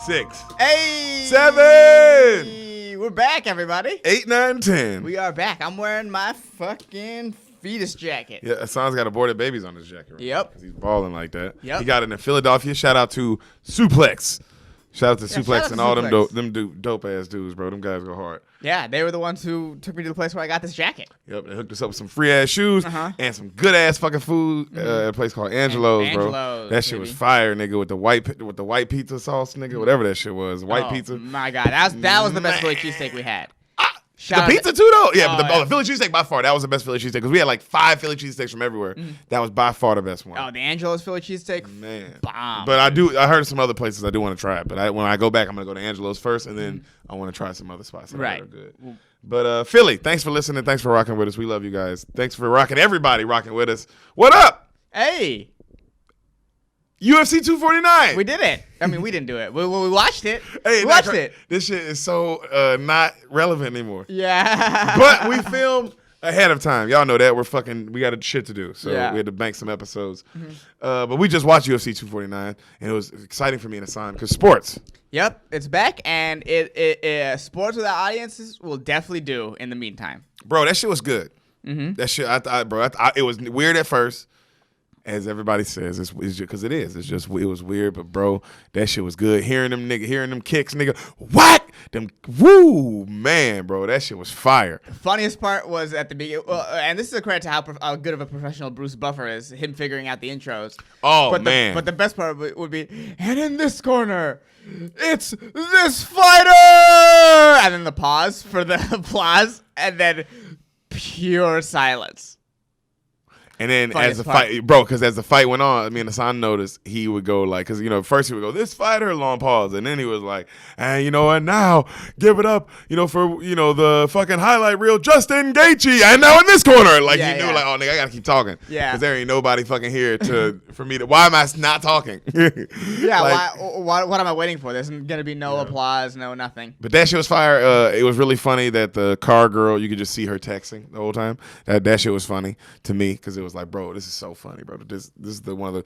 6. Hey! 7. We're back, everybody. 8, 9, 10. We are back. I'm wearing my fucking fetus jacket. Yeah, Hassan's got aborted babies on his jacket right now, Yep. 'cause he's balling like that. Yep. He got it in Philadelphia. Shout out to Suplex. Shout out to shout Suplex out and to all Suplex. them dope ass dudes, bro. Them guys go hard. Yeah, they were the ones who took me to the place where I got this jacket. Yep, they hooked us up with some free ass shoes and some good ass fucking food at a place called Angelo's, bro. Angelo's, That shit was fire, nigga, with the white pizza sauce, nigga, whatever that shit was. White pizza. My God, that was the best Philly cheesesteak we had. The pizza too, though? Yeah, Oh, the Philly cheesesteak by far, that was the best Philly cheesesteak because we had like 5 Philly cheesesteaks from everywhere. That was by far the best one. Oh, the Angelo's Philly cheesesteak? Man. Bomb. But I heard some other places I do want to try it. But when I go back, I'm going to go to Angelo's first, and then I want to try some other spots that are good. But Philly, thanks for listening. Thanks for rocking with us. We love you guys. Thanks for everybody rocking with us. What up? Hey. UFC 249. We did it. I mean, we didn't do it. We watched it. Hey, we watched it. This shit is so not relevant anymore. Yeah. But we filmed ahead of time. Y'all know that. We got shit to do. So we had to bank some episodes. But we just watched UFC 249, and it was exciting for me and Hassan because sports. Yep, it's back, and it sports without audiences will definitely do in the meantime. Bro, that shit was good. That shit, it was weird at first. As everybody says, it's just because it is. It's just, it was weird, but bro, that shit was good. Hearing them kicks, nigga, what? Woo, man, bro, that shit was fire. The funniest part was at the beginning, and this is a credit to how good of a professional Bruce Buffer is, him figuring out the intros. Oh, man. But the best part would be, and in this corner, it's this fighter! And then the pause for the applause, and then pure silence. And then Funniest as the part. fight, bro, because as the fight went on, me and Hassan noticed he would go like, because, first he would go, this fighter, long pause. And then he was like, and you know what, now give it up, for, the fucking highlight reel, Justin Gaethje. And now in this corner. Like, he knew, like, oh, nigga, I got to keep talking. Yeah. Because there ain't nobody fucking here for me to, why am I not talking? Yeah, like, what am I waiting for? There's going to be no applause, no nothing. But that shit was fire. It was really funny that the car girl, you could just see her texting the whole time. That shit was funny to me because it was like, bro, this is so funny, bro. This is one of the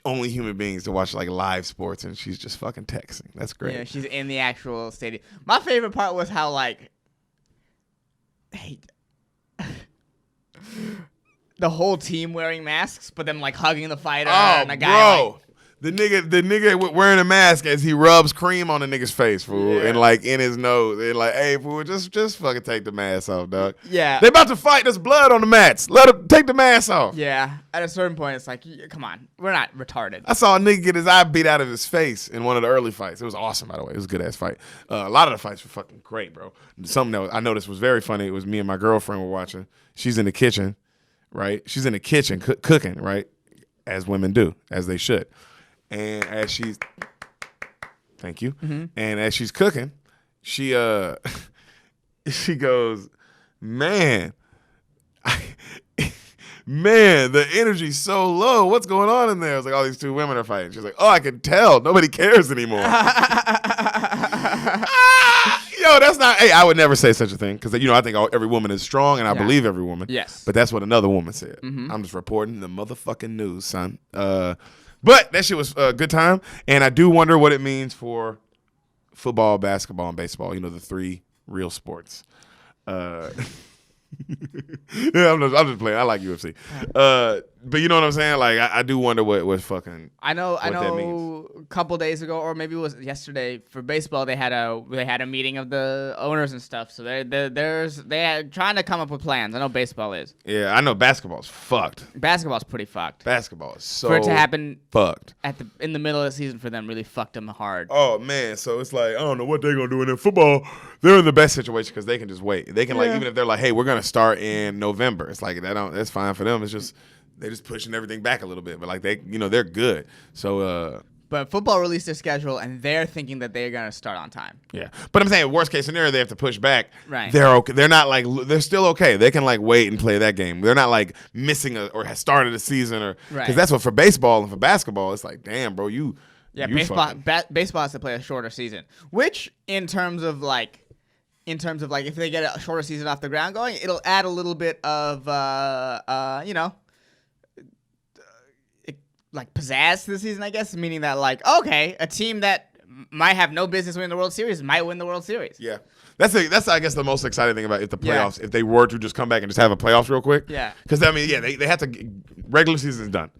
only human beings to watch like live sports, and she's just fucking texting. That's great. Yeah, she's in the actual stadium. My favorite part was how the whole team wearing masks, but then hugging the fighter and the guy. Bro. The nigga wearing a mask as he rubs cream on the nigga's face, fool, and in his nose. And hey, fool, just fucking take the mask off, dog. Yeah. They about to fight. There's blood on the mats. Let him take the mask off. Yeah. At a certain point, it's like, come on, we're not retarded. I saw a nigga get his eye beat out of his face in one of the early fights. It was awesome, by the way. It was a good ass fight. A lot of the fights were fucking great, bro. Something that I noticed was very funny. It was me and my girlfriend were watching. She's in the kitchen, right? She's in the kitchen cooking, right? As women do, as they should. And as she's, thank you. And as she's cooking, she she goes, man, the energy's so low. What's going on in there? I was like, all these two women are fighting. She's like, oh, I can tell. Nobody cares anymore. That's not. Hey, I would never say such a thing because I think every woman is strong, and I believe every woman. Yes. But that's what another woman said. I'm just reporting the motherfucking news, son. But that shit was a good time, and I do wonder what it means for football, basketball, and baseball. The 3 real sports. Yeah, I'm just playing. I like UFC. But you know what I'm saying? I do wonder what fucking. I know. That means. A couple days ago, or maybe it was yesterday, for baseball, they had a meeting of the owners and stuff. So they're trying to come up with plans. I know baseball is. Yeah, I know basketball's fucked. Basketball's pretty fucked. Basketball is so for it to happen fucked in the middle of the season for them really fucked them hard. Oh man, so it's like I don't know what they're gonna do. And in football, they're in the best situation because they can just wait. They can even if they're like, hey, we're gonna start in November. It's like that's fine for them. It's just they're just pushing everything back a little bit. But they're good. So. But football released their schedule, and they're thinking that they're gonna start on time. Yeah, but I'm saying worst case scenario, they have to push back. Right. They're okay. They're not they're still okay. They can wait and play that game. They're not missing or has started a season or because that's what for baseball and for basketball. It's like, damn, bro, you. Yeah, baseball has to play a shorter season, which in terms of if they get a shorter season off the ground going, it'll add a little bit of pizzazz to the season, I guess, meaning that okay, a team that might have no business winning the World Series, might win the World Series. Yeah. That's I guess the most exciting thing about if the Yeah. playoffs, if they were to just come back and just have a playoffs real quick. Yeah. Because I mean, yeah, they have to. Regular season's done.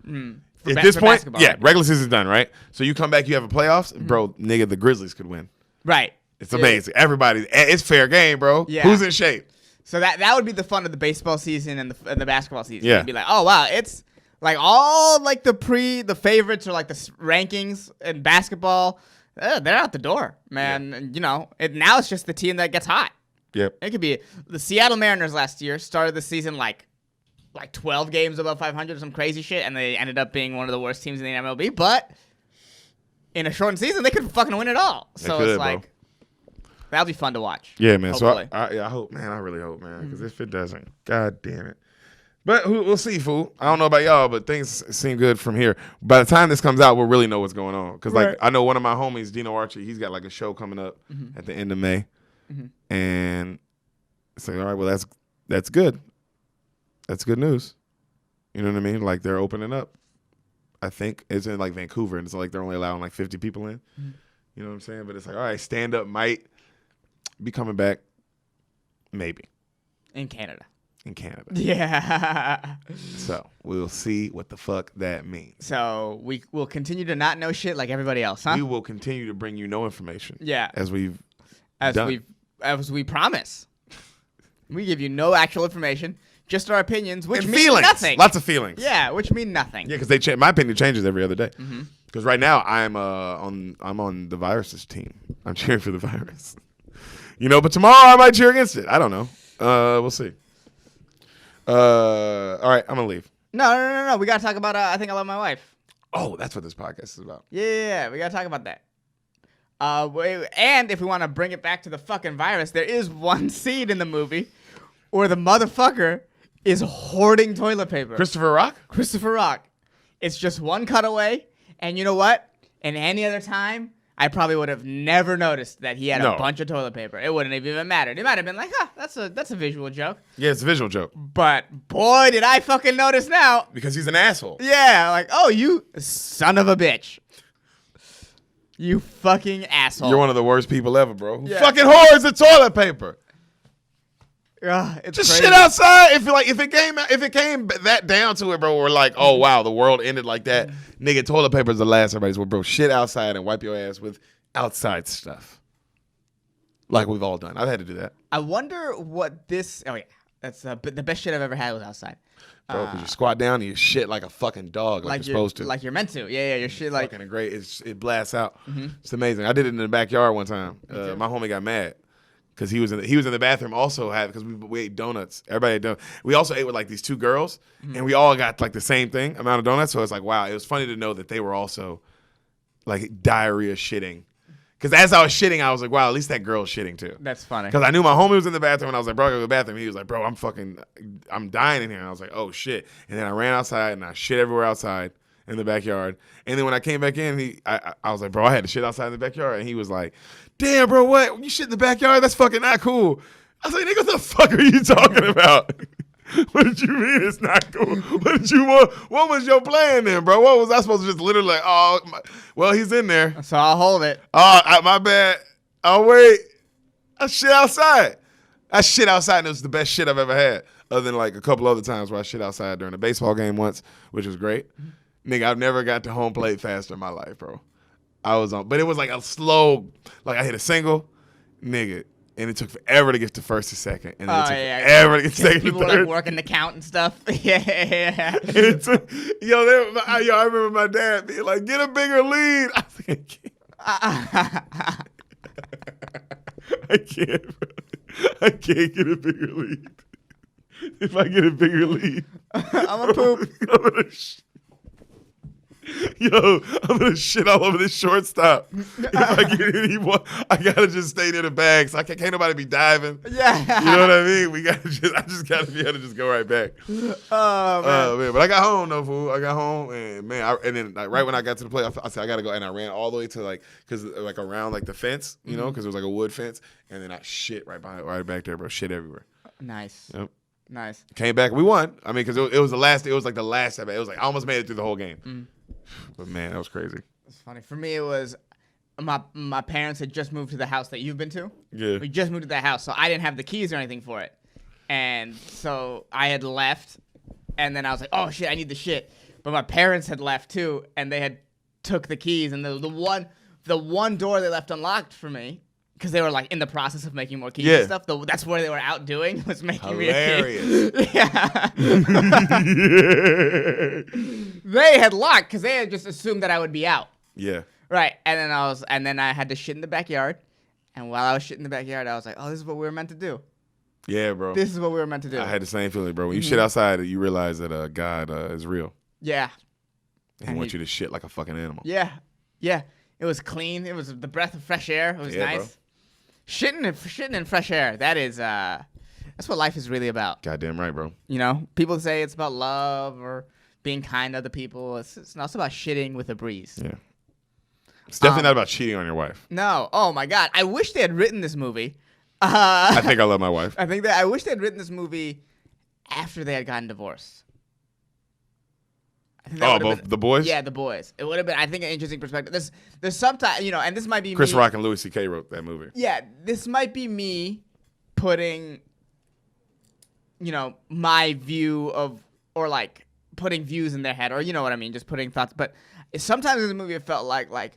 For At ba- this for point, basketball, yeah, right? regular season's done, right? So you come back, you have a playoffs, bro. Nigga, the Grizzlies could win. Right. It's amazing. Everybody, it's fair game, bro. Yeah. Who's in shape? So that would be the fun of the baseball season and the basketball season. Yeah. It'd be like, oh wow, it's like all like the favorites or like the rankings in basketball. They're out the door, man. Yeah. And, you know, now it's just the team that gets hot. Yep. It could be the Seattle Mariners last year started the season like 12 games above 500 or some crazy shit, and they ended up being one of the worst teams in the MLB. But in a shortened season, they could fucking win it all. So could, it's bro. like that'll be fun to watch. Yeah, man. Hopefully. So I hope, man. I really hope, man. Because if it doesn't, god damn it. But we'll see, fool. I don't know about y'all, but things seem good from here. By the time this comes out, we'll really know what's going on. Because, like, Right. I know one of my homies, Dino Archie, he's got, like, a show coming up at the end of May. And it's like, all right, well, that's good. That's good news. You know what I mean? Like, they're opening up. I think it's in, like, Vancouver, and it's like they're only allowing, like, 50 people in. You know what I'm saying? But it's like, all right, stand-up might be coming back. Maybe. In Canada. In Canada. Yeah. So we'll see what the fuck that means. So we will continue to not know shit like everybody else, huh? We will continue to bring you no information. Yeah. As we've As done. we promise. We give you no actual information, just our opinions, which And mean feelings. nothing. Lots of feelings. Yeah, which mean nothing. Yeah, because my opinion changes every other day. Because right now I'm on the virus's team. I'm cheering for the virus. You know, but tomorrow I might cheer against it. I don't know. We'll see. All right, I'm gonna leave. No. We gotta talk about I Think I Love My Wife. Oh, that's what this podcast is about. Yeah, we gotta talk about that. And if we want to bring it back to the fucking virus, there is one scene in the movie where the motherfucker is hoarding toilet paper. Christopher Rock? Christopher Rock. It's just one cutaway, and you know what? In any other time, I probably would have never noticed that he had No. a bunch of toilet paper. It wouldn't have even mattered. It might have been like, that's a visual joke. Yeah, it's a visual joke. But boy, did I fucking notice now. Because he's an asshole. Yeah, like, oh, you son of a bitch. You fucking asshole. You're one of the worst people ever, bro. Who Yeah. fucking hoards the toilet paper? It's Just crazy. shit outside. If it came that down to it, bro, we're like, oh wow, the world ended like that. Nigga, toilet paper is the last everybody's. Well, bro, shit outside and wipe your ass with outside stuff, like we've all done. I've had to do that, I wonder what this. Oh yeah, that's the best shit I've ever had was outside. bro. Because you squat down and you shit like a fucking dog, like you're supposed to. Like you're meant to. Yeah, your shit like. Fucking great. It blasts out. It's amazing. I did it in the backyard one time. too. My homie got mad. Because he was in the bathroom also because we ate donuts. Everybody ate donuts. We also ate with like these two girls, and we all got like the same thing amount of donuts. So it's like, wow, it was funny to know that they were also like diarrhea shitting. Because as I was shitting, I was like, wow, at least that girl's shitting too. That's funny. Because I knew my homie was in the bathroom, and I was like, bro, I go to the bathroom. He was like, bro, I'm dying in here. And I was like, oh shit. And then I ran outside and I shit everywhere outside in the backyard. And then when I came back in, I was like, bro, I had to shit outside in the backyard. And he was like, damn, bro, what? You shit in the backyard? That's fucking not cool. I was like, nigga, what the fuck are you talking about? What did you mean it's not cool? What did you want? What was your plan then, bro? What was I supposed to just literally like, well, he's in there. So I'll hold it. Oh, my bad. Oh, wait. I shit outside. I shit outside, and it was the best shit I've ever had. Other than like a couple other times where I shit outside during a baseball game once, which was great. Nigga, I've never got to home plate faster in my life, bro. But it was like a slow, like I hit a single, nigga, and it took forever to get to first to second, and then it took forever to get to second People to were third. like working the count and stuff. Yeah. I remember my dad being like, "Get a bigger lead." I was like, I can't, bro. I can't get a bigger lead. If I get a bigger lead, I'm a poop. I'm gonna shit all over this shortstop. If I get any more, I gotta just stay near the bag. So can't nobody be diving. Yeah. You know what I mean? I just gotta be able to just go right back. Oh, man. Man. But I got home though, fool. I got home and man, and then like right when I got to the play, I said I gotta go, and I ran all the way to cause like around like the fence, you know, cause it was like a wood fence, and then I shit right back there, bro. Shit everywhere. Nice. Yep. Nice. Came back, we won. I mean, cause it was the last. It was like the last. It was like I almost made it through the whole game. But man, that was crazy. It's funny. For me, it was my parents had just moved to the house that you've been to. Yeah. We just moved to that house, so I didn't have the keys or anything for it. And so I had left, and then I was like, oh, shit, I need the shit. But my parents had left, too, and they had took the keys. And the one door they left unlocked for me, because they were, like, in the process of making more keys and stuff. That's where they were out doing, was making me a key. Yeah. They had locked, because they had just assumed that I would be out. Yeah. Right. And then I had to shit in the backyard. And while I was shit in the backyard, I was like, oh, this is what we were meant to do. Yeah, bro. This is what we were meant to do. I had the same feeling, bro. When you shit outside, you realize that God is real. Yeah. And he wants you to shit like a fucking animal. Yeah. Yeah. It was clean. It was the breath of fresh air. It was nice. Bro. Shitting in fresh air. That's what life is really about. Goddamn right, bro. You know, people say it's about love or being kind to other people. It's not about shitting with a breeze. Yeah. It's definitely not about cheating on your wife. No. Oh my God. I wish they had written this movie. I think I love my wife. I wish they had written this movie after they had gotten divorced. Both the boys? Yeah, the boys. It would have been, I think, an interesting perspective. There's sometimes, you know, and this might be Chris Rock and Louis C.K. wrote that movie. Yeah, this might be me putting, you know, my view of, or like putting views in their head, or you know what I mean, just putting thoughts. But sometimes in the movie it felt like,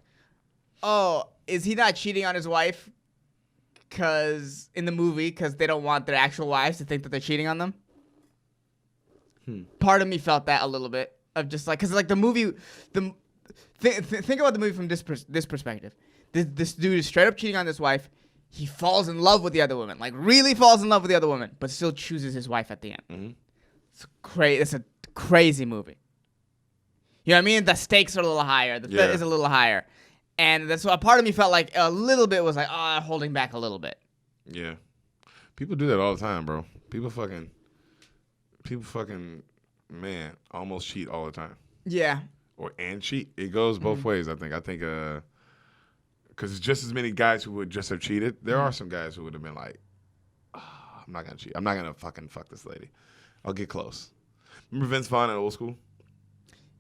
oh, is he not cheating on his wife? Because they don't want their actual wives to think that they're cheating on them. Part of me felt that a little bit of just like, because like the movie, think about the movie from this perspective. This dude is straight up cheating on his wife. He falls in love with the other woman, like really falls in love with the other woman, but still chooses his wife at the end. Mm-hmm. It's a crazy movie. You know what I mean? The stakes are a little higher. The threat is a little higher. And that's what a part of me felt like a little bit was like, holding back a little bit. Yeah. People do that all the time, bro. People fucking, man, almost cheat all the time. Yeah. And cheat. It goes both ways, I think. Because it's just as many guys who would just have cheated. There are some guys who would have been like, I'm not going to cheat. I'm not going to fucking fuck this lady. I'll get close. Remember Vince Vaughn in Old School?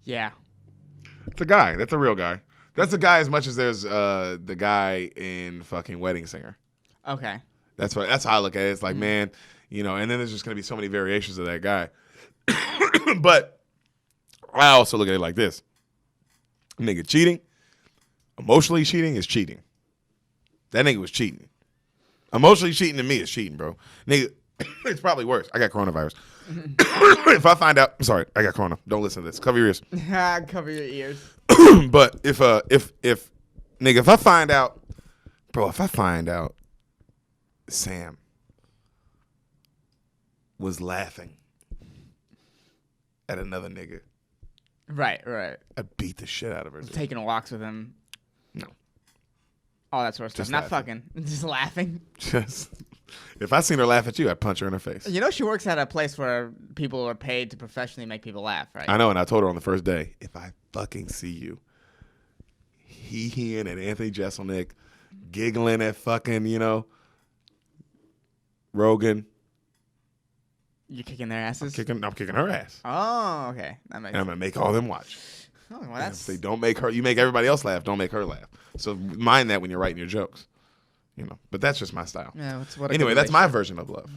Yeah. It's a guy. That's a real guy. That's a guy as much as there's the guy in fucking Wedding Singer. Okay. That's how I look at it. It's like, man, you know, and then there's just going to be so many variations of that guy. But I also look at it like this. Nigga cheating, emotionally cheating is cheating. That nigga was cheating. Emotionally cheating to me is cheating, bro. Nigga, it's probably worse. I got coronavirus. If I find out, I'm sorry, I got corona. Don't listen to this. Cover your ears. Cover your ears. But if I find out, bro, if I find out Sam was laughing at another nigga. Right. I beat the shit out of her. Dude. Taking walks with him. No. All that sort of stuff. Not fucking. Just laughing. If I seen her laugh at you, I'd punch her in her face. You know she works at a place where people are paid to professionally make people laugh, right? I know, and I told her on the first day, if I fucking see you he-heeing at Anthony Jeselnik, giggling at fucking, you know, Rogan. You're kicking their asses? I'm kicking her ass. Oh, okay. That makes sense. I'm going to make all them watch. Oh, well, that's... Say, don't make her, you make everybody else laugh, don't make her laugh. So mind that when you're writing your jokes. You know, but that's just my style. Yeah, anyway, that's my version of love.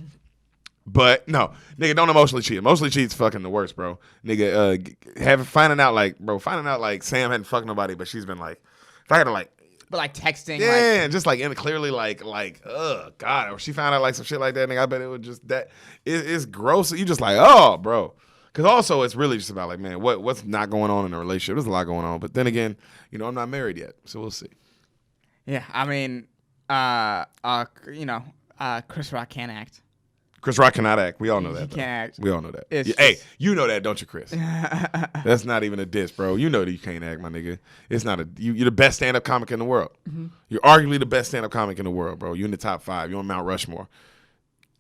But no, nigga, don't emotionally cheat. Emotionally cheat's fucking the worst, bro. Nigga, finding out like Sam hadn't fucked nobody, but she's been like, if I had to like, but like texting, yeah, and just like clearly like, oh God, or she found out like some shit like that, nigga. I bet it would just it's gross. You just like, oh, bro. Because also it's really just about like, man, what's not going on in a relationship? There's a lot going on, but then again, you know, I'm not married yet, so we'll see. Yeah, I mean. Chris Rock can't act. Chris Rock cannot act. We all know that. He can't act. We all know that. Hey, you know that, don't you, Chris? That's not even a diss, bro. You know that you can't act, my nigga. It's not you're the best stand-up comic in the world. Mm-hmm. You're arguably the best stand-up comic in the world, bro. You're in the top 5. You're on Mount Rushmore.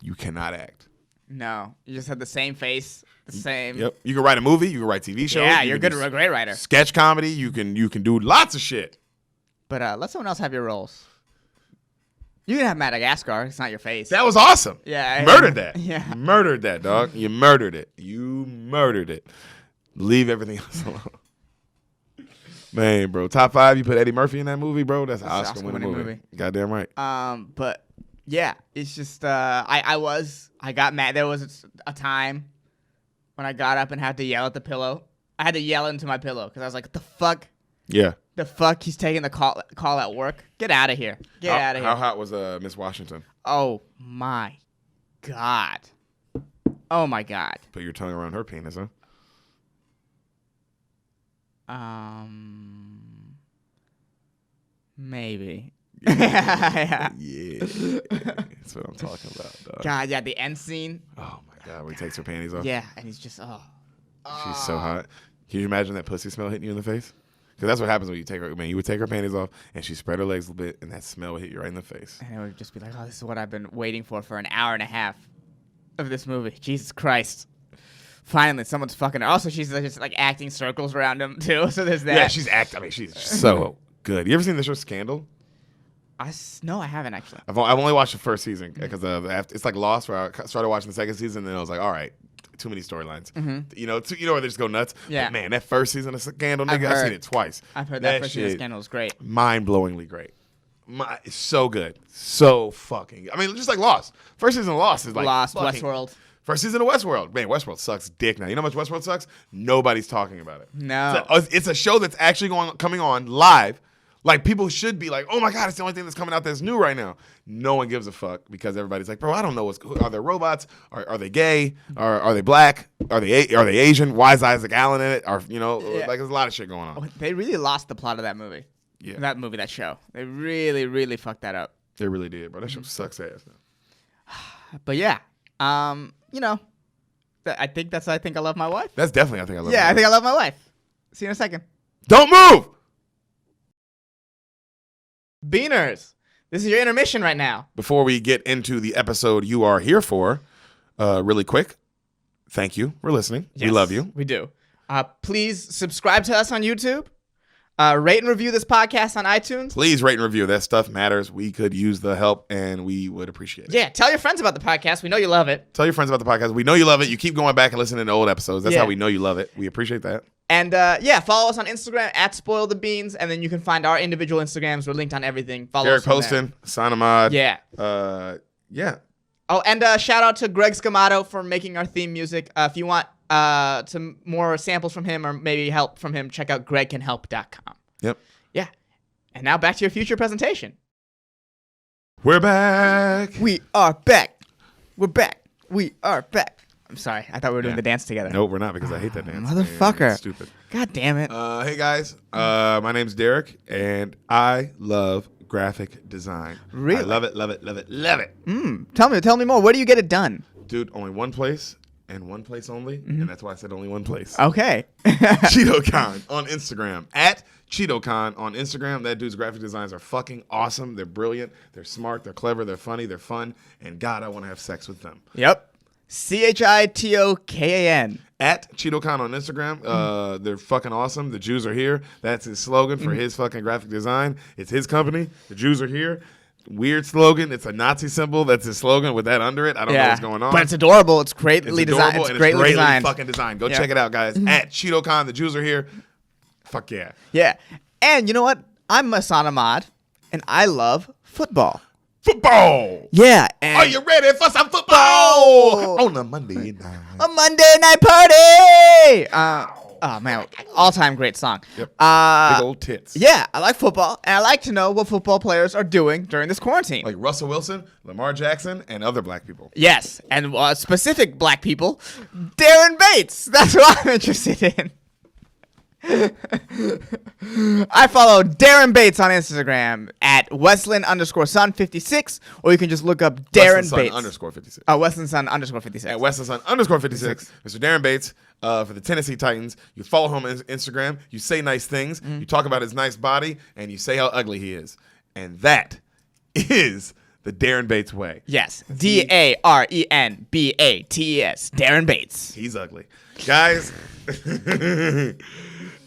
You cannot act. No, you just have the same face, the same. Yep. You can write a movie. You can write TV shows. Yeah, you're a great writer. Sketch comedy. You can do lots of shit. But let someone else have your roles. You can have Madagascar. It's not your face. That was awesome. Yeah. Murdered that. Yeah. Murdered that, dog. You murdered it. Leave everything else alone. Man, bro. Top 5, you put Eddie Murphy in that movie, bro? That's an That's Oscar-winning movie. Goddamn right. But yeah, it's just I got mad. There was a time when I got up and had to yell at the pillow. I had to yell into my pillow because I was like, "The fuck." Yeah. The fuck? He's taking the call at work? Get out of here. Get out of here. How hot was Miss Washington? Oh, my God. Oh, my God. Put your tongue around her penis, huh? Maybe. Yeah. Yeah. That's what I'm talking about, dog. God, yeah, the end scene. Oh, my God. Where he takes her panties off? Yeah, and he's just, She's so hot. Can you imagine that pussy smell hitting you in the face? Because that's what happens when you take her. Man, you would take her panties off, and she spread her legs a little bit, and that smell would hit you right in the face. And it would just be like, oh, this is what I've been waiting for an hour and a half of this movie. Jesus Christ. Finally, someone's fucking her. Also, she's just like acting circles around him, too. So there's that. Yeah, she's acting. I mean, she's so good. You ever seen the show Scandal? No, I haven't, actually. I've only watched the first season because it's like Lost, where I started watching the second season, and then I was like, all right. Too many storylines. Mm-hmm. You know where they just go nuts? Yeah. But man, that first season of Scandal, nigga, I've seen it twice. I've heard that first season of Scandal is great. Mind-blowingly great. It's so good. So fucking I mean, just like Lost. First season of Lost is like Lost, Westworld. First season of Westworld. Man, Westworld sucks dick now. You know how much Westworld sucks? Nobody's talking about it. No. It's a show that's actually coming on live. Like, people should be like, oh, my God, it's the only thing that's coming out that's new right now. No one gives a fuck because everybody's like, bro, I don't know. Are there robots? Are they gay? Are they black? Are they Asian? Why is Isaac Allen in it? Like, there's a lot of shit going on. They really lost the plot of that movie. Yeah. That show. They really, really fucked that up. They really did, bro. That show sucks ass now. But yeah, I think I Love My Wife. That's definitely I Think I Love My Wife. Yeah, I Think I Love My Wife. See you in a second. Don't move! Beaners, this is your intermission right now. Before we get into the episode you are here for, really quick, thank you for listening. Yes, we love you. We do. Please subscribe to us on YouTube. Rate and review this podcast on iTunes. Please rate and review. That stuff matters. We could use the help, and we would appreciate it. Yeah, tell your friends about the podcast. We know you love it. Tell your friends about the podcast. We know you love it. You keep going back and listening to old episodes. That's how we know you love it. We appreciate that. And follow us on Instagram at Spoil the Beans, and then you can find our individual Instagrams. We're linked on everything. Follow Derek us Poston, Sanamad. Yeah. Yeah. Oh, and shout out to Greg Scamato for making our theme music. If you want some more samples from him or maybe help from him, check out gregcanhelp.com. Yep. Yeah. And now back to your future presentation. We're back. We are back. We're back. We are back. I'm sorry. I thought we were doing the dance together. Nope, we're not because I hate that dance. Motherfucker. Man, it's stupid. God damn it. Hey, guys. My name's Derek, and I love graphic design. Really? I love it, love it, love it, love it. Tell me more. Where do you get it done? Dude, only one place and one place only, and that's why I said only one place. Okay. CheetoCon on Instagram. At CheetoCon on Instagram. That dude's graphic designs are fucking awesome. They're brilliant. They're smart. They're clever. They're funny. They're fun. And God, I want to have sex with them. Yep. CHITOKAN. At CheetoCon on Instagram. They're fucking awesome. The Jews are here. That's his slogan for his fucking graphic design. It's his company. The Jews are here. Weird slogan. It's a Nazi symbol. That's his slogan with that under it. I don't know what's going on. But it's adorable. It's greatly designed. It's greatly designed. Fucking designed. Go check it out, guys. At CheetoCon. The Jews are here. Fuck yeah. Yeah. And you know what? I'm Masan Ahmad, and I love football. Football. Yeah. And are you ready for some football? On a Monday night. A Monday night party. Oh, man. All-time great song. Yep. Big old tits. Yeah. I like football, and I like to know what football players are doing during this quarantine. Like Russell Wilson, Lamar Jackson, and other black people. Yes. And specific black people, Darren Bates. That's what I'm interested in. I follow Darren Bates on Instagram at Westland_Son56, or you can just look up Darren Bates. _56. Oh, Westland_Son_56. At Westland_56, Mr. Darren Bates for the Tennessee Titans. You follow him on Instagram. You say nice things. You talk about his nice body, and you say how ugly he is. And that is the Darren Bates way. Yes. DARENBATES. Darren Bates. He's ugly. Guys.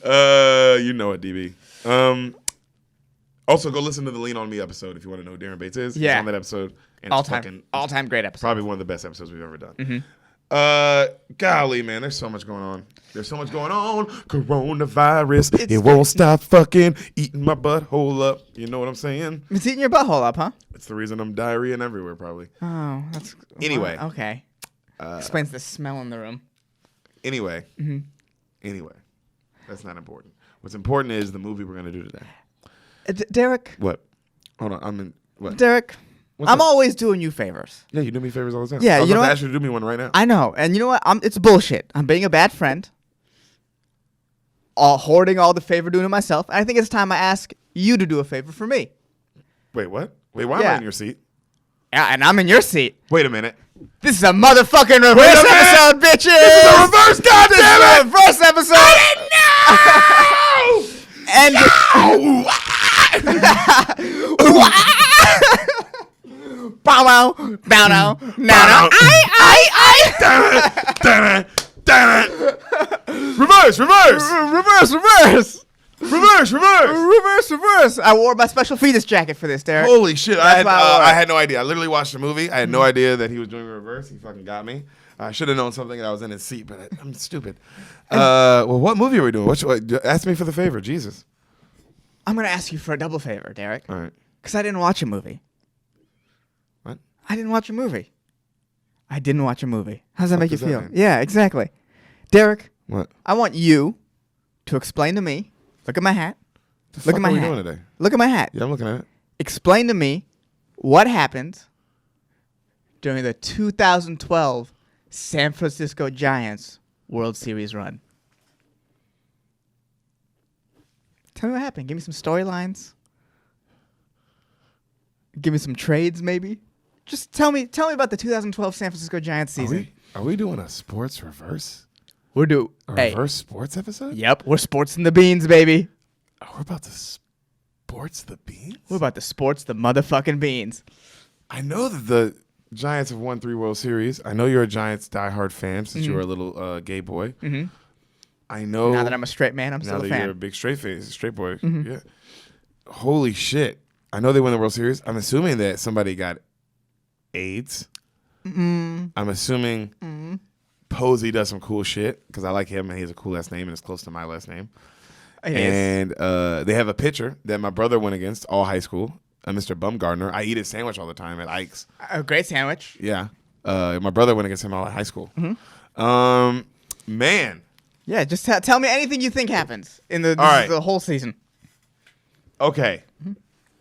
You know it, DB. Also, go listen to the Lean On Me episode if you want to know who Darren Bates is. Yeah. He's on that episode. And All-time great episode. Probably one of the best episodes we've ever done. Golly, man, there's so much going on. There's so much going on. Coronavirus. It won't stop fucking eating my butthole up. You know what I'm saying? It's eating your butthole up, huh? It's the reason I'm diarrheaing everywhere, probably. Oh, that's... Anyway. Okay. Explains the smell in the room. Anyway. Mm-hmm. Anyway. That's not important. What's important is the movie we're going to do today. Derek. What? Hold on. I'm in... What? Derek. I'm always doing you favors. Yeah, you do me favors all the time. Yeah, you know what? I should do me one right now. I know. And you know what? It's bullshit. I'm being a bad friend. Hoarding all the favor doing to myself. I think it's time I ask you to do a favor for me. Wait, what? Wait, why am I in your seat? Yeah, and I'm in your seat. Wait a minute. This is a motherfucking reverse episode, bitches! This is a reverse, goddamn it! Reverse episode! I didn't know! And... Bow wow, bow now, now, Damn it! Reverse! I wore my special fetus jacket for this, Derek. Holy shit! I had no idea. I literally watched the movie. I had no idea that he was doing reverse. He fucking got me. I should have known something that I was in his seat, but I'm stupid. Well, what movie are we doing? Ask me for the favor, Jesus. I'm gonna ask you for a double favor, Derek. All right. Because I didn't watch a movie. What? I didn't watch a movie. How does that make you feel? Yeah, exactly. Derek. What? I want you to explain to me. Look at my hat. Look at my hat. What are we doing today? Look at my hat. Yeah, I'm looking at it. Explain to me what happened during the 2012 San Francisco Giants World Series run. Tell me what happened. Give me some storylines. Give me some trades, maybe. Just tell me about the 2012 San Francisco Giants season. Are we doing a sports reverse? We're doing a reverse sports episode? Yep, we're sports in the beans, baby. Oh, we're about to sports the beans? We're about to sports the motherfucking beans. I know that the Giants have won 3 World Series. I know you're a Giants diehard fan since you were a little gay boy. Mm-hmm. I know. Now that I'm a straight man, I'm still a fan. Now that you're a big straight boy. Mm-hmm. Yeah. Holy shit. I know they won the World Series. I'm assuming that somebody got AIDS. I'm assuming Posey does some cool shit because I like him and he has a cool last name and it's close to my last name. And they have a pitcher that my brother went against all high school, Mr. Bumgardner. I eat his sandwich all the time at Ike's. A great sandwich. Yeah. My brother went against him all at high school. Mm-hmm. Man. Yeah, just tell me anything you think happens in the whole season. Okay. Mm-hmm.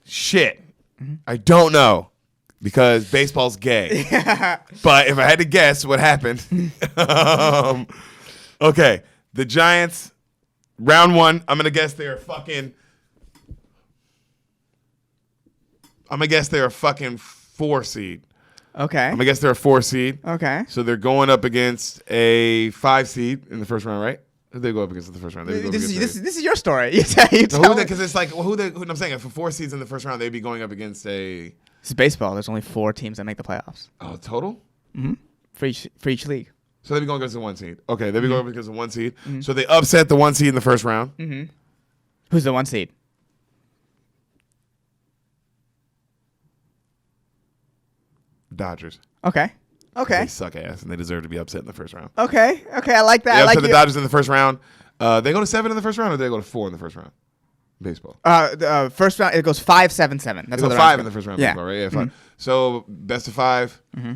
Shit. Mm-hmm. I don't know. Because baseball's gay. But if I had to guess what happened. Okay. The Giants, round 1, I'm going to guess they're fucking 4 seed. Okay. I'm going to guess they're a 4 seed. Okay. So they're going up against a 5 seed in the first round, right? Who they go up against in the first round? This is your story. You tell because it's like, who I'm saying, if for 4 seeds in the first round, they'd be going up against a... It's baseball. There's only 4 teams that make the playoffs. Oh, total? Mm-hmm. For each league. So they'd be going against the 1 seed. Okay, they'd be going up against the 1 seed. Mm-hmm. So they upset the 1 seed in the first round. Mm-hmm. Who's the 1 seed? Dodgers. Okay. They suck ass, and they deserve to be upset in the first round. Okay, I like that. They upset the Dodgers in the first round. They go to 7 in the first round, or they go to 4 in the first round? Baseball. The first round, it goes 5-7-7. That's how 5 in the first round. Yeah. Baseball, right? Yeah, 5. Mm-hmm. So, best of 5. Mm-hmm.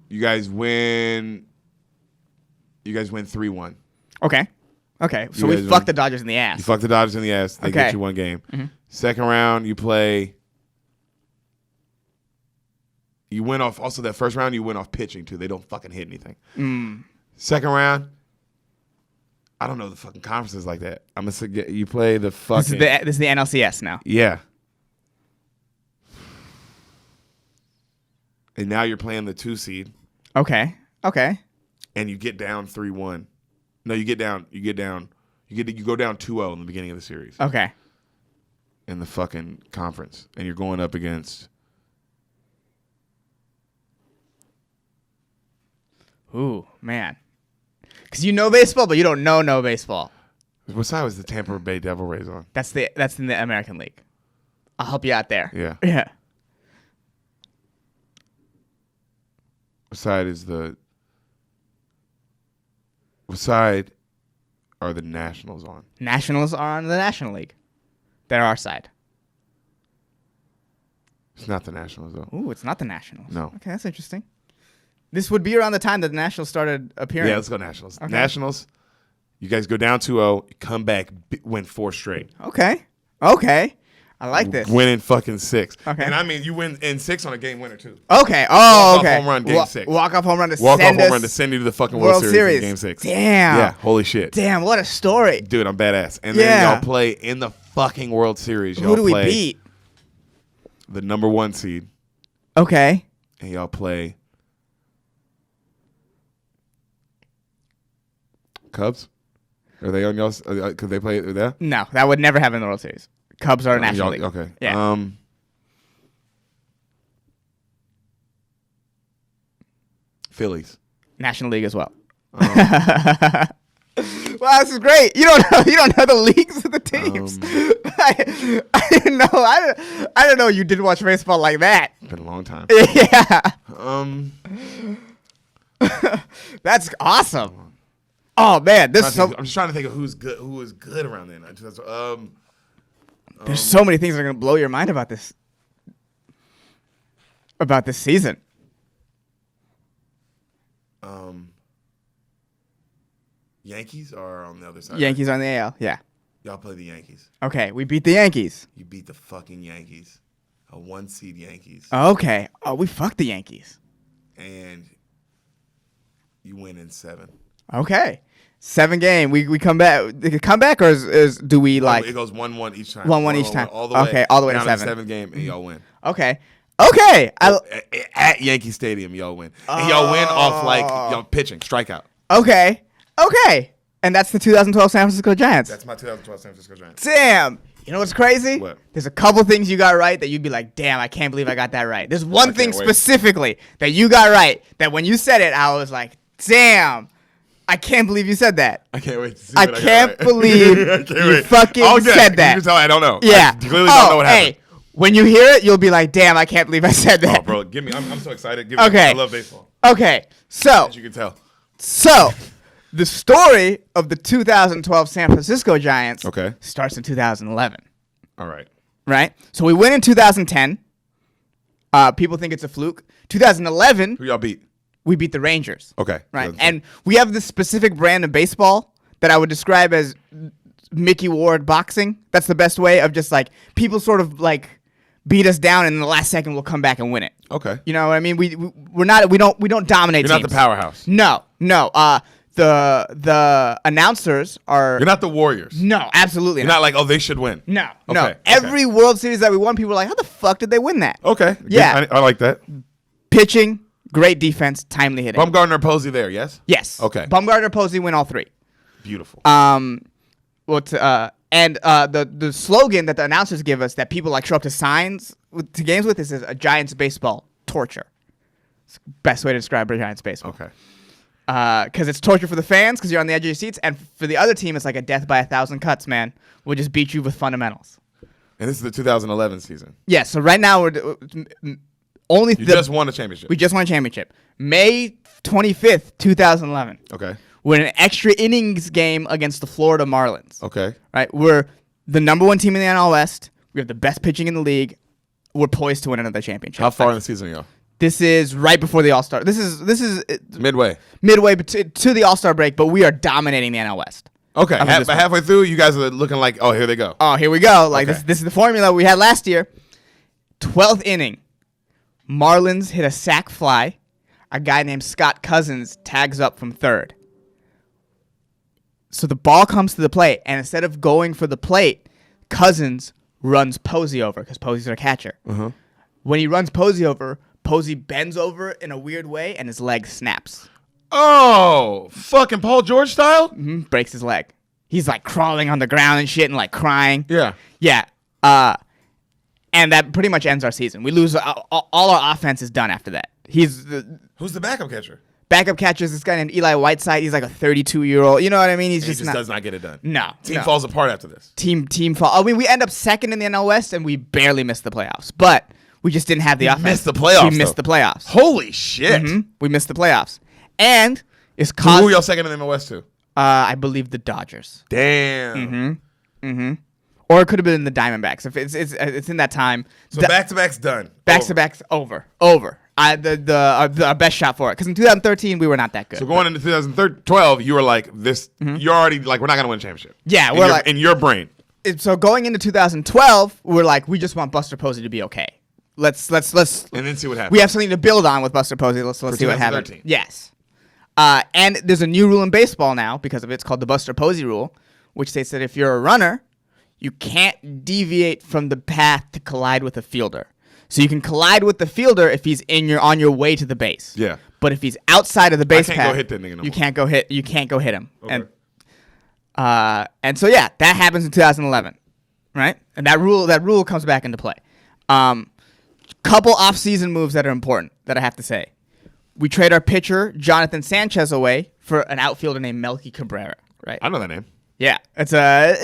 You guys win 3-1. Okay. So we fucked the Dodgers in the ass. You fucked the Dodgers in the ass. They get you 1 game. Mm-hmm. Second round, you play. You win off. Also, that first round, you win off pitching too. They don't fucking hit anything. Second round, I don't know the fucking conferences like that. I'm gonna get you play the fucking. This is the NLCS now. Yeah. And now you're playing the 2 seed. Okay. And you get down 3-1. No, you go down 2-0 in the beginning of the series. Okay. In the fucking conference, and you're going up against. Ooh, man. Because you know baseball, but you don't know baseball. What side was the Tampa Bay Devil Rays on? That's in the American League. I'll help you out there. Yeah. Yeah. What side are the Nationals on? Nationals are on the National League. They're our side. It's not the Nationals, though. Ooh, it's not the Nationals. No. Okay, that's interesting. This would be around the time that the Nationals started appearing. Yeah, let's go Nationals. Okay. Nationals, you guys go down 2-0, come back, win 4 straight. Okay. I like this. Win in fucking 6. Okay. And I mean, you win in 6 on a game winner, too. Okay. Oh, okay. Walk-off home run, game 6. Walk-off home run to send you to the fucking World Series in game 6. Damn. Yeah, holy shit. Damn, what a story. Dude, I'm badass. And then y'all play in the fucking World Series. Who do we beat? The number 1 seed. Okay. And y'all play Cubs? Are they on y'all's? Could they play there? No, that would never happen in the World Series. Cubs are a National League. Okay. Yeah. Phillies. National League as well. Wow, this is great. You don't know the leagues of the teams. I didn't know. I didn't know you did watch baseball like that. It's been a long time. Yeah. That's awesome. Oh man, I'm just trying to think of who was good around then. There's so many things that are gonna blow your mind about this season. Yankees are on the other side. Yankees on the AL, yeah. Y'all play the Yankees. Okay, we beat the Yankees. You beat the fucking Yankees. A 1-seed Yankees. Okay. Oh, we fucked the Yankees. And you win in 7. Okay. 7 game. We come back. Come back, or do we like? It goes 1-1 each time. 1-1 each time. All the way. Okay, all the way to down 7. 7th game, and y'all win. Okay. At Yankee Stadium, y'all win. And y'all win off y'all pitching, strikeout. Okay. And that's the 2012 San Francisco Giants. That's my 2012 San Francisco Giants. Damn. You know what's crazy? What? There's a couple things you got right that you'd be like, damn, I can't believe I got that right. There's one thing specifically that you got right that when you said it, I was like, damn, I can't believe you said that. I can't wait to see I what can't believe you fucking said that. You can tell I don't know. Yeah. I clearly don't know what happened. Hey, when you hear it, you'll be like, damn, I can't believe I said that. Oh, bro, give me. I'm so excited. Okay. I love baseball. Okay. So. As you can tell. So. The story of the 2012 San Francisco Giants starts in 2011. All right. Right? So we win in 2010. People think it's a fluke. 2011. Who y'all beat? We beat the Rangers. Okay. Right. And we have this specific brand of baseball that I would describe as Mickey Ward boxing. That's the best way of just like people sort of like beat us down and in the last second we'll come back and win it. Okay. You know what I mean? We don't dominate teams. You're not the powerhouse. No. The announcers are. You're not the Warriors. No, absolutely not. You're not like, oh, they should win. No. Every World Series that we won, people were like, how the fuck did they win that? Okay. Yeah. I like that. Pitching, great defense, timely hitting. Bumgarner, Posey there, yes? Yes. Okay. Bumgarner, Posey win all 3. Beautiful. The slogan that the announcers give us that people like show up to games with is a Giants baseball torture. It's the best way to describe a Giants baseball. Okay. Because it's torture for the fans because you're on the edge of your seats, and for the other team, it's like a death by 1,000 cuts, man. We'll just beat you with fundamentals. And this is the 2011 season. Yeah, so right now we're just won a championship. We just won a championship. May 25th, 2011. Okay. We're in an extra innings game against the Florida Marlins. Okay. Right? We're the number 1 team in the NL West. We have the best pitching in the league. We're poised to win another championship. How far in the season are you? This is right before the All-Star. This is midway to the All-Star break, but we are dominating the NL West. Okay, but halfway through, you guys are looking like, oh, here they go. Oh, here we go. Like this is the formula we had last year. 12th inning, Marlins hit a sac fly. A guy named Scott Cousins tags up from third. So the ball comes to the plate, and instead of going for the plate, Cousins runs Posey over because Posey's our catcher. Uh-huh. When he runs Posey over, Posey bends over in a weird way, and his leg snaps. Oh, fucking Paul George style? Mm-hmm. Breaks his leg. He's like crawling on the ground and shit and like crying. Yeah. Yeah. And that pretty much ends our season. We lose. All our offense is done after that. Who's the backup catcher? Backup catcher is this guy named Eli Whiteside. He's like a 32-year-old. You know what I mean? He just does not get it done. No. Team falls apart after this. Team fall. I mean, we end up second in the NL West, and we barely missed the playoffs. But We just didn't have the offense. Missed the playoffs. We missed the playoffs. Holy shit! We missed the playoffs, and it's So who were y'all second in the West to? I believe the Dodgers. Damn. Or it could have been the Diamondbacks. If it's in that time. So back-to-back's done. Back-to-back's over. Our best shot for it. Because in 2013 we were not that good. So going into 2012, you were like this. You're already like, we're not gonna win a championship. Yeah, in your brain. So going into 2012, we're like, we just want Buster Posey to be okay. Let's and then see what happens. We have something to build on with Buster Posey. Let's see what happens. Yes. And there's a new rule in baseball now because of it. It's called the Buster Posey rule, which states that if you're a runner, you can't deviate from the path to collide with a fielder. So you can collide with the fielder if he's on your way to the base. Yeah. But if he's outside of the base path, go hit that nigga no more. you can't go hit him. Okay. And so yeah, that happens in 2011, right? And that rule comes back into play. Couple off-season moves that are important that I have to say. We trade our pitcher Jonathan Sanchez away for an outfielder named Melky Cabrera, right? I know that name. Yeah, it's a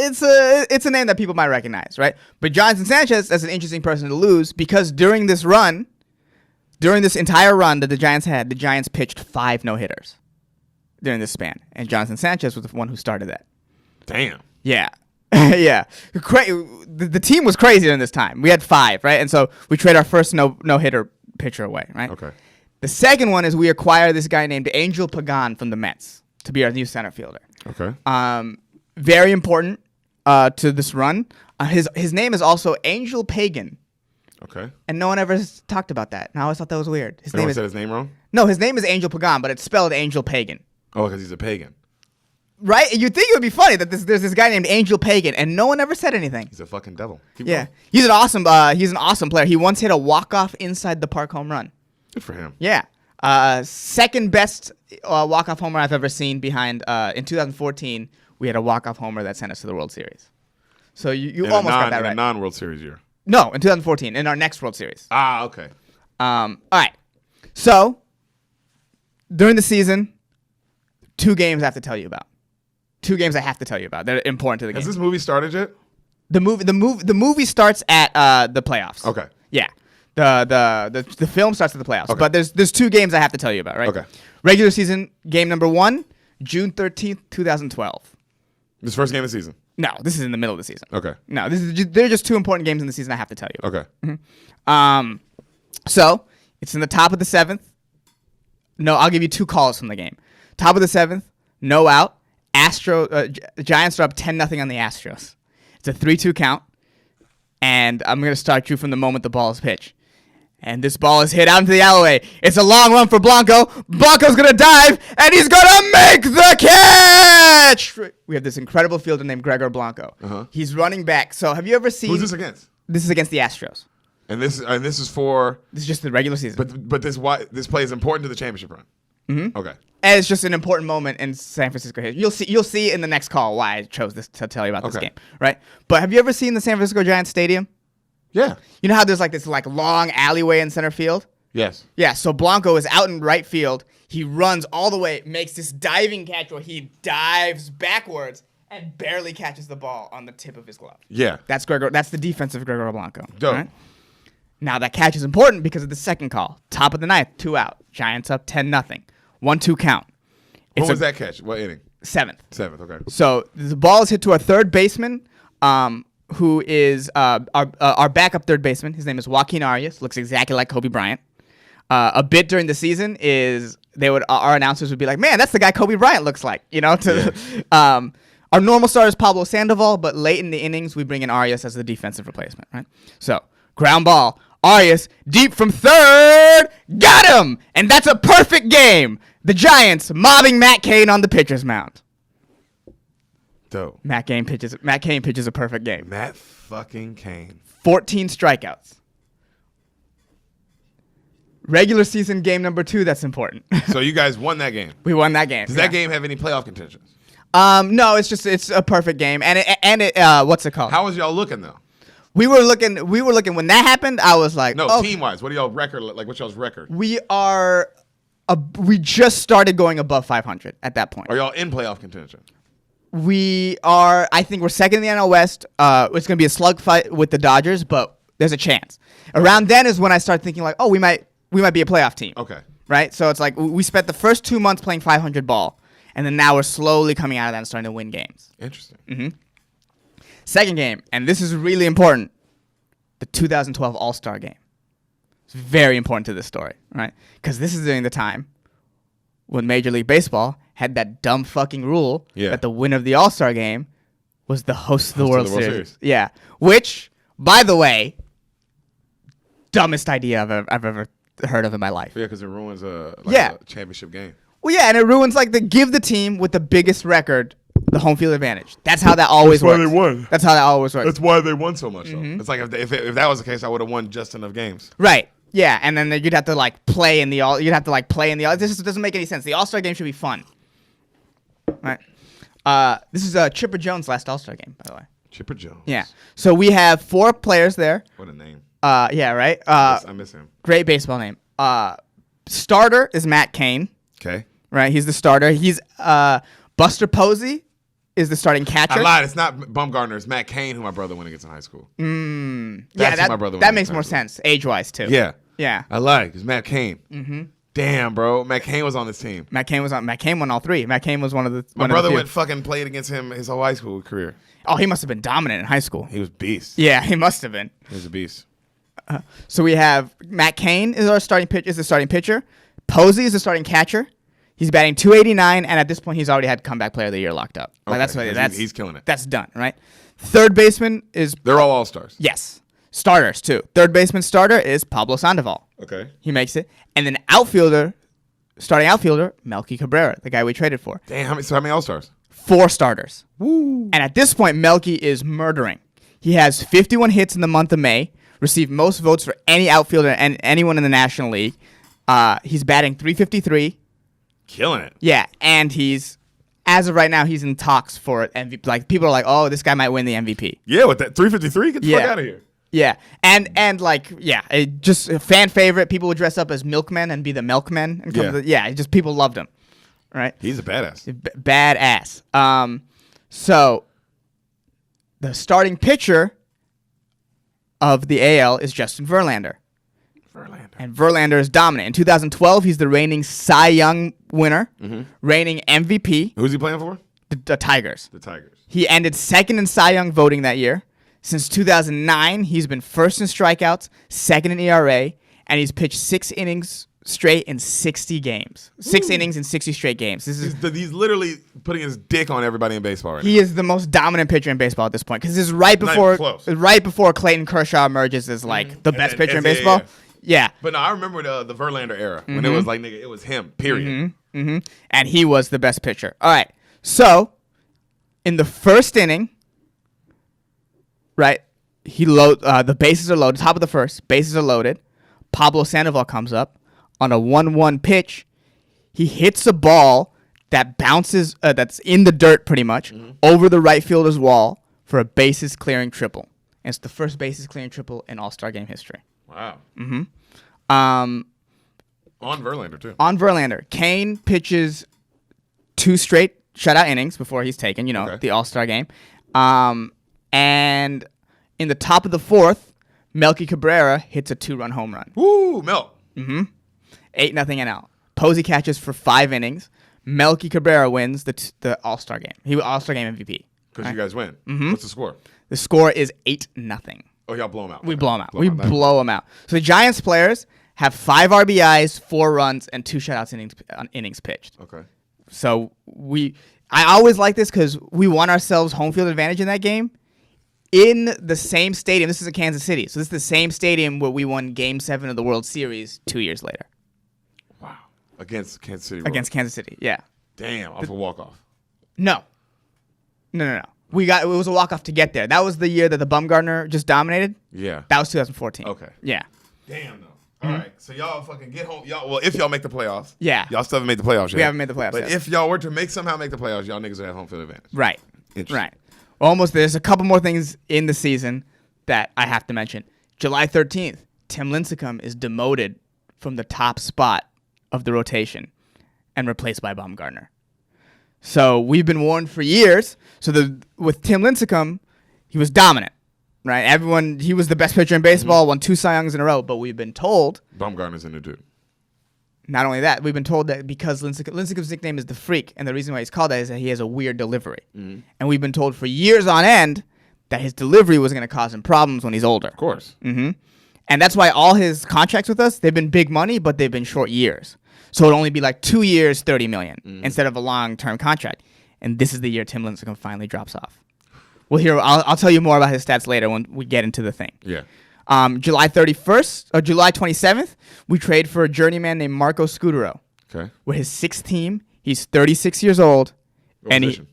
name that people might recognize, right? But Jonathan Sanchez is an interesting person to lose because during this entire run that the Giants had, the Giants pitched 5 no-hitters during this span, and Jonathan Sanchez was the one who started that. Damn. Yeah. Yeah. The team was crazy during this time. We had 5, right? And so we trade our first no-hitter pitcher away, right? Okay. The second one is we acquire this guy named Angel Pagan from the Mets to be our new center fielder. Okay. Very important to this run. His name is also Angel Pagan. Okay. And no one ever talked about that. And I always thought that was weird. No one said his name wrong? No, his name is Angel Pagan, but it's spelled Angel Pagan. Oh, because he's a pagan. Right? You'd think it would be funny that there's this guy named Angel Pagan, and no one ever said anything. He's a fucking devil. Keep Yeah. going. He's an awesome player. He once hit a walk-off inside the park home run. Good for him. Yeah. Second best walk-off homer I've ever seen behind, in 2014, we had a walk-off homer that sent us to the World Series. So you almost got that right. In a non-World Series year. No, in 2014, in our next World Series. Ah, okay. All right. So, during the season, 2 games I have to tell you about. 2 games I have to tell you about. They're important to the game. Has this movie started yet? The movie starts at the playoffs. Okay. Yeah. The film starts at the playoffs. Okay. But there's 2 games I have to tell you about, right? Okay. Regular season game number 1, June 13th, 2012. This first game of the season? No, this is in the middle of the season. Okay. No, they're just 2 important games in the season I have to tell you about. Okay. So, it's in the top of the 7th. No, I'll give you 2 calls from the game. Top of the 7th, no out. Giants are up 10-0 on the Astros. It's a 3-2 count. And I'm going to start you from the moment the ball is pitched. And this ball is hit out into the alleyway. It's a long run for Blanco. Blanco's going to dive, and he's going to make the catch! We have this incredible fielder named Gregor Blanco. Uh-huh. He's running back. So have you ever seen... Who's this against? This is against the Astros. And this is for... This is just the regular season. But this play is important to the championship run. Mm-hmm. Okay. And it's just an important moment in San Francisco history. You'll see in the next call why I chose this to tell you about this game, right? But have you ever seen the San Francisco Giants stadium? Yeah. You know how there's this long alleyway in center field? Yes. Yeah, so Blanco is out in right field. He runs all the way, makes this diving catch where he dives backwards and barely catches the ball on the tip of his glove. Yeah. That's the defensive Gregor Blanco. Dope. Right? Now that catch is important because of the second call. Top of the 9th, 2 out. Giants up 10-0. 1-2 count. When was that catch? What inning? 7th. 7th, okay. So the ball is hit to our third baseman, who is our backup third baseman. His name is Joaquin Arias. Looks exactly like Kobe Bryant. A bit during the season is our announcers would be like, "Man, that's the guy Kobe Bryant looks like." Our normal starter is Pablo Sandoval, but late in the innings we bring in Arias as the defensive replacement. Right. So ground ball. Arias, deep from third, got him! And that's a perfect game. The Giants mobbing Matt Cain on the pitcher's mound. Dope. Matt Cain pitches a perfect game. Matt fucking Cain. 14 strikeouts. Regular season game number 2, that's important. So you guys won that game. We won that game. Does that game have any playoff contentions? No, it's a perfect game. And what's it called? How was y'all looking though? We were looking when that happened. I was like, no, team wise. What are y'all record like? What's y'all's record? We just started going above 500 at that point. Are y'all in playoff contention? We are. I think we're second in the NL West. It's going to be a slugfight with the Dodgers, but There's a chance. Around then is when I start thinking like, oh, we might be a playoff team. Okay. Right? So it's like we spent the first 2 months playing 500 ball, and then now we're slowly coming out of that and starting to win games. Interesting. Second game, and this is really important, the 2012 All-Star game. It's very important to this story, right? Because this is during the time when Major League Baseball had that dumb fucking rule that the winner of the All-Star game was the host of the World Series. Yeah. Which, by the way, dumbest idea I've ever heard of in my life. Yeah, because it ruins a championship game. Well, yeah, and it ruins give the team with the biggest record the home field advantage. That's how that always works. That's why they won. That's how that always works. That's why they won so much, though. It's like if that was the case, I would have won just enough games. Right. Yeah, and then you'd have to play in the all. You'd have to play in the all. This doesn't make any sense. The All-Star game should be fun. Right. This is Chipper Jones' last All-Star game, by the way. Chipper Jones. Yeah. So we have 4 players there. What a name. Yeah. Right. I miss him. Great baseball name. Starter is Matt Cain. Okay. Right. He's the starter. He's Buster Posey is the starting catcher. I lied. It's not Bumgarner. It's Matt Cain, who my brother went against in high school. Yeah, my brother. That makes more sense age-wise too. Yeah. Yeah. I lied. It's Matt Cain. Damn, bro. Matt Cain was on this team. Matt Cain won all 3. Matt Cain was one of the. My brother went fucking played against him his whole high school career. Oh, he must have been dominant in high school. He was beast. Yeah, he must have been. He was a beast. So we have Matt Cain is the starting pitcher. Posey is the starting catcher. He's batting .289, and at this point, he's already had comeback player of the year locked up. He's killing it. That's done, right? Third baseman is. They're all stars. Yes, starters too. Third baseman starter is Pablo Sandoval. Okay. He makes it, and then starting outfielder Melky Cabrera, the guy we traded for. Damn, how many all stars? 4 starters. Woo. And at this point, Melky is murdering. He has 51 hits in the month of May, received most votes for any outfielder and anyone in the National League. He's batting .353. Killing it. Yeah, and as of right now, he's in talks for MVP. Like, people are like, oh, this guy might win the MVP. Yeah, with that 353, get the fuck out of here. Yeah, and just a fan favorite. People would dress up as milkmen and be the milkmen. And just people loved him. Right? He's a badass. Badass. So the starting pitcher of the AL is Justin Verlander. And Verlander is dominant. In 2012, he's the reigning Cy Young winner, reigning MVP. Who's he playing for? The Tigers. The Tigers. He ended second in Cy Young voting that year. Since 2009, he's been first in strikeouts, second in ERA, and he's pitched 6 innings straight in 60 games. 6 innings in 60 straight games. He's literally putting his dick on everybody in baseball right now. He is the most dominant pitcher in baseball at this point because this is right before Clayton Kershaw emerges as the best pitcher in baseball. Yeah. But no, I remember the Verlander era when it was like, nigga, it was him, period. And he was the best pitcher. All right. So, in the first inning, right, the bases are loaded. Top of the first, bases are loaded. Pablo Sandoval comes up on a 1-1 pitch. He hits a ball that bounces, that's in the dirt pretty much, over the right fielder's wall for a bases clearing triple. And it's the first bases clearing triple in All-Star game history. Wow. On Verlander, too. On Verlander. Kane pitches 2 straight shutout innings before he's taken, the All-Star game. And in the top of the 4th, Melky Cabrera hits a 2-run home run. Woo, Mel. 8-0 NL. Posey catches for 5 innings. Melky Cabrera wins the All-Star game. He was All-Star game MVP. Because you guys win. What's the score? The score is 8-0. Oh, y'all blow them out. We blow them out. We blow them out. So the Giants players have 5 RBIs, 4 runs, and 2 shutouts innings pitched. Okay. So I always like this because we won ourselves home field advantage in that game in the same stadium. This is in Kansas City. So this is the same stadium where we won Game 7 of the World Series 2 years later. Wow. Against Kansas City. Against Kansas City, yeah. Damn, off a walk-off. No. It was a walk-off to get there. That was the year that the Bumgarner just dominated. Yeah. That was 2014. Okay. Yeah. Damn, though. All right. So y'all fucking get home. If y'all make the playoffs. Yeah. Y'all still haven't made the playoffs yet. We haven't made the playoffs But yet. if y'all were to somehow make the playoffs, y'all niggas would have home field advantage. Right. Interesting. Right. Almost. There's a couple more things in the season that I have to mention. July 13th, Tim Lincecum is demoted from the top spot of the rotation and replaced by Bumgarner. So we've been warned for years. So with Tim Lincecum, he was dominant. right? He was the best pitcher in baseball, won 2 Cy Youngs in a row, but we've been told, Bumgarner's in there too. not only that, we've been told that because Lincecum's nickname is the Freak, and the reason why he's called that is that he has a weird delivery. And we've been told for years on end that his delivery was going to cause him problems when he's older. Of course. And that's why all his contracts with us, they've been big money, but they've been short years. So it'll only be like 2 years, $30 million instead of a long-term contract. And this is the year Tim Lincecum finally drops off. I'll tell you more about his stats later when we get into the thing. Yeah. July 27th, we trade for a journeyman named Marco Scudero. Okay. With his 6th team, he's 36 years old, and position?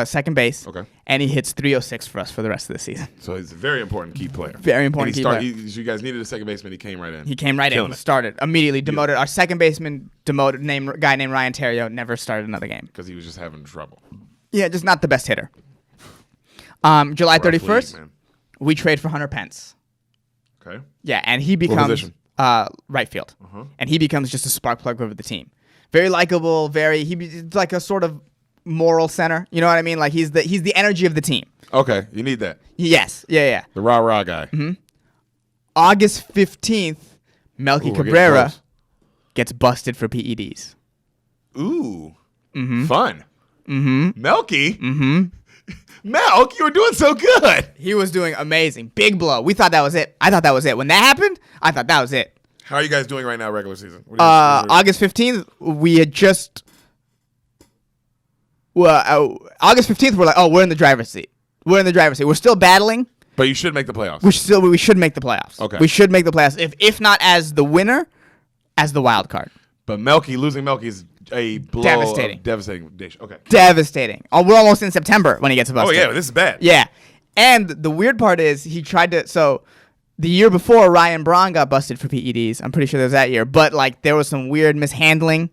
Second base. Okay. And he hits 306 for us for the rest of the season. So he's a very important key player. Very important key player. You guys needed a second baseman. He came right in. He came right in. Started immediately. Demoted our second baseman. Demoted guy named Ryan Terrio. Never started another game because he was just having trouble. Yeah, just not the best hitter. July 31st, league, we trade for Hunter Pence. Okay. Yeah, and he becomes right field, and he becomes just a spark plug for the team. Very likable. He's like a sort of moral center. You know what I mean? Like he's the energy of the team. Okay, you need that. Yes. Yeah. The rah guy. August 15th, Melky Cabrera gets busted for PEDs. Ooh. Fun. Melky. Melk, you were doing so good. He was doing amazing. Big blow. We thought that was it. I thought that was it. When that happened, I thought that was it. How are you guys doing right now, regular season? August 15th, we had just... August 15th, we're like, we're in the driver's seat. We're still battling. But you should make the playoffs. We should make the playoffs. Okay. We should make the playoffs. If not as the winner, as the wild card. But losing Melky is a blow. Devastating. Okay. Devastating. We're almost in September when he gets busted. Oh, yeah, this is bad. Yeah. And the weird part is he tried to... So the year before, Ryan Braun got busted for PEDs. I'm pretty sure it was that year. But like there was some weird mishandling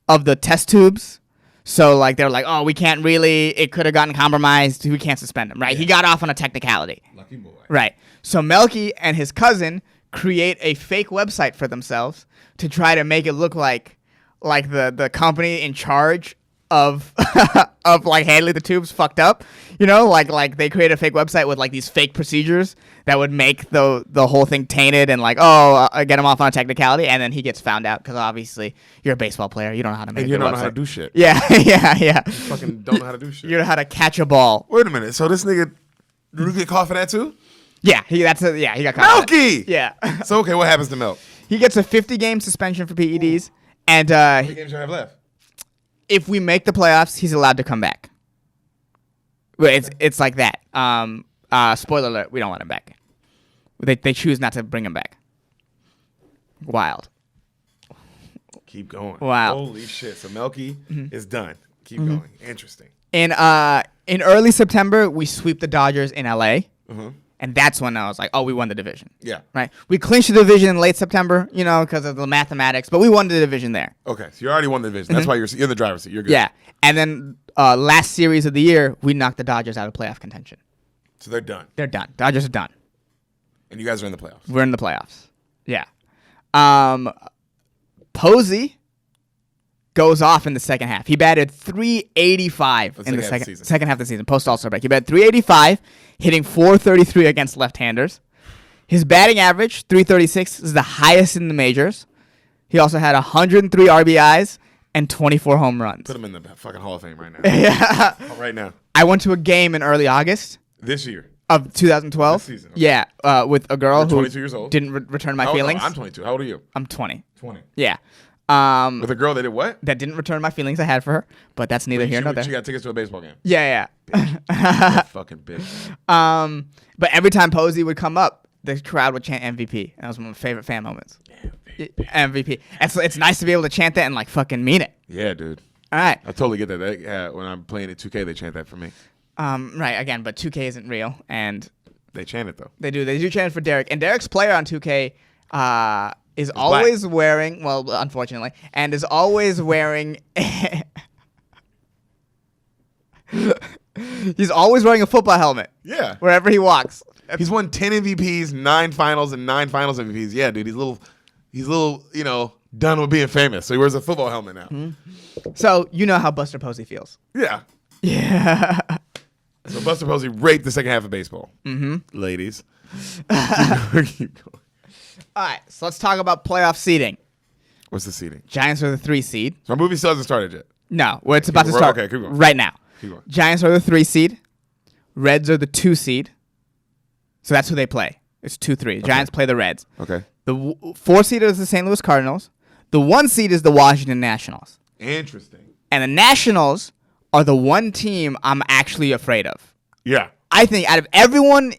of the test tubes. So like they were like, we can't really... It could have gotten compromised. We can't suspend him, right? Yeah. He got off on a technicality. Lucky boy. Right. So Melky and his cousin create a fake website for themselves to try to make it look like the company in charge of of like handling the tubes fucked up, like they create a fake website with like these fake procedures that would make the whole thing tainted and like get him off on a technicality, and then he gets found out because obviously you're a baseball player, you don't know how to make. And you don't know how to do shit. Yeah. You fucking don't know how to do shit. You know how to catch a ball. Wait a minute. So this nigga, did you get caught for that too? Yeah, he got caught. Melky. Yeah. So okay, what happens to Melk? He gets a 50-game suspension for PEDs, and how many games do you have left? If we make the playoffs, he's allowed to come back. It's like that. Spoiler alert: we don't want him back. They choose not to bring him back. Wild. Keep going. Wow. Holy shit! So Melky is done. Keep going. Interesting. In early September, we sweep the Dodgers in LA. And that's when I was like, we won the division. Yeah. Right? We clinched the division in late September, because of the mathematics, but we won the division there. Okay, so you already won the division. That's why you're in the driver's seat. You're good. Yeah. And then last series of the year, we knocked the Dodgers out of playoff contention. So they're done. They're done. Dodgers are done. And you guys are in the playoffs. We're in the playoffs. Yeah. Posey goes off in the second half. He batted .385 in the second half of the season, post All-Star break. He batted .385, hitting .433 against left-handers. His batting average, .336, is the highest in the majors. He also had 103 RBIs and 24 home runs. Put him in the fucking Hall of Fame right now. Yeah. Right now. I went to a game in early August. This year. Of 2012. This season. Okay. Yeah, with a girl who 22 years old. Didn't return my feelings. I'm 22. How old are you? I'm 20. 20. Yeah. With a girl that did what? That didn't return my feelings I had for her, but that's neither here nor there. She got tickets to a baseball game. Yeah. Fucking bitch. But every time Posey would come up, the crowd would chant MVP. That was one of my favorite fan moments. MVP. It's nice to be able to chant that and like fucking mean it. Yeah, dude. All right. I totally get that. When I'm playing at 2K, they chant that for me. Right. Again, but 2K isn't real, and they chant it though. They do chant it for Derek, and Derek's player on 2K is always black. Wearing, well, unfortunately, and is always wearing. He's always wearing a football helmet. Yeah. Wherever he walks. He's won 10 MVPs, 9 finals, and 9 finals MVPs. Yeah, dude. He's a little, done with being famous. So he wears a football helmet now. So you know how Buster Posey feels. Yeah. Yeah. So Buster Posey raped the second half of baseball. Mm-hmm. Ladies. Keep going. All right, so let's talk about playoff seeding. What's the seeding? Giants are the 3 seed. So our movie still hasn't started yet. No, well, it's about to start okay, keep going. right now. Keep going. Giants are the 3 seed. Reds are the 2 seed. So that's who they play. It's 2-3. Giants play the Reds. Okay. The 4 seed is the St. Louis Cardinals. The 1 seed is the Washington Nationals. Interesting. And the Nationals are the one team I'm actually afraid of. Yeah. I think out of everyone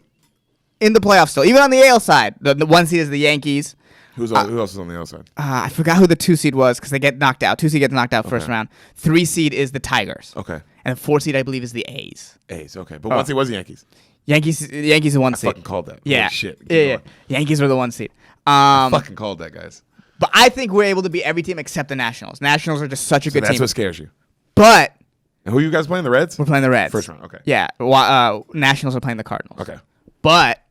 in the playoffs still, even on the AL side, the 1 seed is the Yankees. Who else is on the other side? I forgot who the 2 seed was because they get knocked out. 2 seed gets knocked out first round. 3 seed is the Tigers. Okay. And the 4 seed, I believe, is the A's. A's, okay. But 1 seed was the Yankees. Yankees are 1 seed. I fucking called that. Yeah. Holy shit. Yeah. Yankees are the 1 seed. Fucking called that, guys. But I think we're able to beat every team except the Nationals. Nationals are just such a good That's team. what scares you. But And who are you guys playing? The Reds? we're playing the Reds. First round, okay. Yeah. Nationals are playing the Cardinals. Okay. But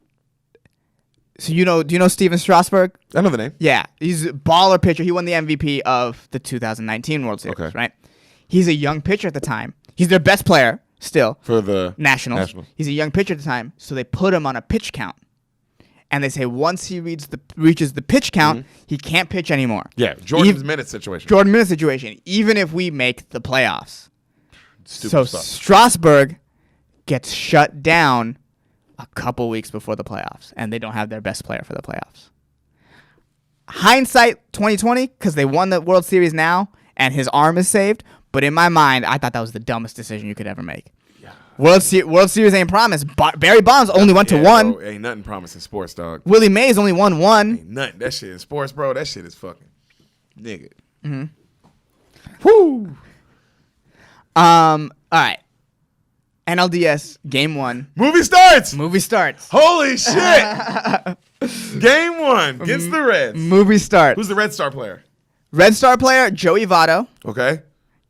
so do you know Steven Strasburg? I know the name. Yeah, he's a baller pitcher. He won the MVP of the 2019 World Series, Okay. right? He's a young pitcher at the time. He's their best player still. For the Nationals. He's a young pitcher at the time, so they put him on a pitch count. And they say once he reaches the pitch count, he can't pitch anymore. Yeah, Jordan's minute situation. Jordan Minute situation, even if we make the playoffs. Stupid So stuff. Strasburg gets shut down a couple weeks before the playoffs, and they don't have their best player for the playoffs. Hindsight 2020, because they won the World Series now, and his arm is saved. But in my mind, I thought that was the dumbest decision you could ever make. Yeah. World Series ain't promised. Barry Bonds only went to 1. Bro, ain't nothing promising sports, dog. Willie Mays only won 1. Ain't nothing. That shit in sports, bro. That shit is fucking nigga. Woo. All right. NLDS Game 1. Movie starts. Movie starts. Holy shit. Game 1 against the Reds. Movie starts. Who's the Red Star player? Red Star player Joey Votto. Okay.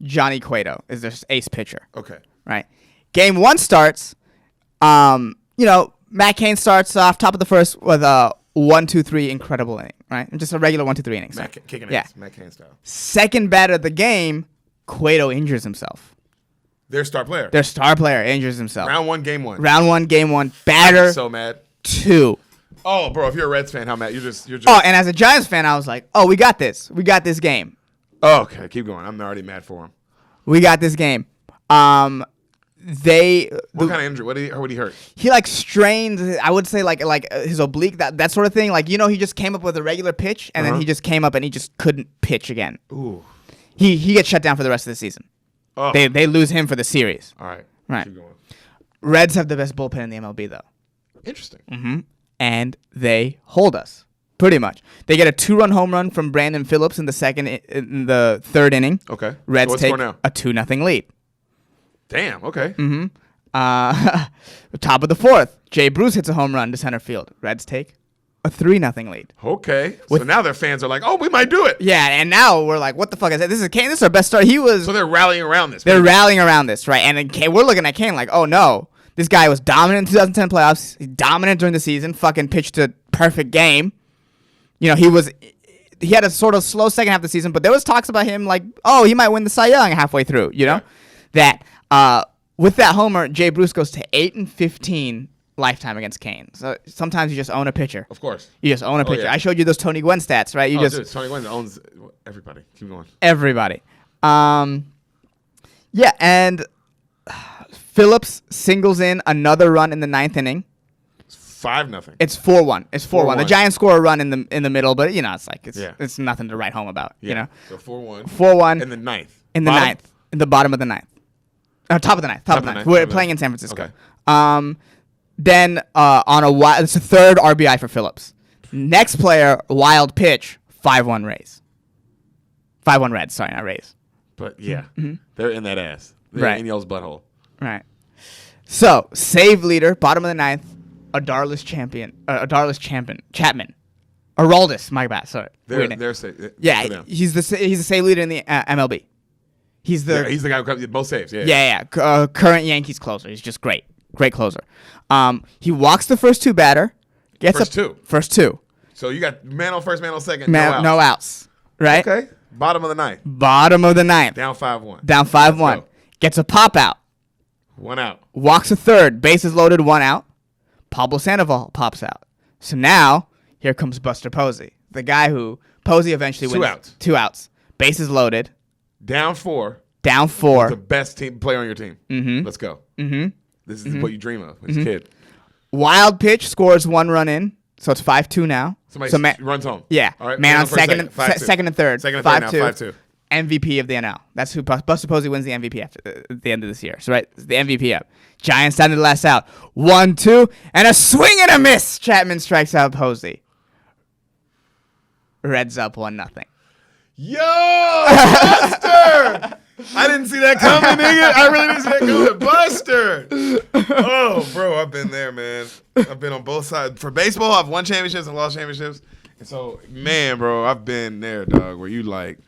Johnny Cueto is their ace pitcher. Okay. Right. Game 1 starts. Matt Cain starts off top of the first with a 1-2-3 incredible inning. Right. Just a regular 1-2-3 inning. Kicking yeah. ass. Matt Cain style. Second batter of the game, Cueto injures himself. Their star player. Their star player injures himself. Round 1, game 1. Round 1, game 1. Batter. I'm so mad. 2. Oh, bro, if you're a Reds fan, how mad? You're just. Oh, and as a Giants fan, I was like, oh, we got this. We got this game. Oh, okay, keep going. I'm already mad for him. We got this game. What kind of injury? What did he hurt? He strained. I would say like his oblique, that sort of thing. He just came up with a regular pitch, and then he just came up and he just couldn't pitch again. Ooh. He gets shut down for the rest of the season. Oh. They lose him for the series. All right. Right. Keep going. Reds have the best bullpen in the MLB though. Interesting. Mm-hmm. And they hold us pretty much. They get a 2-run home run from Brandon Phillips in the third inning. Okay. Reds so take a 2-0 lead. Damn. Okay. Mm-hmm. Top of the 4th, Jay Bruce hits a home run to center field. Reds take a 3-0 lead. Okay. So now their fans are like, oh, we might do it. Yeah, and now we're like, what the fuck is that? This is Kane. This is our best start. So they're rallying around this. They're rallying around this, right? And then we're looking at Kane like, oh no, this guy was dominant in 2010 playoffs. He's dominant during the season. Fucking pitched a perfect game. He had a sort of slow second half of the season, but there was talks about him like, oh, he might win the Cy Young halfway through. That with that homer, Jay Bruce goes to 8-15 lifetime against Kane. So sometimes you just own a pitcher. Of course. You just own a pitcher. Yeah. I showed you those Tony Gwynn stats, right? Dude, Tony Gwynn owns everybody. Keep going. Everybody. Yeah, and Phillips singles in another run in the 9th inning. It's 5-0. It's 4-1. It's 4-1. The 4-1. Giants score a run in the middle, but it's nothing to write home about. Yeah. So 4-1. 4-1 in the 9th. in the 9th. In the bottom of the 9th. Top of the 9th. Top of the 9th. We're playing in San Francisco. Okay. Then it's a third RBI for Phillips. Next player, wild pitch, 5-1 Rays. 5-1 Reds. Sorry, not Rays. But yeah, they're in that ass. They're Right. in y'all's butthole. Right. So save leader, bottom of the 9th, Adarlis Chapman. Aroldis, my bad. Sorry. They're safe. Yeah, he's the save leader in the MLB. He's the guy who comes most saves. Yeah. Yeah. Current Yankees closer. He's just great closer. He walks the first 2 batter. First two. So you got man on first, man on second. No outs. Right. Okay. Bottom of the 9th. Bottom of the 9th. Down 5-1. Down 5-1. Gets a pop out. 1 out. Walks to third. Bases loaded, 1 out. Pablo Sandoval pops out. So now, here comes Buster Posey. The guy who Posey eventually wins. 2 outs. 2 outs. Bases loaded. Down 4. Down 4. The best team player on your team. Mm-hmm. Let's go. Mm-hmm. This is what you dream of as a kid. Wild pitch, scores 1 run in. So it's 5-2 now. Somebody runs home. Yeah. All right. Man on second and second and third. Second and third now, 5-2. MVP of the NL. That's who Buster Posey wins the MVP at the end of this year. So, right, the MVP up. Giants down to the last out. 1-2, and a swing and a miss. Chapman strikes out Posey. Reds up 1-0. Yo, Buster! I didn't see that coming, nigga. I really didn't see that coming. Buster! Oh, bro, I've been there, man. I've been on both sides. For baseball, I've won championships and lost championships. And so, man, bro, I've been there, dog, where you like,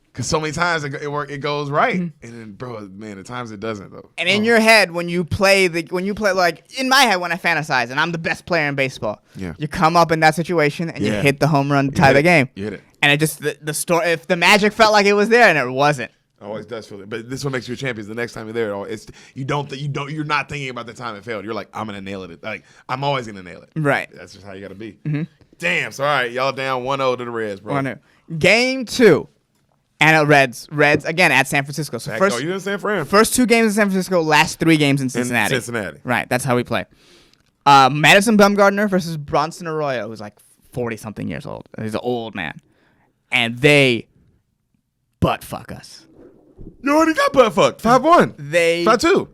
because so many times it goes right. And then, bro, man, at times it doesn't, though. And in your head, when you play, like, in my head, when I fantasize, and I'm the best player in baseball, you come up in that situation and you hit the home run to tie the game. You hit it. And it just, the story, if the magic felt like it was there and it wasn't. It always does feel it, but this is what makes you a champion. Is the next time you're there, you're not thinking about the time it failed. You're like, I'm gonna nail it. Like I'm always gonna nail it. Right. That's just how you gotta be. Mm-hmm. Damn. So all right, y'all down 1-0 to the Reds, bro. 1-0. Game 2, and Reds again at San Francisco. So you didn't San Fran. First 2 games in San Francisco, last 3 games in Cincinnati. Right. That's how we play. Madison Bumgarner versus Bronson Arroyo, who's like 40-something years old. He's an old man, and they butt fuck us. You already got butt fucked. 5-1. They 5-2.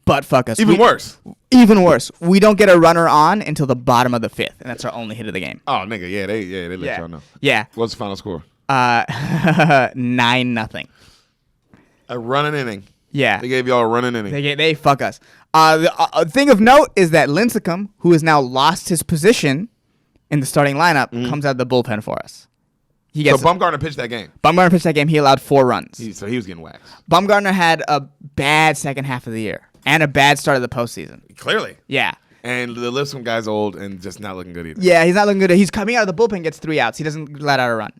Butt fuck us. Even worse. Even worse. We don't get a runner on until the bottom of the 5th, and that's our only hit of the game. Oh, nigga, they let y'all know. Yeah. What's the final score? 9-0. A running inning. Yeah. They gave y'all a running inning. They fuck us. The thing of note is that Lincecum, who has now lost his position in the starting lineup, comes out of the bullpen for us. So Bumgarner pitched that game. Bumgarner pitched that game. He allowed 4 runs. So he was getting waxed. Bumgarner had a bad second half of the year and a bad start of the postseason. Clearly. Yeah. And the Lipscomb guy's old and just not looking good either. Yeah, he's not looking good. He's coming out of the bullpen, gets 3 outs. He doesn't let out a run.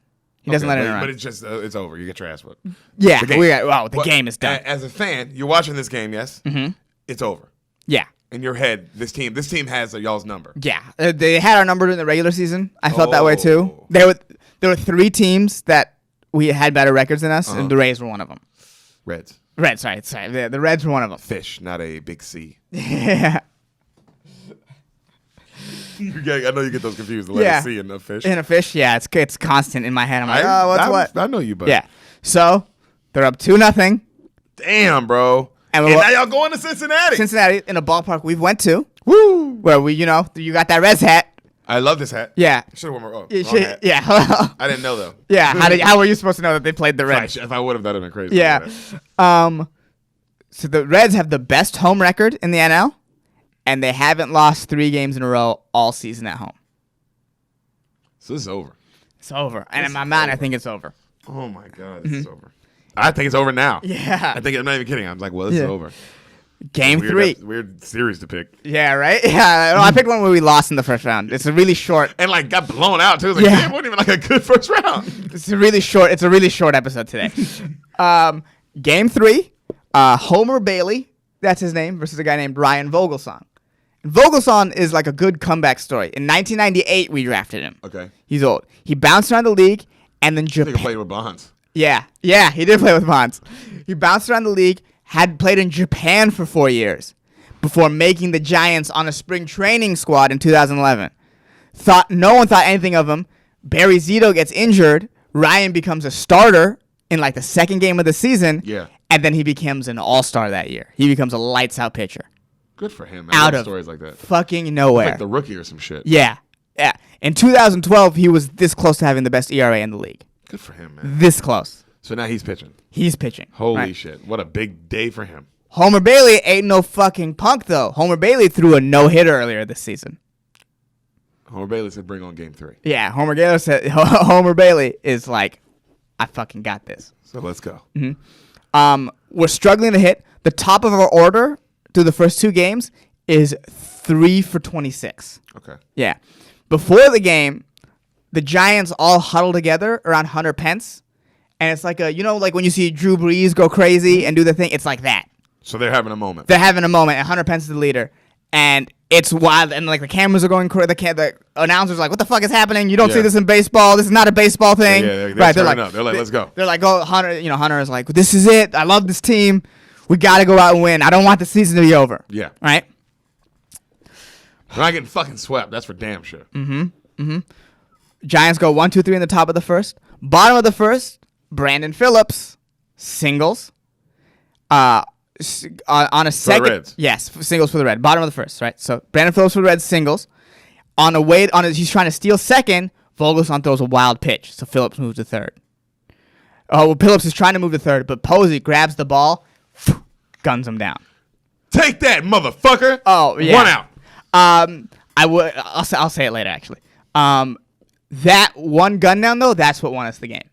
He doesn't let it run. But it's just it's over. You get your ass whooped. Yeah. The game is done. As a fan, you're watching this game, yes? Mm-hmm. It's over. Yeah. In your head, this team has y'all's number. Yeah. They had our number in the regular season. I felt that way too. There were 3 teams that we had better records than us, and the Rays were one of them. Reds. Sorry. The Reds were one of them. Fish, not a big C. Yeah. I know you get those confused. The letter C in a fish. In a fish, yeah. It's constant in my head. I'm like, what? I know you, buddy. Yeah. So, they're up 2-0. Damn, bro. And now y'all going to Cincinnati. Cincinnati, in a ballpark we went to. Woo! Where you got that Reds hat. I love this hat. Yeah. Should have worn more. Hat. Yeah. I didn't know, though. Yeah. How were you supposed to know that they played the Reds? If I would have, that would have been crazy. Yeah. So the Reds have the best home record in the NL, and they haven't lost 3 games in a row all season at home. So this is over. It's over. And in my mind, I think it's over. Oh, my God. This is over. I think it's over now. Yeah. I'm not even kidding. I'm like, well, this is over. Game 3. Weird series to pick. Yeah, right? Yeah. I picked one where we lost in the first round. It's a really short. And got blown out, too. It's like, damn, it wasn't even a good first round. It's a really short episode today. Game 3. Homer Bailey, that's his name, versus a guy named Ryan Vogelsong. Vogelsong is like a good comeback story. In 1998, we drafted him. Okay. He's old. He bounced around the league, and then Japan. I think he played with Bonds. Yeah, he did play with Bonds. He bounced around the league, had played in Japan for 4 years, before making the Giants on a spring training squad in 2011. No one thought anything of him. Barry Zito gets injured. Ryan becomes a starter in the second game of the season. Yeah. And then he becomes an all-star that year. He becomes a lights-out pitcher. Good for him, man. I love stories like that. Fucking nowhere. Like the rookie or some shit. Yeah. In 2012, he was this close to having the best ERA in the league. Good for him, man. This close. So now he's pitching. Holy shit. What a big day for him. Homer Bailey ain't no fucking punk, though. Homer Bailey threw a no-hitter earlier this season. Homer Bailey said bring on game 3. Yeah, Homer Bailey is like, I fucking got this. So let's go. Mm-hmm. We're struggling to hit. The top of our order through the first 2 games is 3 for 26. Okay. Yeah. Before the game, the Giants all huddle together around Hunter Pence. And it's like like when you see Drew Brees go crazy and do the thing, it's like that. So they're having a moment. They're having a moment, and Hunter Pence is the leader, and it's wild. And like the cameras are going crazy. The announcers are like, "What the fuck is happening? You don't see this in baseball. This is not a baseball thing." Yeah, right? They're like, let's go. They're like, "Oh, Hunter." Hunter is like, "This is it. I love this team. We got to go out and win. I don't want the season to be over." Yeah. Right. We're not getting fucking swept. That's for damn sure. Giants go 1-2-3 in the top of the first. Bottom of the first, Brandon Phillips singles. On a second, the Reds. Yes, singles for the Red. Bottom of the first, right? So Brandon Phillips for the Reds singles. He's trying to steal second. Vogelsong throws a wild pitch, so Phillips moves to third. Phillips is trying to move to third, but Posey grabs the ball, guns him down. Take that, motherfucker! Oh yeah, 1 out. I'll say it later actually. That one gun down though, that's what won us the game.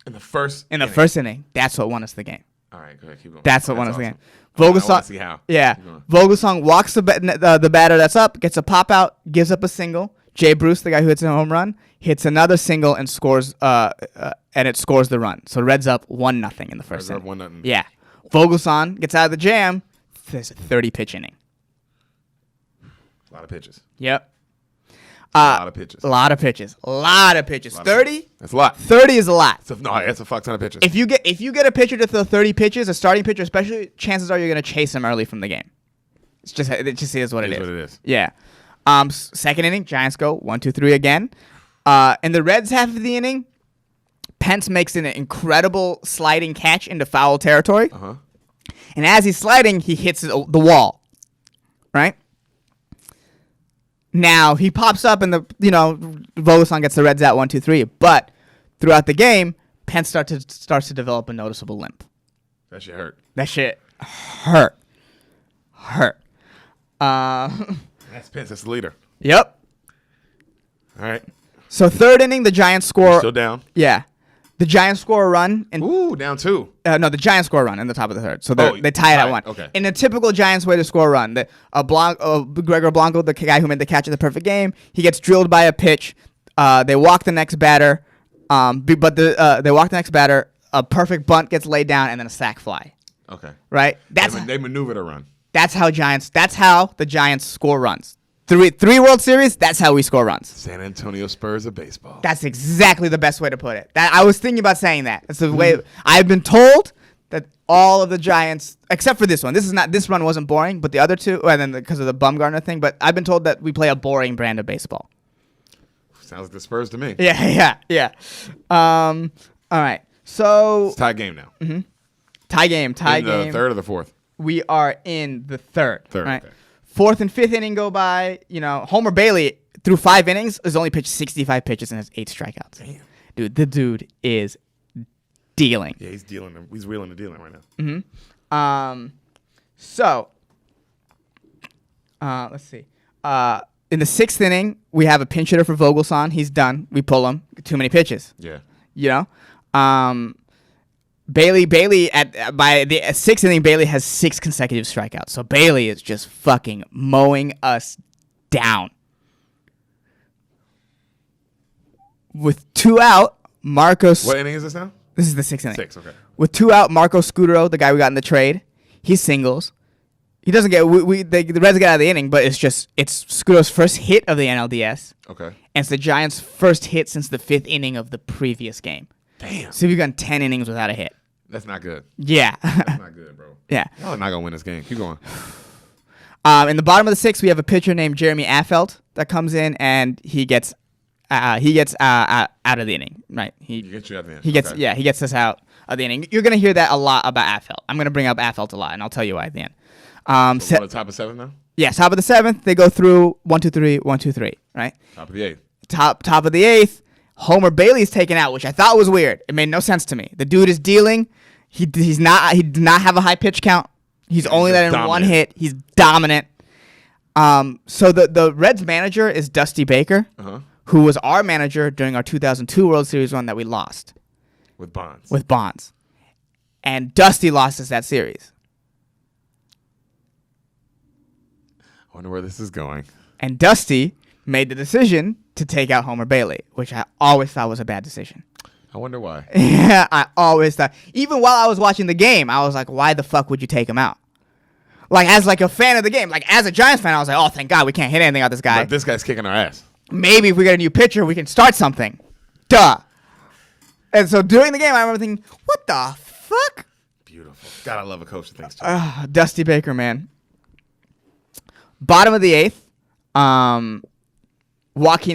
In the first inning, that's what won us the game. All right, go ahead, keep going. That's what won us the game. I want to see how. Yeah. Vogelsong walks the batter that's up, gets a pop out, gives up a single. Jay Bruce, the guy who hits a home run, hits another single and scores. And it scores the run. So Reds up 1-0 in the first inning. 1-0. Yeah. Vogelsong gets out of the jam. There's a 30-pitch inning. A lot of pitches. Yep. A lot of pitches. A lot of pitches. 30? That's a lot. 30 is a lot. That's a fuck ton of pitches. If you get a pitcher to throw 30 pitches, a starting pitcher especially, chances are you're going to chase him early from the game. It just is what it is. What it is. Yeah. Second inning, Giants go 1-2-3 again. In the Reds half of the inning, Pence makes an incredible sliding catch into foul territory. Uh-huh. And as he's sliding, he hits the wall. Right? Now, he pops up and Vogelsong gets the Reds out 1-2-3. But throughout the game, Pence starts to develop a noticeable limp. That shit hurt. Hurt. That's Pence. That's the leader. Yep. All right. So third inning, the Giants score. Still down. Yeah. The Giants score a run. Down 2. No, the Giants score a run in the top of the third. So they tie it at 1. Okay. In a typical Giants way to score a run, Gregor Blanco, the guy who made the catch in the perfect game, he gets drilled by a pitch. They walk the next batter. They walk the next batter. A perfect bunt gets laid down, and then a sac fly. Okay. Right? They maneuvered a run. That's how the Giants score runs. Three World Series, that's how we score runs. San Antonio Spurs of baseball. That's exactly the best way to put it. I was thinking about saying that. That's the way I've been told that all of the Giants, except for this one. This run wasn't boring, but the other two, and then because of the Bumgarner thing. But I've been told that we play a boring brand of baseball. Sounds like the Spurs to me. Yeah. All right. So it's tie game now. Mm-hmm. Tie game. The third or the fourth? We are in the third. Right? Okay. Fourth and fifth inning go by. Homer Bailey through 5 innings has only pitched 65 pitches and has 8 strikeouts. Damn. Dude, the dude is dealing. Yeah, he's dealing. He's wheeling and dealing right now. Mm-hmm. So, let's see. In the 6th inning, we have a pinch hitter for Vogelsong. He's done. We pull him. Too many pitches. Yeah. Bailey by the 6th inning, Bailey has 6 consecutive strikeouts. So Bailey is just fucking mowing us down. With 2 out, Marcos. What inning is this now? This is the 6th inning. 6, okay. With 2 out, Marco Scudero, the guy we got in the trade, he singles. He doesn't get. The Reds get out of the inning, but it's Scudero's first hit of the NLDS. Okay. And it's the Giants' first hit since the 5th inning of the previous game. Damn. So we've gone 10 innings without a hit. That's not good. Yeah. That's not good, bro. Yeah. Y'all are not gonna win this game. Keep going. In the bottom of the 6th, we have a pitcher named Jeremy Affeldt that comes in and he gets out of the inning. Right. He gets you out of the inning. He gets us out of the inning. You're gonna hear that a lot about Affeldt. I'm gonna bring up Affeldt a lot, and I'll tell you why at the end. So we're on the top of 7 now. Yes, top of the 7th. They go through 1-2-3, 1-2-3. Right. Top of the 8th. Top of the 8th. Homer Bailey's taken out, which I thought was weird. It made no sense to me. The dude is dealing. He did not have a high pitch count. He's only letting dominant. 1 hit. He's dominant. So the Reds manager is Dusty Baker, who was our manager during our 2002 World Series run that we lost. With Bonds. And Dusty lost us that series. I wonder where this is going. And Dusty made the decision to take out Homer Bailey, which I always thought was a bad decision. I wonder why. Yeah, I always thought. Even while I was watching the game, I was like, why the fuck would you take him out? Like, as like a fan of the game, like as a Giants fan, I was like, oh, thank God we can't hit anything out this guy. But this guy's kicking our ass. Maybe if we get a new pitcher, we can start something. Duh. And so during the game, I remember thinking, what the fuck? Beautiful. God, I love a coach that thinks too. Dusty Baker, man. Bottom of the eighth, Joaquin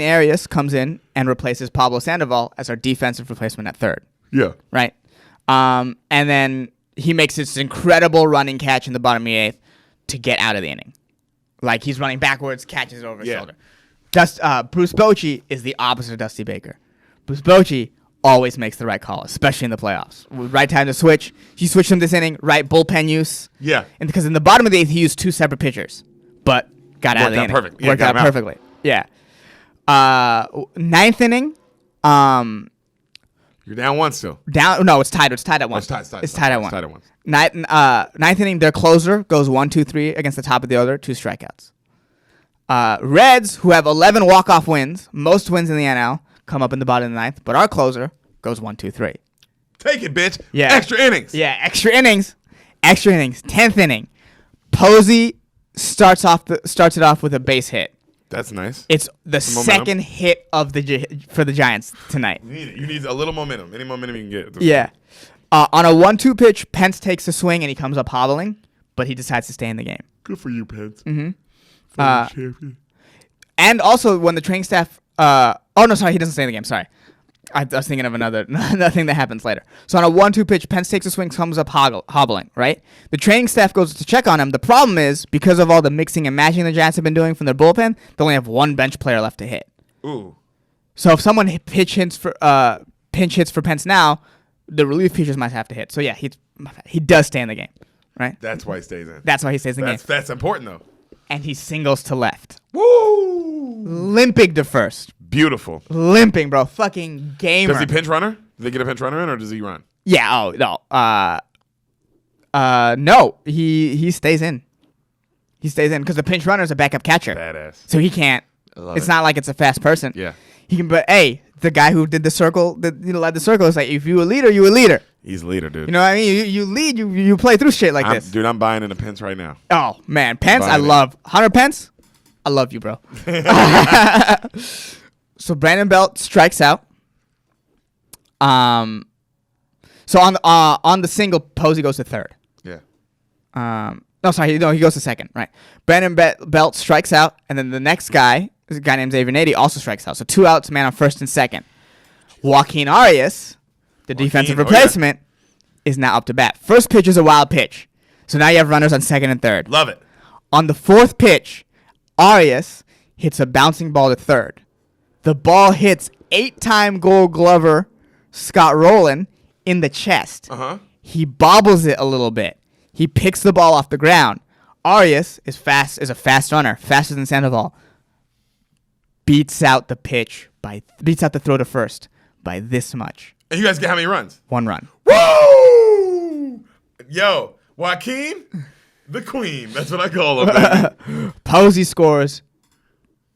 Arias comes in and replaces Pablo Sandoval as our defensive replacement at third. Yeah. Right? And then he makes this incredible running catch in the bottom of the eighth to get out of the inning. Like, he's running backwards, catches it over his shoulder. Bruce Bochy is the opposite of Dusty Baker. Bruce Bochy always makes the right call, especially in the playoffs. Right time to switch. He switched him this inning, right bullpen use. Yeah. And because in the bottom of the eighth, he used two separate pitchers, but got out of the inning. Perfect. Yeah, Worked out perfectly. Yeah. Ninth inning. You're down one still. No, it's tied. It's tied at one. It's tied at one. Ninth inning, their closer goes 1-2-3 against the top of the order, 2 strikeouts. Reds, who have 11 walk-off wins, most wins in the NL, come up in the bottom of the ninth, but our closer goes 1-2-3. Take it, bitch. Yeah. Extra innings. Yeah, extra innings. 10th inning. Posey starts it off with a base hit. That's nice. It's the second hit of for the Giants tonight. You need a little momentum. Any momentum you can get. Yeah. On a 1-2 pitch, Pence takes a swing and he comes up hobbling, but he decides to stay in the game. Good for you, Pence. Mm-hmm. And also, when the training staff... he doesn't stay in the game. Sorry. I was thinking of another thing that happens later. So on a 1-2 pitch, Pence takes a swing, comes up hobbling, right? The training staff goes to check on him. The problem is, because of all the mixing and matching the Giants have been doing from their bullpen, they only have one bench player left to hit. Ooh. So if someone pinch hits for Pence now, the relief pitchers might have to hit. So yeah, he does stay in the game, right? That's why he stays in. That's why he stays in the game. That's important, though. And he singles to left. Woo! Limping to first. Beautiful. Limping, bro. Fucking gamer. Does he pinch runner? Do they get a pinch runner in, or does he run? Yeah. Oh no. No. He stays in. He stays in because the pinch runner is a backup catcher. Badass. So he can't. It's not like it's a fast person. Yeah. He can. But hey, the guy who did the circle, led the circle, is like, if you a leader, you a leader. He's a leader, dude. You know what I mean? You lead. You play through shit like this. Dude, I'm buying into Pence right now. Oh man, Pence, I love. Hunter Pence, I love you, bro. So Brandon Belt strikes out. So on the single, Posey goes to third. Yeah. He goes to second. Right. Brandon Belt strikes out, and then the next guy is a guy named Xavier Nady, also strikes out. So 2 outs, man on first and second. Joaquin Arias, the defensive replacement, is now up to bat. First pitch is a wild pitch. So now you have runners on second and third. Love it. On the fourth pitch, Arias hits a bouncing ball to third. The ball hits 8-time Gold Glover Scott Rowland in the chest. Uh-huh. He bobbles it a little bit. He picks the ball off the ground. Arias is a fast runner, faster than Sandoval. Beats out the throw to first by this much. And you guys get how many runs? 1 run. Woo! Yo, Joaquin, the queen. That's what I call him. Posey scores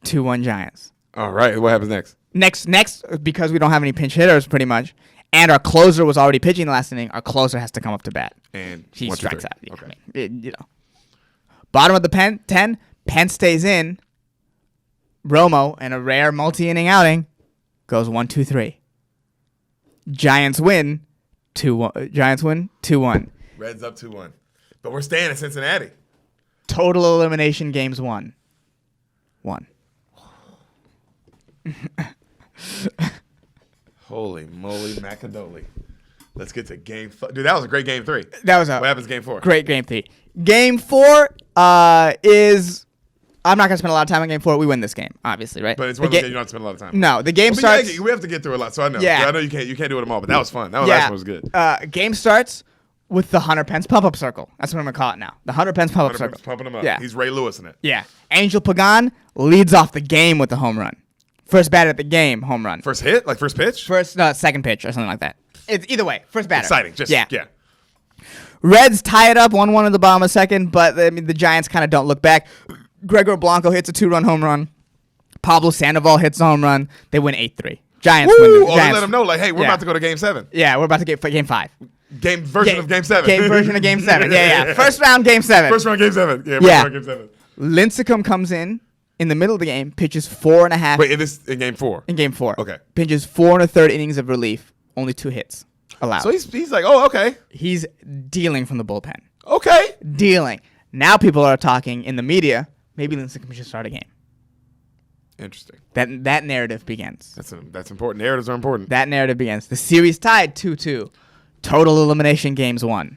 2-1 Giants. All right, what happens next? Next, because we don't have any pinch hitters pretty much, and our closer was already pitching the last inning, our closer has to come up to bat. And he strikes out. Yeah, okay. I mean, Bottom of the 10, Penn stays in. Romo, in a rare multi-inning outing, goes 1-2-3. Giants win 2-1. Giants win 2-1. Reds up 2-1. But we're staying in Cincinnati. Total elimination games 1. Holy moly macadoli. Let's get to game 4. Dude, that was a great game 3. What happens game 4? Great game 3. Game 4 is... I'm not going to spend a lot of time on game 4. We win this game, obviously, right? But it's one of those games you don't have to spend a lot of time. No, the game starts... We have to get through a lot, so I know. Yeah. I know you can't do it all, but that was fun. That last one was good. Game starts with the Hunter Pence pump-up circle. That's what I'm going to call it now. The Hunter Pence pump-up circle. Pumping him up. Yeah. He's Ray Lewis in it. Yeah. Angel Pagan leads off the game with the home run. First batter at the game, home run. First hit? Like first pitch? Second pitch or something like that. It's either way. First batter. Exciting. Yeah. Reds tie it up 1-1 in the bottom of second, but the Giants kind of don't look back. Gregor Blanco hits a 2-run home run. Pablo Sandoval hits a home run. They win 8-3. Giants Woo! win. Oh, they Giants. let them know, like, hey, we're Yeah. about to go to Game 7. Yeah, we're about to get Game 5. Game version of Game 7. Game version of Game 7. Yeah. First round, Game 7. First round, Game 7. Yeah, first Yeah. round, Game 7. Lincecum comes in the middle of the game, pitches 4.5. Wait, in Game 4? In Game 4. Okay. Pitches 4 1/3 innings of relief, only 2 hits allowed. So he's like, oh, okay. He's dealing from the bullpen. Okay. Dealing. Now people are talking in the media, maybe Lincecum should start a game. Interesting. That narrative begins. That's important. Narratives are important. That narrative begins. The series tied 2-2. Total elimination games 1-2.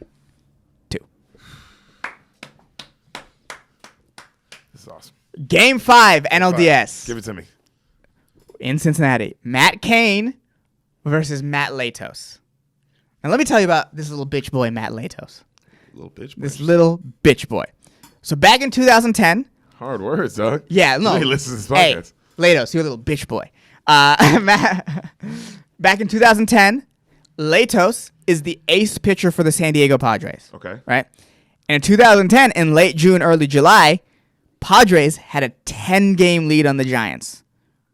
This is awesome. Game 5, NLDS. Give it to me. In Cincinnati. Matt Cain versus Matt Latos. Now let me tell you about this little bitch boy, Matt Latos. Little bitch. This little bitch boy. So back in 2010. Hard words, dog. Yeah, no. He listens to this Hey, podcast. Latos, you a little bitch boy. Back in 2010, Latos is the ace pitcher for the San Diego Padres. Okay. Right? And in 2010, in late June, early July, Padres had a 10-game lead on the Giants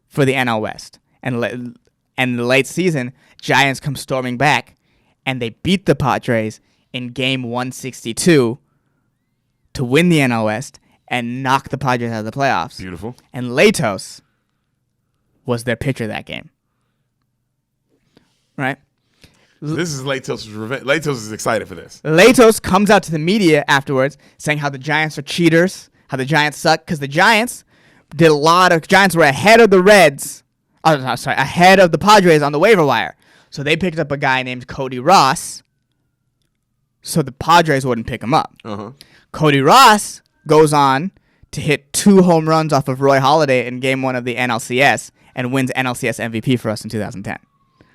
for the NL West. And in the late season, Giants come storming back, and they beat the Padres in Game 162 to win the NL West and knock the Padres out of the playoffs. Beautiful. And Latos was their pitcher that game. Right? This is Latos' revenge. Latos is excited for this. Latos comes out to the media afterwards saying how the Giants are cheaters, how the Giants suck, because the Giants were ahead of the Reds. Oh, no, sorry, ahead of the Padres on the waiver wire. So they picked up a guy named Cody Ross so the Padres wouldn't pick him up. Uh-huh. Cody Ross goes on to hit 2 home runs off of Roy Halladay in Game 1 of the NLCS and wins NLCS MVP for us in 2010.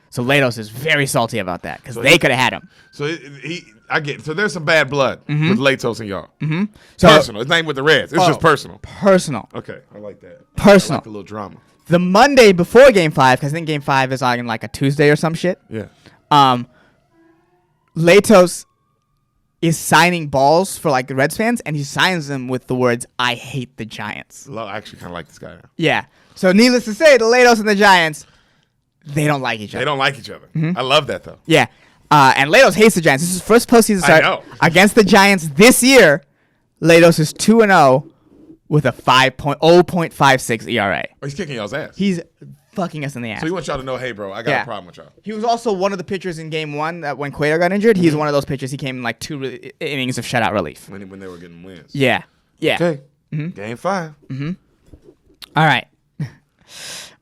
So Latos is very salty about that because they could have had him. So I get it. So there's some bad blood with Latos and y'all. Mm-hmm. So, Personal. It's not even with the Reds. It's just personal. Personal. Okay, I like that. Personal. I like the little drama. The Monday before Game 5, because I think Game 5 is on like a Tuesday or some shit. Yeah. Latos is signing balls for like the Reds fans, and he signs them with the words, "I hate the Giants." I actually kind of like this guy now. Yeah. So needless to say, the Latos and the Giants, they don't like each other. They don't like each other. I love that, though. Yeah. And Latos hates the Giants. This is his first postseason start I know. against the Giants this year. Latos is 2-0 with a 0.56 ERA. Oh, he's kicking y'all's ass. He's fucking us in the ass. So he wants y'all to know, hey, bro, I got a problem with y'all. He was also one of the pitchers in Game 1 that when Cueto got injured, he's one of those pitchers. He came in like 2 innings of shutout relief. When they were getting wins. Yeah. Yeah. Okay. Game 5. All right.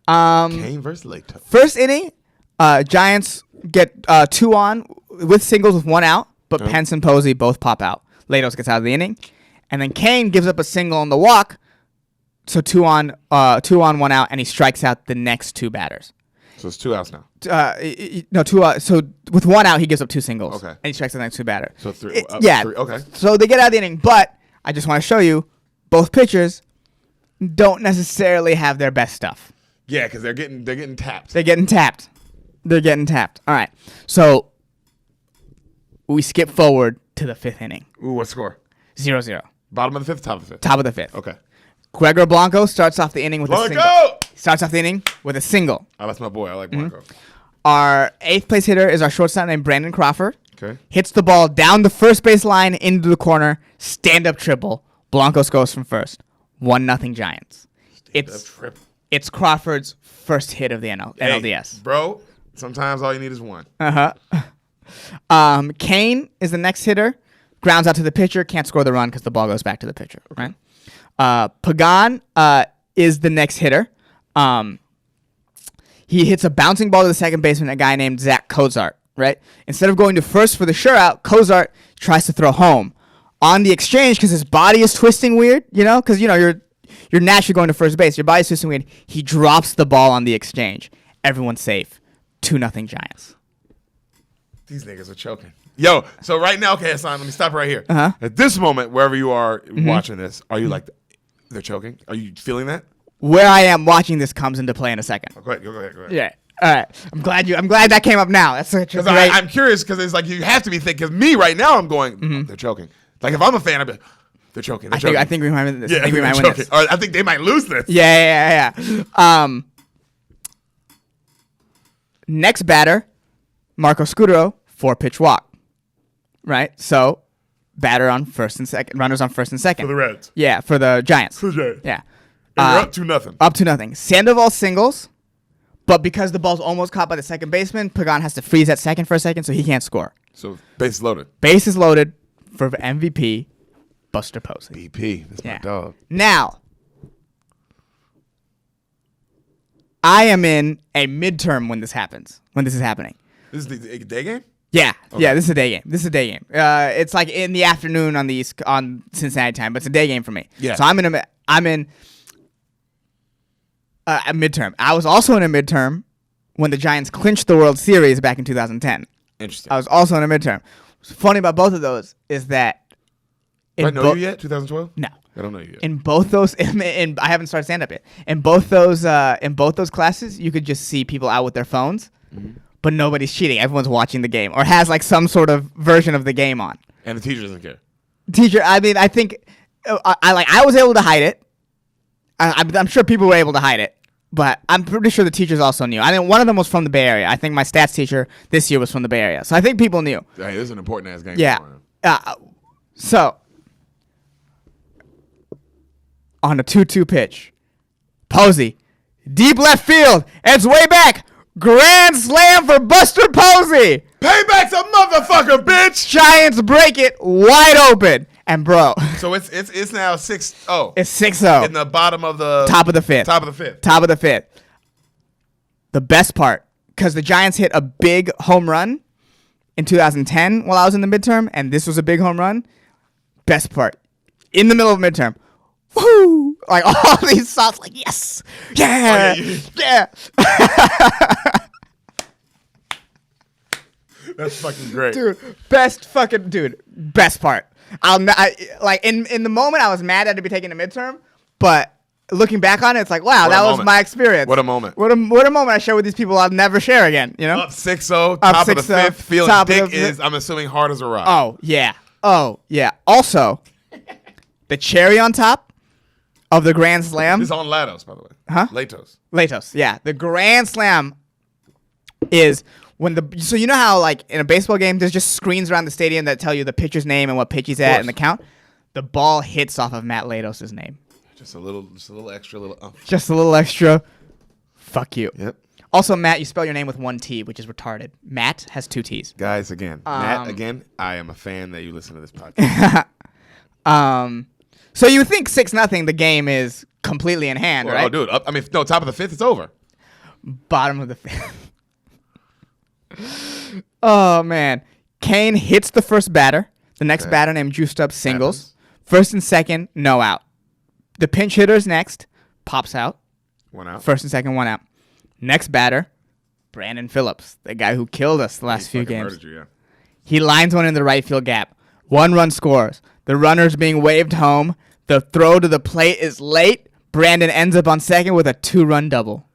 Kane versus Latos. First inning, Giants get 2 on with singles with 1 out, but Pence and Posey both pop out. Latos gets out of the inning. And then Kane gives up a single on the walk, so 2 on, 1 out, and he strikes out the next 2 batters. So it's 2 outs now. No, 2 out. So with 1 out, he gives up 2 singles. Okay. And he strikes out the next 2 batters. So 3. 3. Okay. So they get out of the inning, but I just want to show you both pitchers don't necessarily have their best stuff. Yeah, because they're getting tapped. They're getting tapped. All right. So we skip forward to the 5th inning. Ooh, what score? 0-0. Bottom of the 5th, top of the 5th? Top of the 5th. Okay. Gregor Blanco starts off the inning with a single. Blanco! Starts off the inning with a single. Oh, that's my boy. I like Blanco. Our 8th place hitter is our shortstop named Brandon Crawford. Okay. Hits the ball down the first base line into the corner. Stand-up triple. Blanco scores from first. 1-0 Giants. It's Crawford's first hit of the NLDS. Hey, bro, sometimes all you need is one. Kane is the next hitter. Grounds out to the pitcher. Can't score the run because the ball goes back to the pitcher. Right. Pagan is the next hitter. He hits a bouncing ball to the second baseman, a guy named Zach Cozart. Right. Instead of going to first for the sure out, Cozart tries to throw home. On the exchange, because his body is twisting weird, because you're naturally going to first base. Your body's twisting weird. He drops the ball on the exchange. Everyone's safe. 2-0 Giants. These niggas are choking. Yo, so right now, okay, Hassan, let me stop right here. At this moment, wherever you are watching this, are you like, they're choking? Are you feeling that? Where I am watching this comes into play in a second. Oh, go ahead. Yeah. All right. I'm glad that came up now. That's such a great... I'm curious because it's like you have to be thinking. Because me right now, I'm going, oh, they're choking. Like if I'm a fan, I'd be like, they're choking. I think we might win this. Yeah, I think we might win this. Or I think they might lose this. Yeah. Next batter, Marco Scudero, 4-pitch walk. Right? So, batter on first and second. Runners on first and second. For the Reds. Yeah, for the Giants. For the Giants. Yeah. And you're up 2-0. Up 2-0. Sandoval singles, but because the ball's almost caught by the second baseman, Pagan has to freeze at second for a second, so he can't score. So, bases loaded. Bases loaded for MVP, Buster Posey. BP. That's my dog. Now, I am in a midterm when this happens. When this is happening. This is the day game? Yeah, Okay. yeah. This is a day game. It's like in the afternoon on Cincinnati time, but it's a day game for me. Yeah. So I'm in a midterm. I was also in a midterm when the Giants clinched the World Series back in 2010. Interesting. I was also in a midterm. What's funny about both of those is that Do I know you yet? 2012? No. I don't know you yet. In both those, I haven't started stand up yet. In both those classes, you could just see people out with their phones. Mm-hmm. But nobody's cheating. Everyone's watching the game or has like some sort of version of the game on. And the teacher doesn't care. I think I was able to hide it. I'm sure people were able to hide it, but I'm pretty sure the teachers also knew. I think one of them was from the Bay Area. I think my stats teacher this year was from the Bay Area, so I think people knew. Hey, this is an important ass game. Yeah. So on a 2-2 pitch, Posey, deep left field. It's way back. Grand slam for Buster Posey. Payback's a motherfucker, bitch. Giants break it wide open. And bro, So it's now 6-0. it's 6-0. In the bottom of the Top of the fifth. Top of the fifth. Top of the fifth. The best part, because the Giants hit a big home run in 2010 while I was in the midterm, and this was a big home run. Best part, in the middle of midterm, woo! Like all these shots, like yes, yeah, yeah. That's fucking great. Dude, best part. In the moment I was mad at to be taking a midterm, but looking back on it, it's like wow, that was my experience. What a moment. What a moment I share with these people I'll never share again. You know, Up 6-0, top of the 6-0, fifth. Feeling top of dick the is, I'm assuming, hard as a rock. Oh yeah. Also, the cherry on top of the Grand Slam. This is on Latos, by the way. Huh? Latos. Yeah, the Grand Slam is when so you know how like in a baseball game there's just screens around the stadium that tell you the pitcher's name and what pitch he's at and the count. The ball hits off of Matt Latos' name. Just a little extra. Just a little extra. Fuck you. Yep. Also, Matt, you spell your name with one T, which is retarded. Matt has 2 T's. Guys, again, Matt, I am a fan that you listen to this podcast. So you think 6-0, the game is completely in hand, right? Oh, dude. Top of the fifth, it's over. Bottom of the fifth. Oh, man. Kane hits the first batter. The next batter named Juiced Up singles. First and second, no out. The pinch hitter's next. Pops out. 1 out. First and second, 1 out. Next batter, Brandon Phillips, the guy who killed us the last few games. Murdered you, yeah. He lines one in the right field gap. 1 run scores. The runner's being waved home. The throw to the plate is late. Brandon ends up on second with a 2-run double.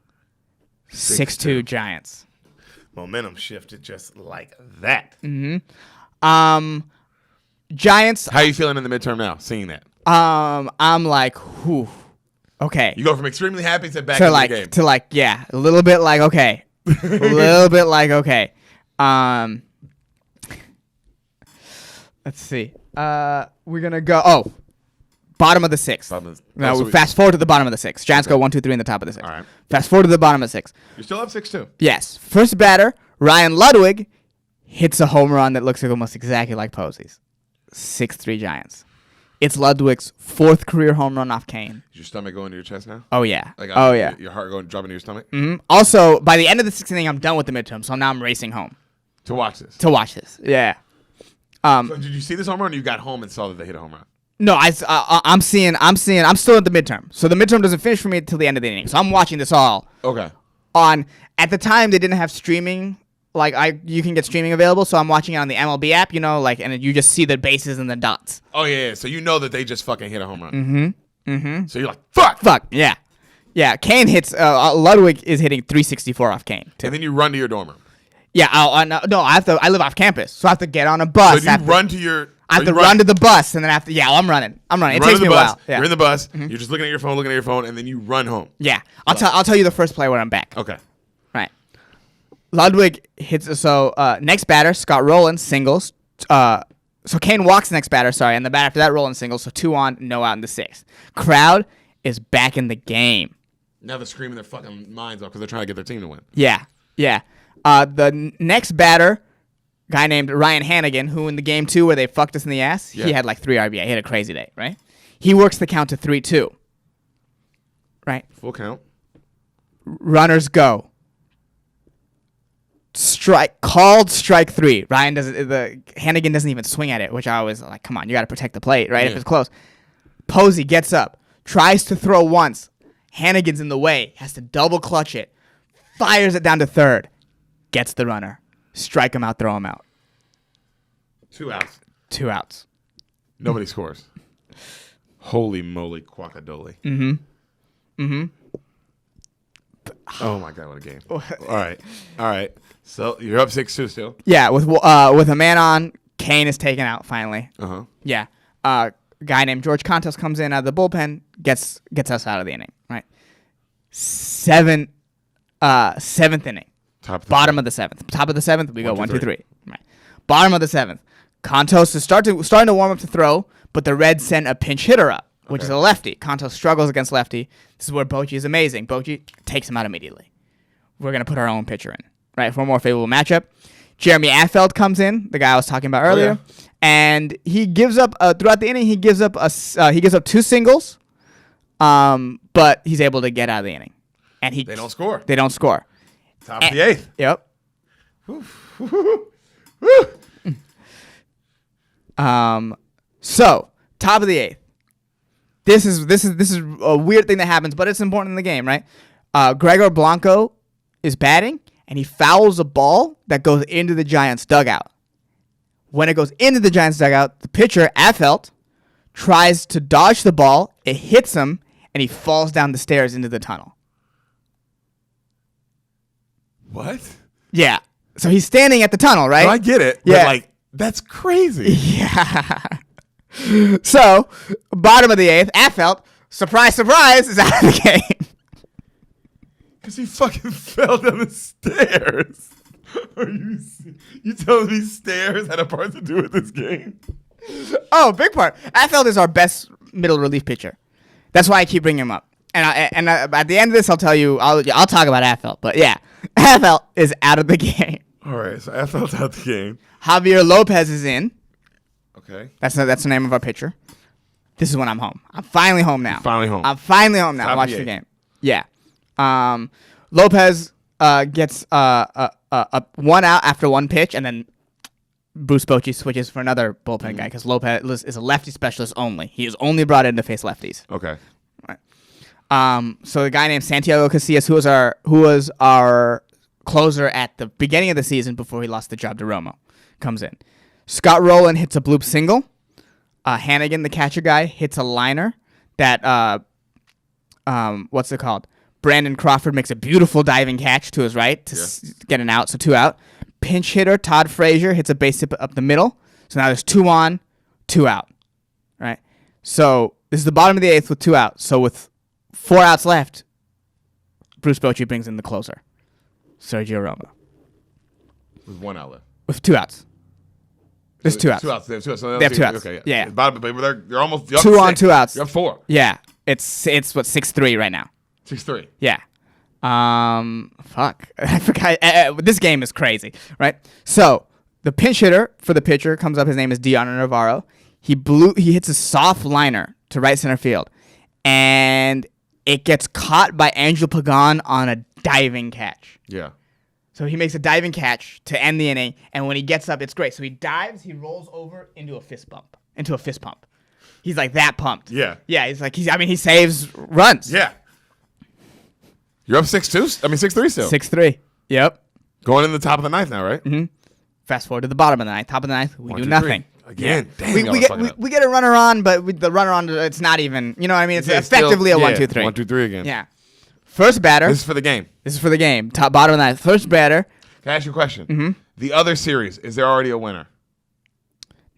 6-2 Giants. Momentum shifted just like that. Giants. How are you feeling in the midterm now, seeing that? I'm like, whew. Okay. You go from extremely happy to back to in like, the game. to like, yeah, a little bit like, okay. A little bit like, okay. Let's see. We're going to go, bottom of the 6th. We fast forward to the bottom of the 6th. Giants go 1, 2, 3 in the top of the 6th. All right. Fast forward to the bottom of the 6th. You're still up 6-2. Yes. First batter, Ryan Ludwig, hits a home run that looks like almost exactly like Posey's. 6-3 Giants. It's Ludwig's 4th career home run off Kane. Is your stomach going to your chest now? Oh, yeah. Yeah. Your heart dropping to your stomach? Mm-hmm. Also, by the end of the 6th inning, I'm done with the midterm, so now I'm racing home. To watch this? Yeah. So did you see this home run or you got home and saw that they hit a home run? No, I'm still at the midterm. So the midterm doesn't finish for me until the end of the inning. So I'm watching this all. Okay. At the time, they didn't have streaming. You can get streaming available, so I'm watching it on the MLB app, and you just see the bases and the dots. Oh, yeah. So you know that they just fucking hit a home run. Mm-hmm. Mm-hmm. So you're like, fuck. Yeah. Yeah, Kane hits, Ludwig is hitting 364 off Kane. And then you run to your dorm room. Yeah, I live off campus, so I have to get on a bus. So you run to your... I have to run to the bus, and then I'm running. It takes me a while. Yeah. You're in the bus. Mm-hmm. You're just looking at your phone, and then you run home. Yeah. I'll tell you the first play when I'm back. Okay. Right. Ludwig hits. So next batter, Scott Rowland singles. So Kane walks the next batter, sorry, and the batter after that, Rowland singles. So 2 on, no out in the 6th. Crowd is back in the game. Now they're screaming their fucking minds off because they're trying to get their team to win. Yeah. The next batter, guy named Ryan Hannigan, who in the game 2 where they fucked us in the ass, he had like 3 RBI. He had a crazy day, right? He works the count to 3-2. Right? Full count. Runners go. Called strike 3. Hannigan doesn't even swing at it, which I was like, come on, you got to protect the plate, right? Yeah. If it's close. Posey gets up, tries to throw once. Hannigan's in the way, has to double clutch it, fires it down to third, gets the runner, strike him out, throw him out. 2 outs. 2 outs. Nobody scores. Holy moly, guacadole. Oh my god, what a game! All right. So you're up 6-2 still. Yeah, with a man on, Kane is taken out finally. Yeah. Guy named George Contos comes in out of the bullpen, gets us out of the inning. Right. 7th inning. Bottom of the 7th. Top of the 7th, we go 1, 2, 3. Right. Bottom of the 7th. Contos is starting to warm up to throw, but the Reds send a pinch hitter up, which is a lefty. Contos struggles against lefty. This is where Bochy is amazing. Bochy takes him out immediately. We're going to put our own pitcher in, right, for a more favorable matchup. Jeremy Affeldt comes in, the guy I was talking about earlier, and he gives up throughout the inning. He gives up 2 singles, but he's able to get out of the inning, and they don't score. They don't score. Top of the 8th. Yep. So top of the 8th. This is a weird thing that happens, but it's important in the game, right? Gregor Blanco is batting, and he fouls a ball that goes into the Giants' dugout. When it goes into the Giants' dugout, the pitcher, Affeldt, tries to dodge the ball. It hits him, and he falls down the stairs into the tunnel. What? Yeah. So he's standing at the tunnel, right? No, I get it. Yeah. But like, that's crazy. Yeah. So, bottom of the 8th, Affeldt, surprise, surprise, is out of the game. Because he fucking fell down the stairs. Are you telling me stairs had a part to do with this game? Oh, big part. Affeldt is our best middle relief pitcher. That's why I keep bringing him up. And at the end of this, I'll tell you, I'll talk about Affeldt. But yeah, Affeldt is out of the game. All right, so Affeldt's out the game. Javier Lopez is in. Okay. That's the name of our pitcher. This is when I'm home. I'm finally home now. I'm finally home now. Watch the game. Yeah. Lopez gets 1 out after 1 pitch, and then Bruce Bochy switches for another bullpen guy because Lopez is a lefty specialist only. He is only brought in to face lefties. Okay. Right. So the guy named Santiago Casillas, who was our closer at the beginning of the season before he lost the job to Romo, comes in. Scott Rowland hits a bloop single. Hannigan, the catcher guy, hits a liner that what's it called? Brandon Crawford makes a beautiful diving catch to his right to get an out, so 2 out. Pinch hitter Todd Frazier hits a base hit up the middle. So now there's 2 on, 2 out. Right? So this is the bottom of the 8th with 2 outs. So with 4 outs left, Bruce Bochy brings in the closer, Sergio Romo. With 1 out left. With 2 outs. There's 2 outs. 2 outs. They have 2 outs. So they have 2 outs. Okay, yeah. Bottom, but they're almost 2 on, 2 outs. You're up 4. Yeah. It's what 6-3 right now. 6-3. Yeah. Fuck. I forgot. This game is crazy, right? So the pinch hitter for the pitcher comes up. His name is Deanna Navarro. He hits a soft liner to right center field, and it gets caught by Angel Pagan on a diving catch. Yeah. So he makes a diving catch to end the inning, and when he gets up, it's great. So he dives, he rolls over into a fist pump. He's like that pumped. Yeah. Yeah, he saves runs. Yeah. You're up 6-2? I mean 6-3 still. 6-3. Yep. Going in the top of the 9th now, right? Mm-hmm. Fast forward to the bottom of the 9th. Top of the 9th, we 1, do 2, nothing. 3. Again. Yeah. Damn, we get a runner on, but with the runner on, it's not even, you know what I mean? It's effectively a 1-2-3. 1-2-3 again. Yeah. First batter. This is for the game. Bottom of the 9th. First batter. Can I ask you a question? Mm-hmm. The other series, is there already a winner?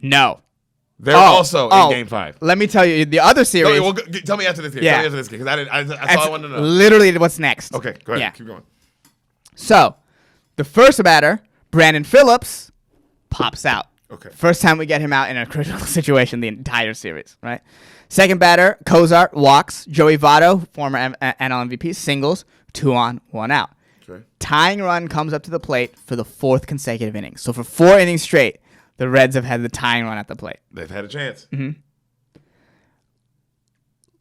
No. They're also in Game 5. Let me tell you, the other series. Tell me after this game. Yeah. Tell me after this game, because that's all I want to know. Literally what's next. Okay, go ahead. Yeah. Keep going. So, The first batter, Brandon Phillips, pops out. Okay. First time we get him out in a critical situation the entire series, right? Second batter, Cozart, walks. Joey Votto, former NL MVP, singles, 2 on, 1 out. Okay. Tying run comes up to the plate for the 4th consecutive inning. So for 4 innings straight, the Reds have had the tying run at the plate. They've had a chance. Mm-hmm.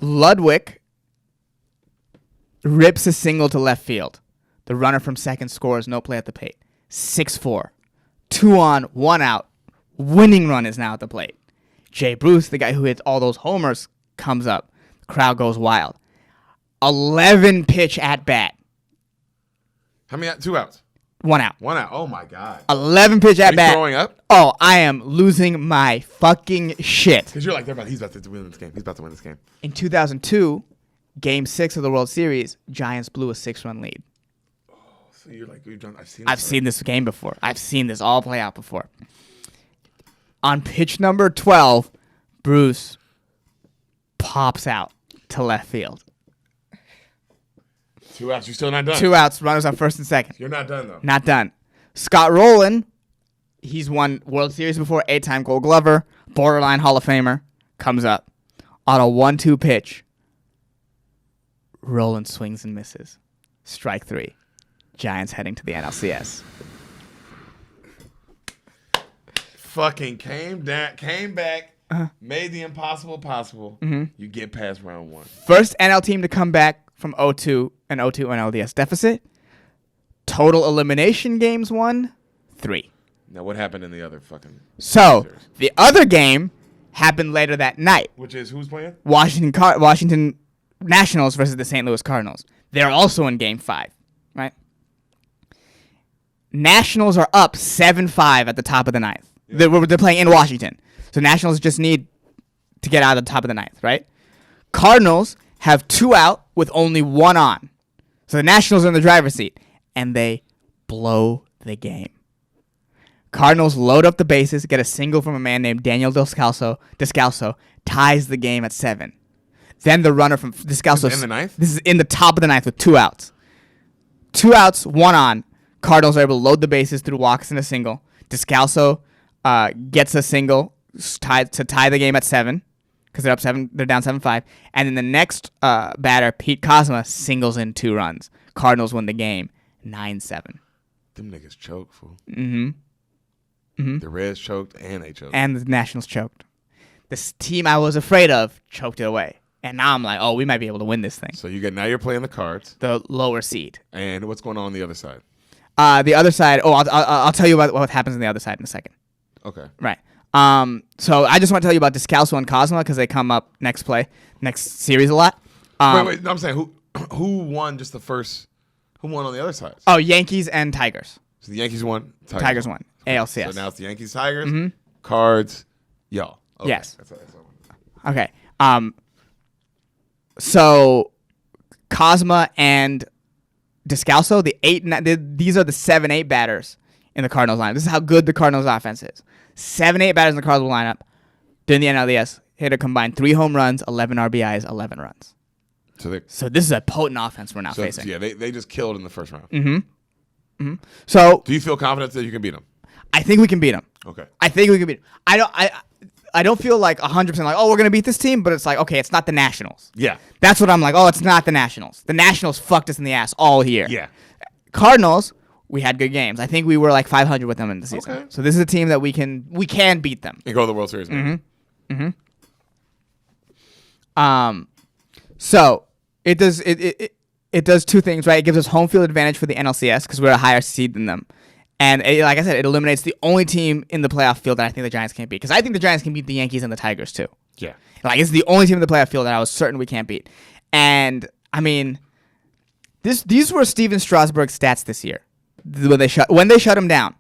Ludwig rips a single to left field. The runner from second scores, no play at the plate. 6-4. 2 on, 1 out. Winning run is now at the plate. Jay Bruce, the guy who hits all those homers, comes up. The crowd goes wild. 11 pitch at bat. How many out? 2 outs. 1 out. 1 out. Oh my God. 11 pitch at bat. Throwing up? Oh, I am losing my fucking shit. Because you're like, he's about to win this game. He's about to win this game. In 2002, Game 6 of the World Series, Giants blew a 6-run lead. Oh, so you're like, I've seen this game before. I've seen this all play out before. On pitch number 12, Bruce pops out to left field. 2 outs. You're still not done. 2 outs, runners on first and second. You're not done, though. Not done. Scott Rowland, he's won World Series before, 8-time Gold Glover, borderline Hall of Famer, comes up. On a 1-2 pitch, Rowland swings and misses. Strike 3. Giants heading to the NLCS. Fucking came back, made the impossible possible. Mm-hmm. You get past round 1. First NL team to come back from 0-2 NLDS deficit. Total elimination games won, 3. Now, what happened in the other fucking So, series? the other game happened later that night. Which is, who's playing? Washington Nationals versus the St. Louis Cardinals. They're also in Game 5, right? Nationals are up 7-5 at the top of the ninth. Yeah. They're playing in Washington. So Nationals just need to get out of the top of the ninth, right? Cardinals have 2 out with only 1 on. So the Nationals are in the driver's seat. And they blow the game. Cardinals load up the bases, get a single from a man named Daniel Descalso, ties the game at 7. Then the runner from Descalso. This is in the ninth? This is in the top of the ninth with 2 outs. 2 outs, 1 on. Cardinals are able to load the bases through walks and a single. Descalso gets a single to tie the game at 7 because they're up 7. They're down 7-5. And then the next batter, Pete Kozma, singles in 2 runs. Cardinals win the game 9-7. Them niggas choked, fool. Mm-hmm. Mm-hmm. The Reds choked and they choked. And the Nationals choked. This team I was afraid of choked it away. And now I'm like, oh, we might be able to win this thing. So now you're playing the Cards. The lower seed. And what's going on the other side? The other side. Oh, I'll tell you about what happens on the other side in a second. Okay. Right. So I just want to tell you about Descalso and Kozma because they come up next series a lot. Wait. No, I'm saying who won just the first? Who won on the other side? Oh, Yankees and Tigers. So the Yankees won. Tigers won. ALCS. So now it's the Yankees, Tigers, Mm-hmm. Cards, y'all. Okay. Yes. That's Okay. So Kozma and Descalso, these are the 7-8 batters in the Cardinals lineup. This is how good the Cardinals offense is. 7-8 batters in the Cardinals lineup during the NLDS hit a combined 3 home runs, 11 RBIs, 11 runs. So this is a potent offense we're now facing. Yeah, they just killed in the first round. Mm-hmm. Mm-hmm. So do you feel confident that you can beat them? I think we can beat them. Okay. I think we can beat them. I don't feel like 100% like, oh, we're going to beat this team, but it's like, okay, it's not the Nationals. Yeah. That's what I'm like, oh, it's not the Nationals. The Nationals fucked us in the ass all year. Yeah. Cardinals, we had good games. I think we were like 500 with them in the season. Okay. So this is a team that we can beat them. And go to the World Series. Mm-hmm. Mm-hmm. So it does 2 things, right? It gives us home field advantage for the NLCS because we're a higher seed than them. And like I said, it eliminates the only team in the playoff field that I think the Giants can't beat. Because I think the Giants can beat the Yankees and the Tigers, too. Yeah. Like, it's the only team in the playoff field that I was certain we can't beat. And, I mean, these were Steven Strasburg's stats this year. When they shut him down,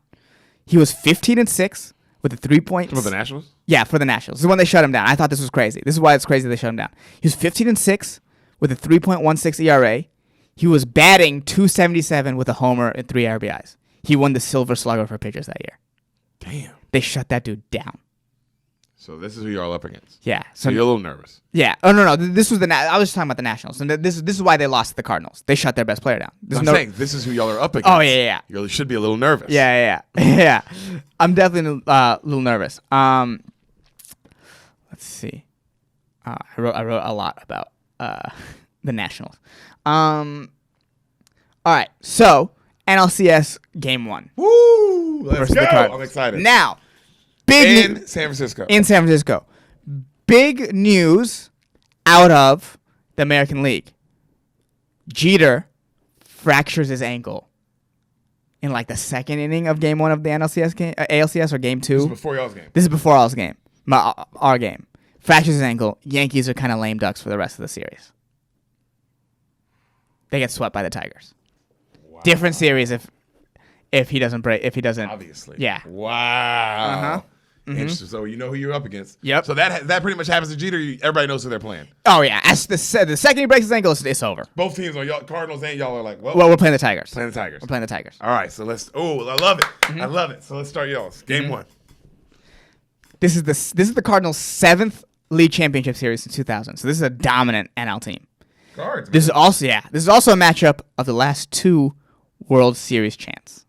he was 15-6 with a 3-point... For the Nationals? Yeah, for the Nationals. This is when they shut him down. I thought this was crazy. This is why it's crazy they shut him down. He was 15-6 with a 3.16 ERA. He was batting .277 with a homer and 3 RBIs. He won the Silver Slugger for pitchers that year. Damn. They shut that dude down. So this is who you're all up against. Yeah. So you're a little nervous. Yeah. Oh no. This was I was talking about the Nationals, and this is why they lost to the Cardinals. They shut their best player down. I'm saying this is who y'all are up against. Oh yeah. You should be a little nervous. Yeah. Yeah. I'm definitely a little nervous. Let's see. I wrote a lot about the Nationals. All right. So NLCS Game 1. Woo! Let's go. The I'm excited. Now, in San Francisco. In San Francisco. Big news out of the American League. Jeter fractures his ankle in like the second inning of Game 1 of the NLCS game, ALCS or Game 2. This is before y'all's game. This is before our game. Our game. Fractures his ankle. Yankees are kind of lame ducks for the rest of the series. They get swept by the Tigers. Wow. Different series if he doesn't break. If he doesn't, obviously. Yeah. Wow. Mm-hmm. Interesting. So you know who you're up against. Yep. So that pretty much happens to Jeter. Everybody knows who they're playing. Oh yeah. As the second he breaks his ankle, it's over. Both teams are y'all, Cardinals and y'all are like, well, we're playing the Tigers. Playing the Tigers. We're playing the Tigers. All right. So let's. Oh, I love it. Mm-hmm. I love it. So let's start y'all's Game 1. This is the Cardinals' 7th league championship series since 2000. So this is a dominant NL team. Cards. This is also a matchup of the last 2 World Series champs.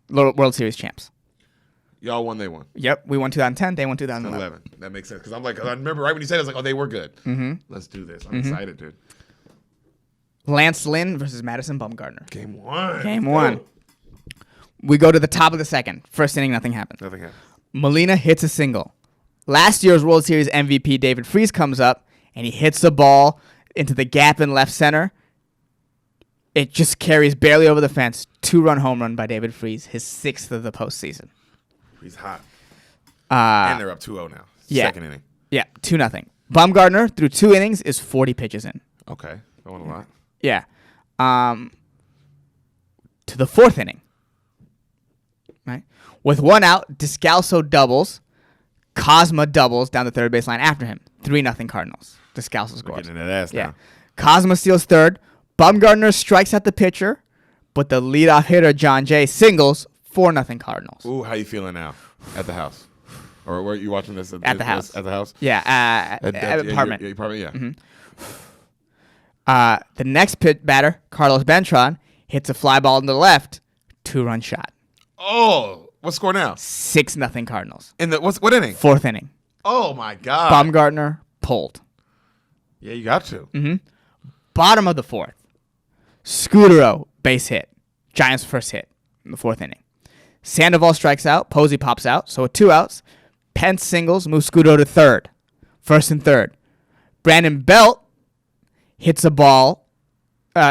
Y'all won, they won. Yep, we won 2010, they won 2011. That makes sense. Because I'm like, I remember right when you said it, I was like, oh, they were good. Mm-hmm. Let's do this. I'm excited, dude. Lance Lynn versus Madison Bumgarner. Game 1. Game 1. We go to the top of the second. First inning, nothing happened. Nothing happened. Molina hits a single. Last year's World Series MVP, David Freese, comes up, and he hits the ball into the gap in left center. It just carries barely over the fence. 2-run home run by David Freese, his 6th of the postseason. He's hot. And they're up 2-0 now. Yeah. Second inning. Yeah, 2-0. Bumgarner, through 2 innings, is 40 pitches in. Okay. That won a lot. Yeah. To the 4th inning. Right? With 1 out, Descalso doubles. Cosma doubles down the third baseline after him. 3-0 Cardinals. Descalso scores. Getting that ass down. Cosma steals third. Bumgarner strikes at the pitcher, but the leadoff hitter, John Jay, singles. 4-0 Cardinals. Ooh, how you feeling now? At the house? Or were you watching this at the house? At the house? Yeah, at apartment. Your apartment, yeah. Mm-hmm. The next batter, Carlos Beltran, hits a fly ball in the left. 2-run shot. Oh, what score now? 6-0 Cardinals. In the what inning? 4th inning. Oh my God. Bumgarner pulled. Yeah, you got to. Mm-hmm. Bottom of the 4th. Scudero base hit. Giants' first hit in the 4th inning. Sandoval strikes out. Posey pops out. So with 2 outs, Pence singles, moves Scudero to third. 1st and 3rd. Brandon Belt hits a ball,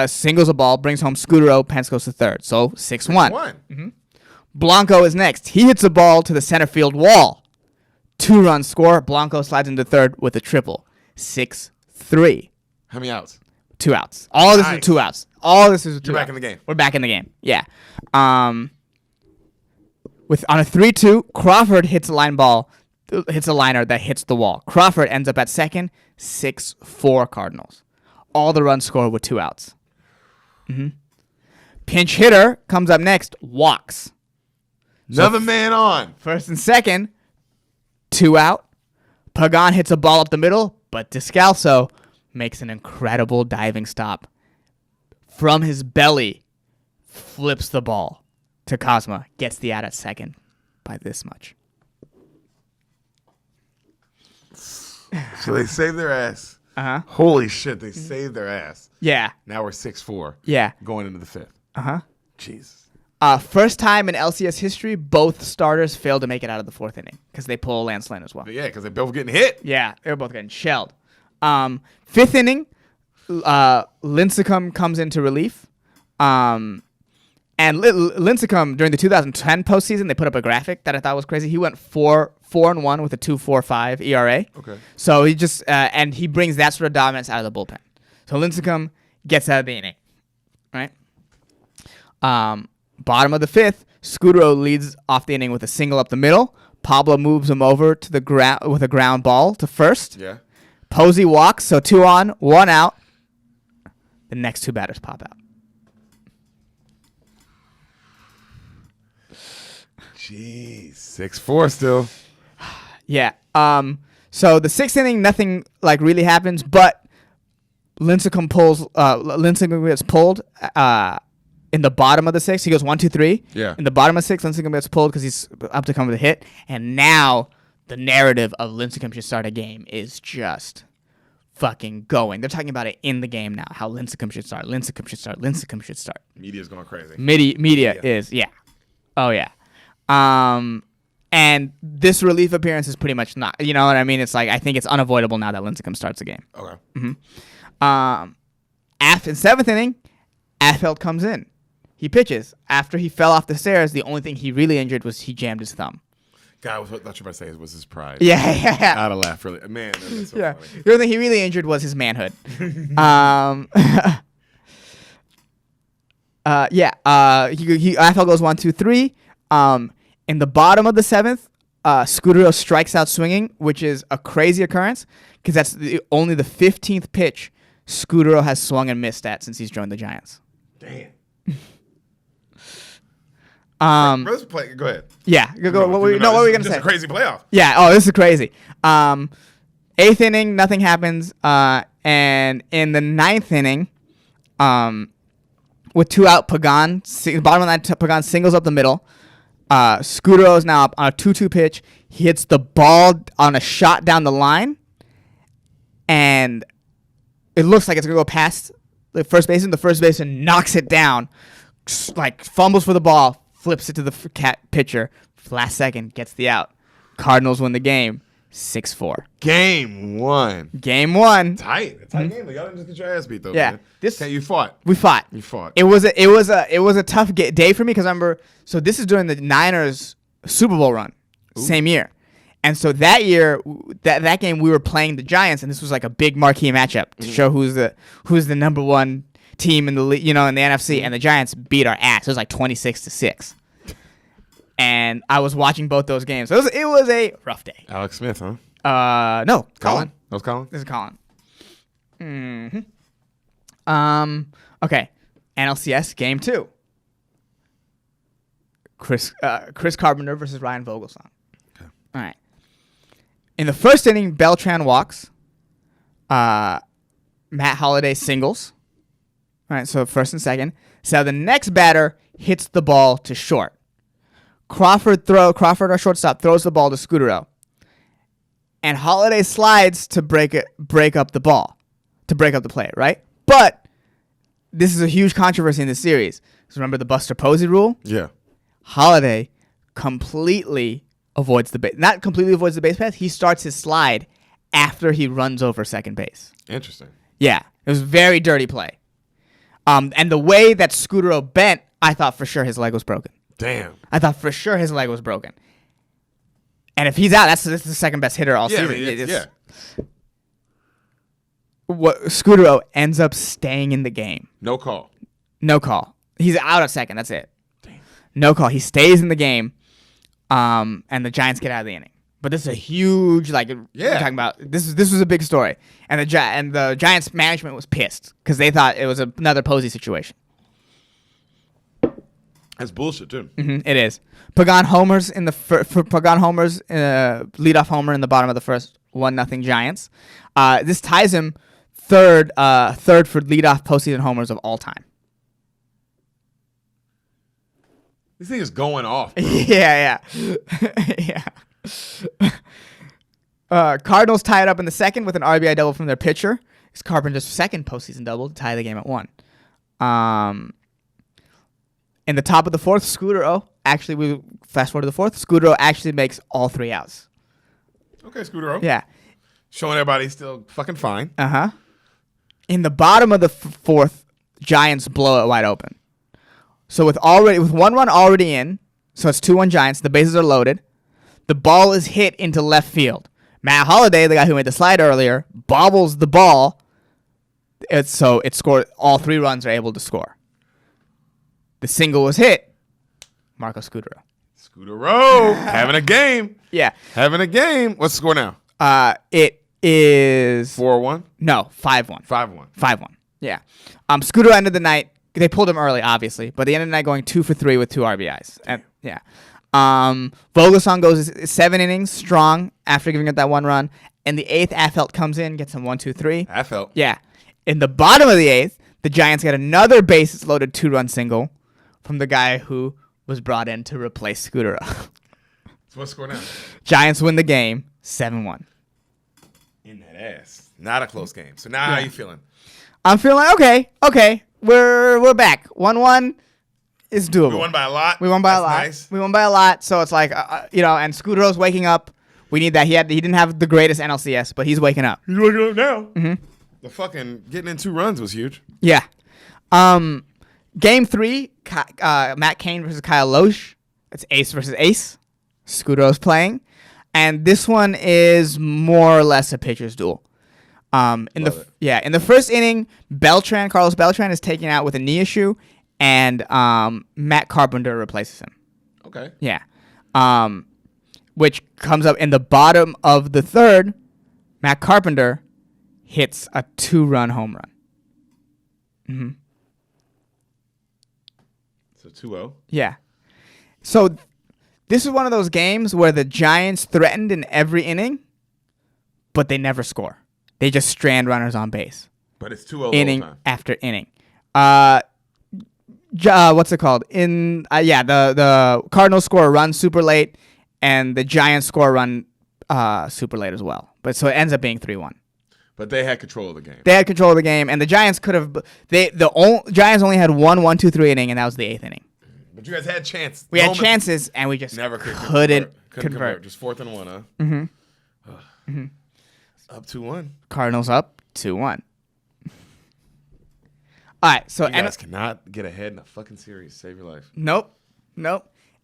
singles a ball, brings home Scudero. Pence goes to third. So 6-1. Mm-hmm. Blanco is next. He hits a ball to the center field wall. 2-run score. Blanco slides into third with a triple. 6-3. How many outs? 2 outs. All this is 2 outs. All this is 2 outs. You're back in the game. We're back in the game. Yeah. On a 3-2, Crawford hits a liner that hits the wall. Crawford ends up at second. 6-4 Cardinals. All the runs scored with 2 outs. Mm-hmm. Pinch hitter comes up next. Walks. Another man on. 1st and 2nd. 2 out. Pagan hits a ball up the middle, but Descalso makes an incredible diving stop. From his belly, flips the ball to Cosma. Gets the out at second by this much. So they saved their ass. Uh-huh. Holy shit, they saved their ass. Yeah. Now we're 6-4. Yeah. Going into the 5th. Uh-huh. Jesus. First time in LCS history, both starters failed to make it out of the 4th inning because they pull Lance Lynn as well. But yeah, because they're both getting hit. Yeah, they were both getting shelled. 5th inning, Lincecum comes into relief. And Lincecum, during the 2010 postseason, they put up a graphic that I thought was crazy. He went 4-1 with a 2.45 ERA. Okay. So he just and he brings that sort of dominance out of the bullpen. So Lincecum gets out of the inning, right? Bottom of the 5th, Scudero leads off the inning with a single up the middle. Pablo moves him over to the ground with a ground ball to first. Yeah. Posey walks, so 2 on, 1 out. The next 2 batters pop out. Jeez. 6-4 still. Yeah. So the 6th inning, nothing like really happens, but Lincecum gets pulled in the bottom of the 6th. He goes 1, 2, 3. Yeah. In the bottom of 6, Lincecum gets pulled because he's up to come with a hit. And now the narrative of Lincecum should start a game is just fucking going. They're talking about it in the game now. How Lincecum should start. Lincecum should start. Lincecum should start. Media's going crazy. Media is, yeah. Oh, yeah. And this relief appearance is pretty much not, you know what I mean? It's like, I think it's unavoidable now that Lincecum starts the game. Okay. In 7th inning, Affeldt comes in. He pitches. After he fell off the stairs, the only thing he really injured was he jammed his thumb. God, what I thought you were about to say was his pride. Yeah. I'd have laughed really. Man, that's so Yeah. funny. The only thing he really injured was his manhood. Affeldt goes 1, 2, 3. In the bottom of the 7th, Scudero strikes out swinging, which is a crazy occurrence because that's only the 15th pitch Scudero has swung and missed at since he's joined the Giants. Damn. Let's play. Go ahead. Yeah. What were you going to say? It's a crazy playoff. Yeah. Oh, this is crazy. 8th inning, nothing happens. And in the 9th inning, with 2 out, bottom of that, Pagan singles up the middle. Scudero is now up on a 2-2 pitch. He hits the ball on a shot down the line, and it looks like it's going to go past the first baseman. The first baseman knocks it down, like fumbles for the ball, flips it to the pitcher. Last second, gets the out. Cardinals win the game, 6-4. Game 1. Game 1. Tight. A tight game. Y'all didn't just get your ass beat though. Yeah. Man. You fought. We fought. You fought. It was a tough day for me because I remember. So this is during the Niners Super Bowl run, same year, and so that year, that game we were playing the Giants, and this was like a big marquee matchup to show who's the number 1 team in the in the NFC, and the Giants beat our ass. It was like 26-6, and I was watching both those games. So it was a rough day. Alex Smith, huh? No, Colin. That was Colin. This is Colin. Okay, NLCS game 2. Chris Carpenter versus Ryan Vogelsong. Okay. All right. In the first inning, Beltran walks. Matt Holliday singles. All right, so first and second. So the next batter hits the ball to short. Crawford, our shortstop, throws the ball to Scudero. And Holliday slides to break up the ball, to break up the play, right? But this is a huge controversy in this series. So remember the Buster Posey rule? Yeah. Holiday completely avoids not completely avoids the base path. He starts his slide after he runs over second base. Interesting. Yeah, it was very dirty play. And the way that Scudero bent, I thought for sure his leg was broken. Damn. I thought for sure his leg was broken. And if he's out, that's the second best hitter all season. Yeah. What Scudero ends up staying in the game. No call. He's out at second. That's it. No call. He stays in the game, and the Giants get out of the inning. But this is a huge, we're talking about. This was a big story, and the Giants management was pissed because they thought it was another Posey situation. That's bullshit too. Mm-hmm, it is. Pagan homers leadoff homer in the bottom of the first, 1-0 Giants. This ties him third for leadoff postseason homers of all time. This thing is going off. Bro. Yeah. Cardinals tie it up in the second with an RBI double from their pitcher. It's Carpenter's second postseason double to tie the game at 1. In the top of the fourth, Scudero, actually, we fast forward to the fourth, Scudero actually makes all 3 outs. Okay, Scudero. Yeah. Showing everybody he's still fucking fine. Uh-huh. In the bottom of the fourth, Giants blow it wide open. So with 1 run already in, so it's 2-1 Giants, the bases are loaded, the ball is hit into left field. Matt Holliday, the guy who made the slide earlier, bobbles the ball, so it scored. All 3 runs are able to score. The single was hit. Marco Scudero. Having a game. Yeah. Having a game. What's the score now? It is 4-1? No, 5-1. 5-1. 5-1. Yeah. Scudero ended the night. They pulled him early, obviously, but they ended the night going 2 for 3 with 2 RBIs. And yeah. Vogelsong goes 7 innings strong after giving up that 1 run. In the 8th, Affeldt comes in, gets him 1-2-3. Affeldt. Yeah. In the bottom of the 8th, the Giants get another bases-loaded 2-run single from the guy who was brought in to replace Scooter. So what's score now? Giants win the game 7-1. In that ass. Not a close game. So now how are you feeling? I'm feeling okay. We're back. 1-1 is doable. We won by a lot. We won by a lot. Nice. We won by a lot. So it's like, and Scootero's waking up. We need that. He didn't have the greatest NLCS, but he's waking up. He's waking up now. Mm-hmm. The fucking getting in 2 runs was huge. Yeah. Game 3, Matt Cain versus Kyle Loesch. It's ace versus ace. Scootero's playing. And this one is more or less a pitcher's duel. In the first inning, Carlos Beltran is taken out with a knee issue, and Matt Carpenter replaces him. Okay. Yeah. Which comes up in the bottom of the 3rd. Matt Carpenter hits a 2-run home run. Mm-hmm. So 2-0. Yeah. So this is one of those games where the Giants threatened in every inning, but they never score. They just strand runners on base. But it's 2-0 inning time. after inning. What's it called? The Cardinals score a run super late, and the Giants score a run super late as well. But so it ends up being 3-1. But they had control of the game. They had control of the game, and the Giants could have. Giants only had 1-2-3 inning, and that was the 8th inning. But you guys had chances. We had chances, and we just couldn't convert. Just 4th and 1, huh? Mm-hmm. Up 2-1. Cardinals up 2-1. All right, so you guys cannot get ahead in a fucking series. Save your life. Nope.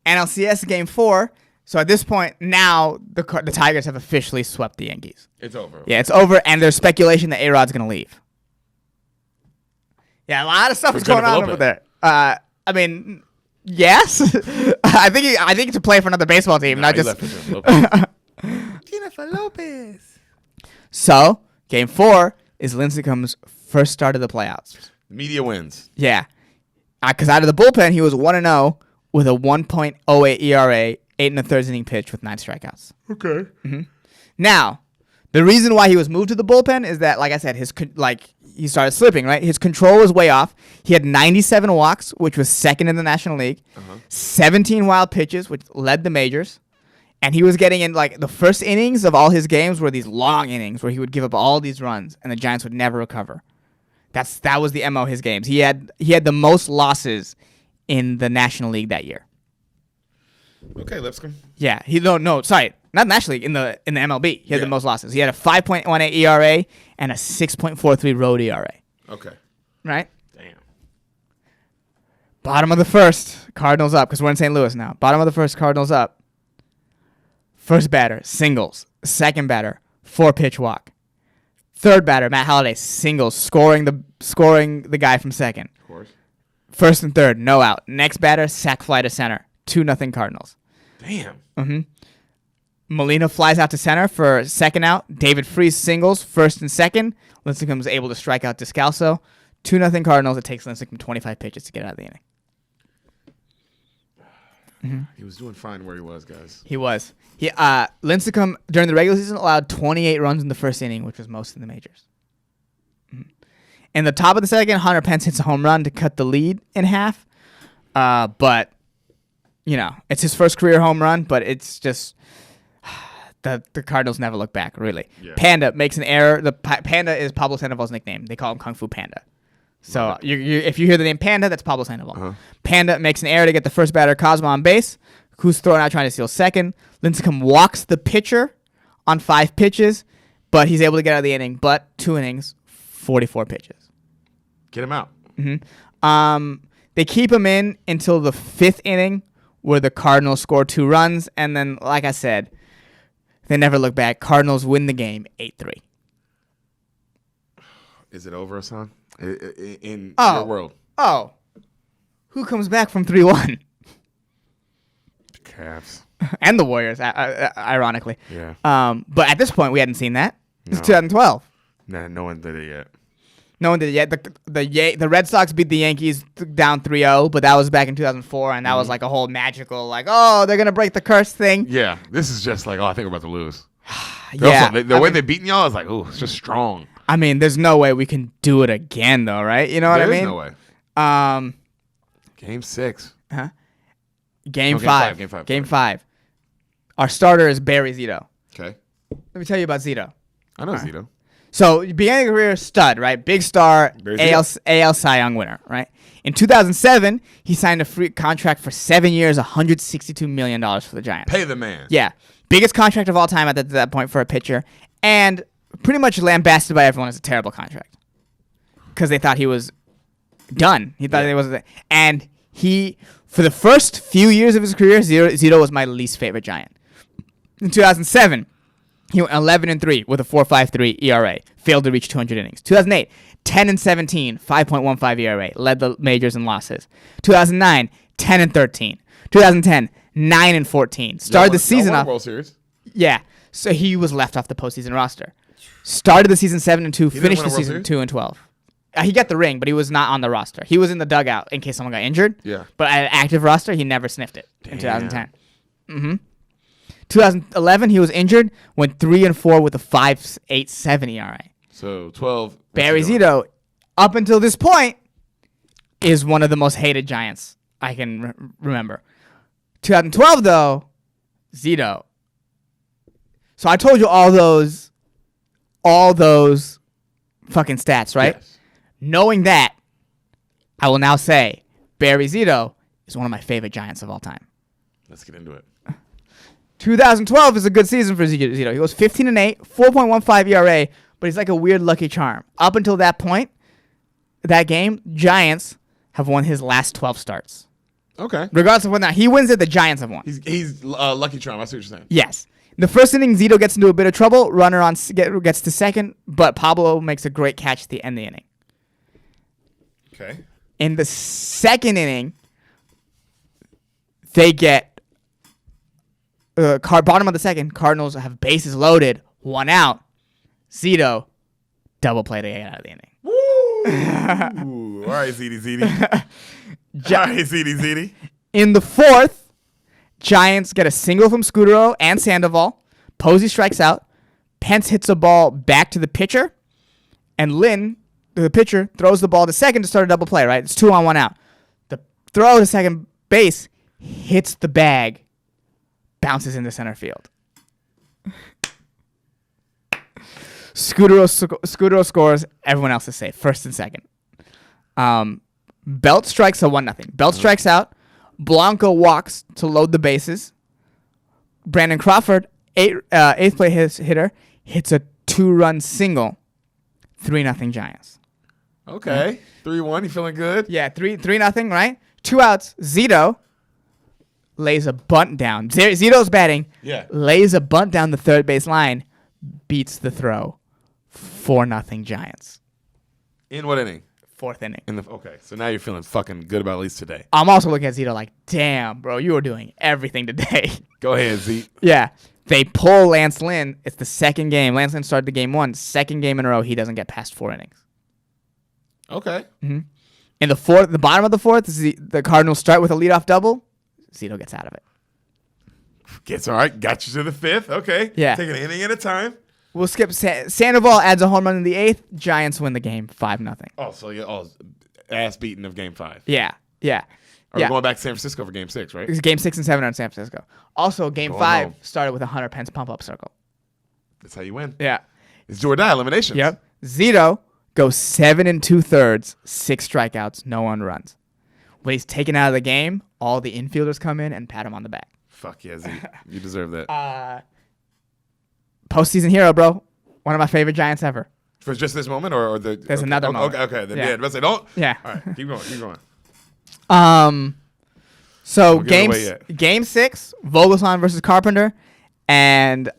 NLCS game 4. So at this point, now the Tigers have officially swept the Yankees. It's over. Yeah, it's over, and there's speculation that A-Rod's going to leave. Yeah, a lot of stuff is going on over there. Yes. I think to play for another baseball team, not just Jennifer Lopez. So, game 4 is Lincecum's first start of the playoffs. The media wins. Yeah. Because out of the bullpen, he was 1-0 with a 1.08 ERA, 8 1/3 inning pitch with 9 strikeouts. Okay. Mm-hmm. Now, the reason why he was moved to the bullpen is that, like I said, he started slipping, right? His control was way off. He had 97 walks, which was 2nd in the National League, 17 wild pitches, which led the majors, and he was getting in, the first innings of all his games were these long innings where he would give up all these runs, and the Giants would never recover. That was the MO of his games. He had the most losses in the National League that year. Okay, Lipscomb. Yeah, sorry, not National League, in the MLB. He had the most losses. He had a 5.18 ERA and a 6.43 road ERA. Okay. Right? Damn. Bottom of the 1st, Cardinals up, because we're in St. Louis now. Bottom of the 1st, Cardinals up. First batter, singles. Second batter, 4-pitch walk. Third batter, Matt Holliday, singles, scoring the guy from second. Of course. First and third, no out. Next batter, sac fly to center. 2-0 Cardinals. Damn. Mm-hmm. Molina flies out to center for second out. David Freese singles, first and second. Lincecum was able to strike out Descalso. 2-0 Cardinals. It takes Lincecum 25 pitches to get out of the inning. Mm-hmm. He was doing fine where he was, guys. He was. Lincecum, during the regular season, allowed 28 runs in the first inning, which was most in the majors. Mm-hmm. In the top of the second, Hunter Pence hits a home run to cut the lead in half. But, it's his first career home run, but it's just the Cardinals never look back, really. Yeah. Panda makes an error. Panda is Pablo Sandoval's nickname. They call him Kung Fu Panda. So right. If you hear the name Panda, that's Pablo Sandoval. Uh-huh. Panda makes an error to get the first batter, Cosmo, on base, who's thrown out trying to steal second. Lincecum walks the pitcher on 5 pitches, but he's able to get out of the inning. But 2 innings, 44 pitches. Get him out. Mm-hmm. They keep him in until the 5th inning, where the Cardinals score 2 runs, and then, like I said, they never look back. Cardinals win the game 8-3. Is it over, Hassan? In your world? Oh. Who comes back from 3-1? The Cavs. And the Warriors, ironically. Yeah. But at this point, we hadn't seen that. It's No. 2012. Nah, no one did it yet. No one did it yet. The Red Sox beat the Yankees down 3-0, but that was back in 2004, and that was like a whole magical, they're going to break the curse thing. Yeah, this is just I think we're about to lose. The way they're beating y'all is like, oh, it's just strong. I mean, there's no way we can do it again, though, right? You know what I mean? There is no way. Game 6. Huh? Game 5. Game 5. Our starter is Barry Zito. Okay. Let me tell you about Zito. I know Zito. So, beginning of career, stud, right? Big star, AL Cy Young winner, right? In 2007, he signed a free contract for 7 years, $162 million for the Giants. Pay the man. Yeah. Biggest contract of all time at that point for a pitcher. And pretty much lambasted by everyone as a terrible contract. Because they thought he was done. He thought he was... And he, for the first few years of his career, Zito was my least favorite Giant. In 2007, he went 11-3 with a 4.53 ERA. Failed to reach 200 innings. 2008, 10-17, 5.15 ERA. Led the majors in losses. 2009, 10-13. 2010, 9-14. Started the season off. World Series. Yeah. So he was left off the postseason roster. Started the season 7-2. Finished the season 2-12. He got the ring, but he was not on the roster. He was in the dugout in case someone got injured. Yeah. But at an active roster, he never sniffed it in 2010. 2011, he was injured. Went 3-4 with a 5.87 ERA. So 12. Barry Zito, up until this point, is one of the most hated Giants I can remember. 2012, though, Zito. So I told you all those fucking stats, right? Yes. Knowing that, I will now say Barry Zito is one of my favorite Giants of all time. Let's get into it. 2012 is a good season for Zito. He goes 15-8, 4.15 ERA, but he's like a weird lucky charm. Up until that point, that game, Giants have won his last 12 starts. Okay. Regardless of whether or not he wins it, the Giants have won. He's lucky charm. I see what you're saying. Yes. The first inning, Zito gets into a bit of trouble. Runner on gets to second, but Pablo makes a great catch at the end of the inning. Okay. In the second inning, they get bottom of the second. Cardinals have bases loaded, 1 out. Zito double play to get out of the inning. Woo! All right, Ziti. All right, Ziti. In the fourth, Giants get a single from Scudero and Sandoval. Posey strikes out. Pence hits a ball back to the pitcher. And Lynn, the pitcher, throws the ball to second to start a double play, right? It's 2 on, 1 out. The throw to second base hits the bag, bounces into center field. Scudero scores. Everyone else is safe. First and second. Belt strikes a 1-0. Belt strikes out. Blanco walks to load the bases. Brandon Crawford, eighth place hitter, hits a 2-run single. 3-0 Giants. Okay. 3-1. You feeling good? Yeah, 3-0, right? 2 outs. Zito lays a bunt down. Zito's batting. Yeah. Lays a bunt down the third base line. Beats the throw. 4-0 Giants. In what inning? 4th inning. Okay, so now you're feeling fucking good about at least today. I'm also looking at Zito like, damn, bro, you were doing everything today. Go ahead, Z. Yeah. They pull Lance Lynn. It's the second game. Lance Lynn started the game 1. Second game in a row, he doesn't get past 4 innings. Okay. Mm-hmm. In the bottom of the fourth, the Cardinals start with a leadoff double. Zito gets out of it. Gets all right. Got you to the 5th. Okay. Yeah. Take an inning at a time. We'll skip. Sandoval adds a home run in the 8th. Giants win the game 5-0. Oh, so ass beating of Game 5. Yeah. We're going back to San Francisco for Game 6, right? It's Game 6 and 7 are in San Francisco. Also, Game 5 home. started with a Hunter Pence pump-up circle. That's how you win. Yeah. It's do or die eliminations. Yep. Zito goes 7 2/3, 6 strikeouts, no 1 runs. When he's taken out of the game, all the infielders come in and pat him on the back. Fuck yeah, Z. You deserve that. Postseason hero, bro. One of my favorite Giants ever. For just this moment, or the? There's another moment. Okay. Then, Yeah. yeah. Let's say don't. Yeah. All right. Keep going. So Don't give it away yet. game 6, Vogelsong versus Carpenter, and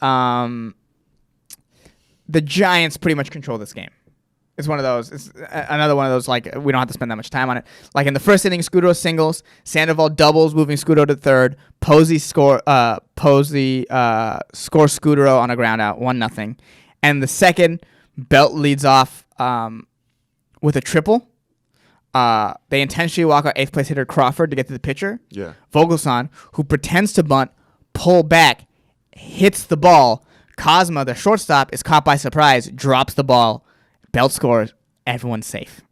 the Giants pretty much control this game. It's one of those. It's another one of those, like, we don't have to spend that much time on it. Like in the first inning, Scudero singles, Sandoval doubles, moving Scudero to third. Posey score Scudero on a ground out, 1-0. And the second, Belt leads off with a triple. They intentionally walk out 8th place hitter Crawford to get to the pitcher. Yeah. Vogelsong, who pretends to bunt, pull back, hits the ball, Cosma, the shortstop, is caught by surprise, drops the ball, Belt scores, everyone's safe.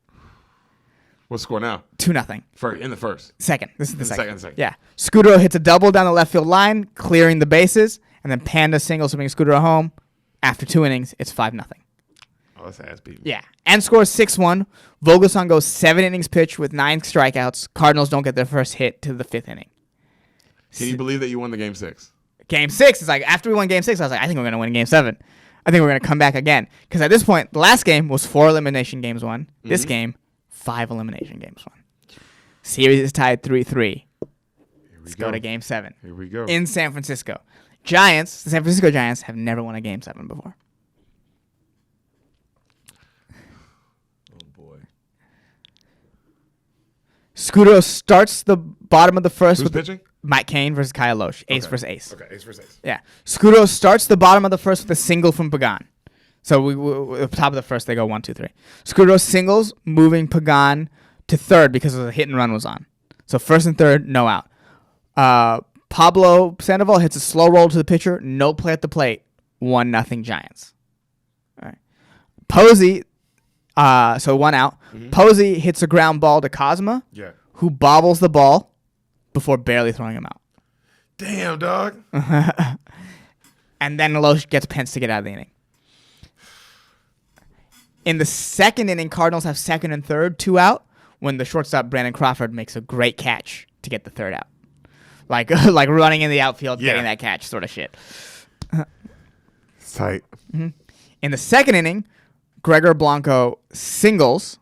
What score now? 2-0. In the first. Second. This is the second. Second. Yeah. Scudero hits a double down the left field line, clearing the bases, and then Panda singles to bring Scudero home. After 2 innings, it's 5-0. Oh, that's ass beating. Yeah. And scores 6-1. Vogelsong goes 7 innings pitched with 9 strikeouts. Cardinals don't get their first hit to the 5th inning. Can you believe that you won the game 6? Game 6 is like, after we won Game 6, I was like, I think we're going to win Game 7. I think we're going to come back again. Because at this point, the last game was 4 elimination games won. This game, 5 elimination games won. Series is tied 3-3. Let's go to Game 7. Here we go. In San Francisco. The San Francisco Giants have never won a Game 7 before. Oh, boy. Scudero starts the bottom of the first. Who's pitching? Mike Cain versus Kyle Loesch. Ace versus ace. Okay, ace versus ace. Yeah. Scudero starts the bottom of the first with a single from Pagan. So we at the top of the first, they go 1-2-3. Scudero singles, moving Pagan to third because the hit and run was on. So first and third, no out. Pablo Sandoval hits a slow roll to the pitcher, no play at the plate, 1-0 Giants. All right. Posey, so 1 out. Mm-hmm. Posey hits a ground ball to Cosma, who bobbles the ball before barely throwing him out. Damn, dog. And then Loesch gets Pence to get out of the inning. In the second inning, Cardinals have second and third, 2 out, when the shortstop Brandon Crawford makes a great catch to get the third out. Like running in the outfield, getting that catch sort of shit. It's tight. Mm-hmm. In the second inning, Gregor Blanco singles,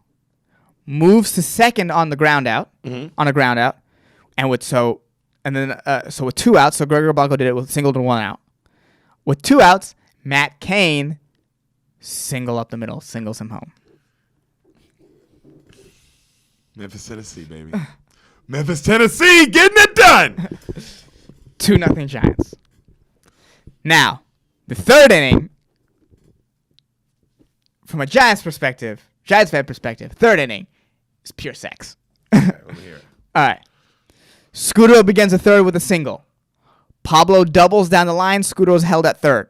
moves to second on the ground out, and with 2 outs, so Gregor Blanco did it with single to 1 out. With 2 outs, Matt Cain single up the middle, singles him home. Memphis, Tennessee, baby. Memphis, Tennessee, getting it done. 2-0 Giants. Now, the third inning, from a Giants fan perspective, third inning is pure sex. Okay, let me hear it. All right. Scudero begins the third with a single. Pablo doubles down the line. Scudero's held at third.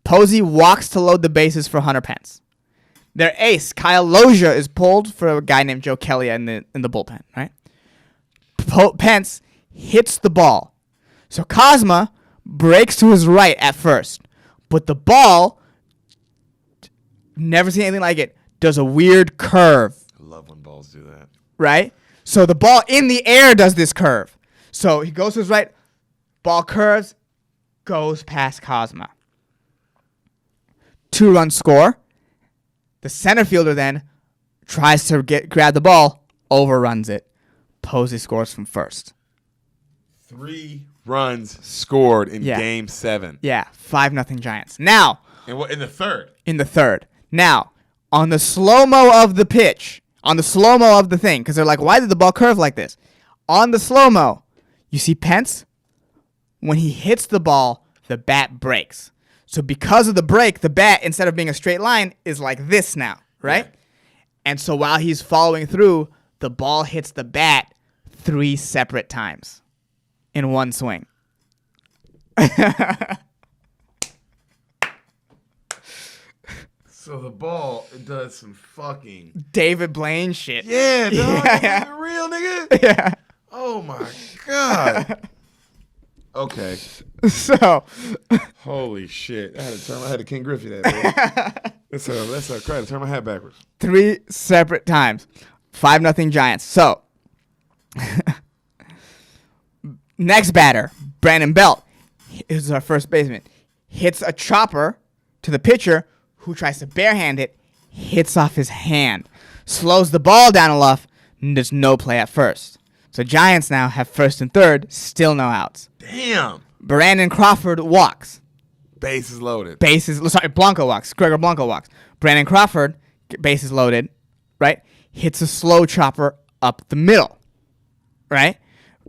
Posey walks to load the bases for Hunter Pence. Their ace, Kyle Loja, is pulled for a guy named Joe Kelly in the bullpen, right? Pence hits the ball. So Cosma breaks to his right at first. But the ball, never seen anything like it, does a weird curve. I love when balls do that. Right? So the ball in the air does this curve. So he goes to his right, ball curves, goes past Cosma. 2-run score. The center fielder then tries to grab the ball, overruns it. Posey scores from first. 3 runs scored in Game 7. Yeah, 5-0 Giants. Now. And what in the third? In the third. Now, on the slow-mo of the pitch, on the slow-mo of the thing, because they're like, why did the ball curve like this? On the slow-mo, you see Pence, when he hits the ball, the bat breaks. So because of the break, the bat, instead of being a straight line, is like this now, right? Yeah. And so while he's following through, the ball hits the bat 3 separate times in one swing. So the ball, it does some fucking David Blaine shit. Yeah, dog. Yeah. Real nigga? Yeah. Oh my God. Okay. So holy shit. I had to King Griffey that. That's a credit. Turn my hat backwards. 3 separate times. 5-0 Giants. So next batter, Brandon Belt, is our first baseman, hits a chopper to the pitcher, who tries to barehand it, hits off his hand, slows the ball down enough, and there's no play at first. So Giants now have first and third, still no outs. Damn. Brandon Crawford walks. Bases loaded. Blanco walks. Gregor Blanco walks. Brandon Crawford, bases loaded, right? Hits a slow chopper up the middle, right?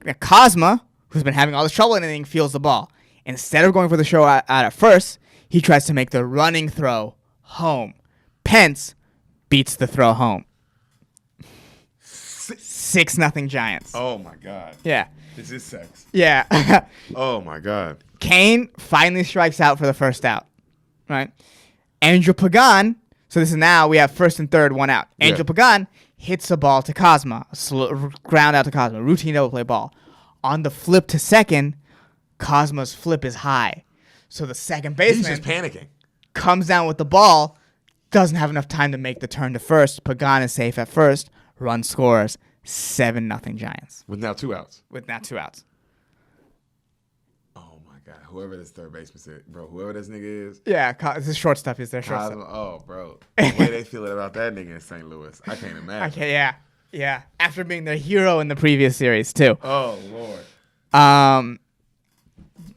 Cosma, who's been having all this trouble in the inning, feels the ball. Instead of going for the show out at first, he tries to make the running throw home. Pence beats the throw home. 6-0 Giants. Oh, my God. Yeah. This is sex. Yeah. Oh my God. Kane finally strikes out for the first out. Right? Angel Pagan. So this is now we have first and third, one out. Angel Pagan hits a ball to Cosma, ground out to Cosma, routine double play ball. On the flip to second, Cosma's flip is high. So the second baseman He's just panicking. Comes down with the ball, doesn't have enough time to make the turn to first. Pagan is safe at first. Run scores 7-0 Giants. With now 2 outs. Oh my God. Whoever this third baseman is, bro, whoever this nigga is. Yeah, the shortstop is their shortstop. Oh, bro. The way they feeling about that nigga in St. Louis, I can't imagine. Okay, yeah. After being their hero in the previous series, too. Oh, Lord.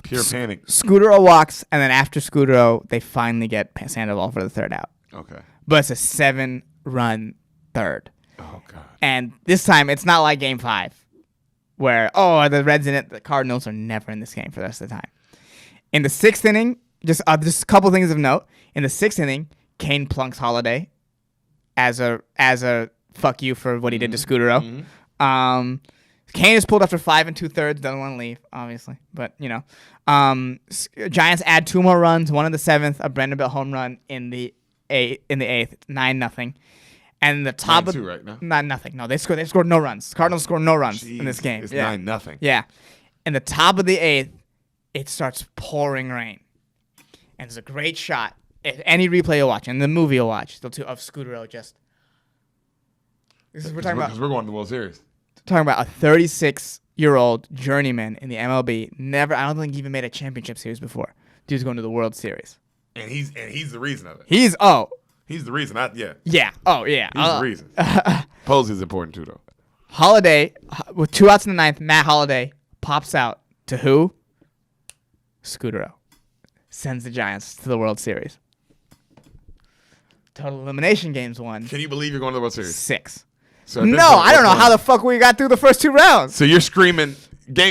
Pure panic. Scudero walks, and then after Scudero, they finally get Sandoval for the third out. Okay. But it's a 7-run third. Oh, God. And this time, it's not like Game 5, where, the Reds in it. The Cardinals are never in this game for the rest of the time. In the 6th inning, just a couple things of note. In the 6th inning, Kane plunks Holiday as a fuck you for what he did to Scudero. Mm-hmm. Kane is pulled after 5 2/3. Doesn't want to leave, obviously. But, Giants add 2 more runs, one in the 7th, a Brendan home run in the 8th, 9-0. And the top 9-2 right now? Not nothing. No, they scored no runs. Cardinals scored no runs in this game. It's 9-0. Yeah. In the top of the 8th, it starts pouring rain. And there's a great shot. If any replay you'll watch, and the movie you'll watch, of Scudero just. We're talking about. Because we're going to the World Series. Talking about a 36-year-old journeyman in the MLB. I don't think he even made a championship series before. Dude's going to the World Series. And he's the reason of it. He's the reason. Yeah. Oh, yeah. He's the reason. Posey's important too, though. Holiday, with 2 outs in the 9th, Matt Holiday pops out to who? Scudero. Sends the Giants to the World Series. Total elimination games won. Can you believe you're going to the World Series? 6. So no, I don't know how the fuck we got through the first 2 rounds. So you're screaming.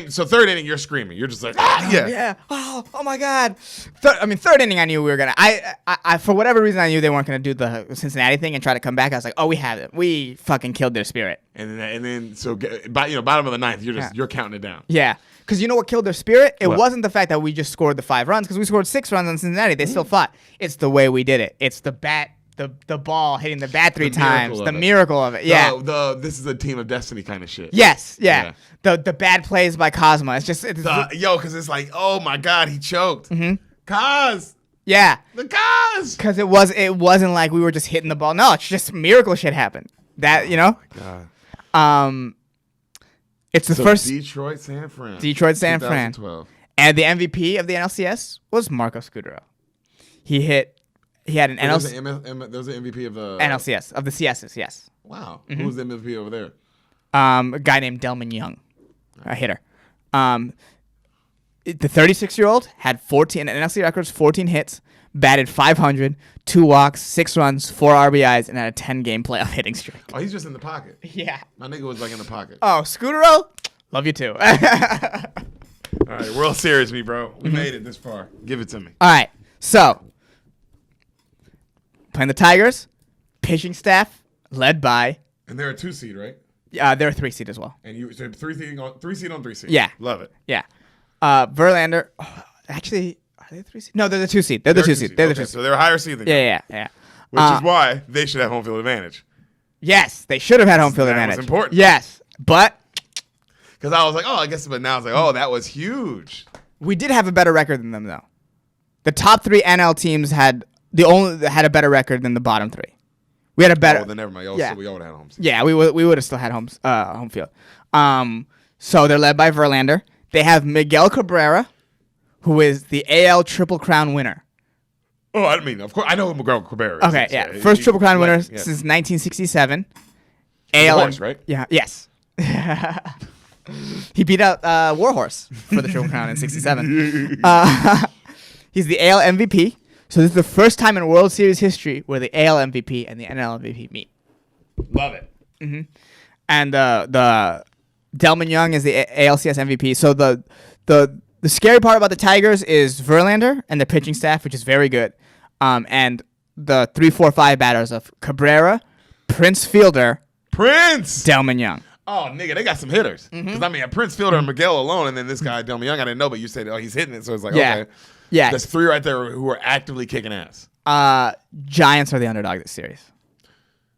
So third inning, you're screaming. You're just like, yeah. Oh my God. Third inning, I knew we were gonna. I for whatever reason, I knew they weren't gonna do the Cincinnati thing and try to come back. I was like, we have it. We fucking killed their spirit. And then bottom of the 9th, you're counting it down. Yeah, because you know what killed their spirit? It wasn't the fact that we just scored the 5 runs, because we scored 6 runs on Cincinnati. They still fought. It's the way we did it. It's the bat. The ball hitting the bat 3 times. The miracle of it. Yeah. This is a team of destiny kind of shit. Yes. Yeah. The bad plays by Cosma. It's just because it's like, oh my God, he choked. Mm-hmm. Cos. Yeah. The Cos. Because it wasn't like we were just hitting the ball. No, it's just miracle shit happened. That Oh my God. It's the first Detroit San Fran. 2012. And the MVP of the NLCS was Marco Scudero. He had an NLCS. There was an MVP of the NLCS of the CSs. Yes. Wow. Mm-hmm. Who was the MVP over there? A guy named Delman Young, a hitter. The 36-year-old had 14 NLCS records, 14 hits, batted 500, 2 walks, 6 runs, 4 RBIs, and had a 10-game playoff hitting streak. Oh, he's just in the pocket. Yeah. My nigga was like in the pocket. Oh, Scudero, love you too. All right, World Series, me bro. We made it this far. Give it to me. All right, so. Playing the Tigers, pitching staff led by. And they're a 2 seed, right? Yeah, they're a 3 seed as well. And you so 3 seed on 3 seed. Yeah, love it. Yeah, Verlander. Actually, are they a 3 seed? No, they're the 2 seed. They're the 2 seed. They're the 2 seed. So they're a higher seed than you. Yeah. Which is why they should have home field advantage. Yes, they should have had home field advantage. That was important. Yes, but because I was like, I guess, but now it's like, that was huge. We did have a better record than them, though. The top 3 NL teams had a better record than the bottom 3. We had a better. Oh, then never mind. Yeah. We all had home field. Yeah, we would have still had home field. So they're led by Verlander. They have Miguel Cabrera, who is the AL Triple Crown winner. Oh, I mean, of course, I know who Miguel Cabrera is. Okay, yeah. First Triple Crown winner since 1967. AL horse, right? Yeah, yes. He beat out Warhorse for the Triple Crown in 67. He's the AL MVP. So this is the first time in World Series history where the AL MVP and the NL MVP meet. Love it. Mm-hmm. And the Delman Young is the ALCS MVP. So the scary part about the Tigers is Verlander and the pitching staff, which is very good, and the 3-4-5 batters of Cabrera, Prince Fielder, Delman Young. Oh, nigga, they got some hitters. Because, I mean, Prince Fielder and Miguel alone, and then this guy, Delman Young, I didn't know, but you said, he's hitting it. So it's like, okay. Yeah. There's 3 right there who are actively kicking ass. Giants are the underdog this series.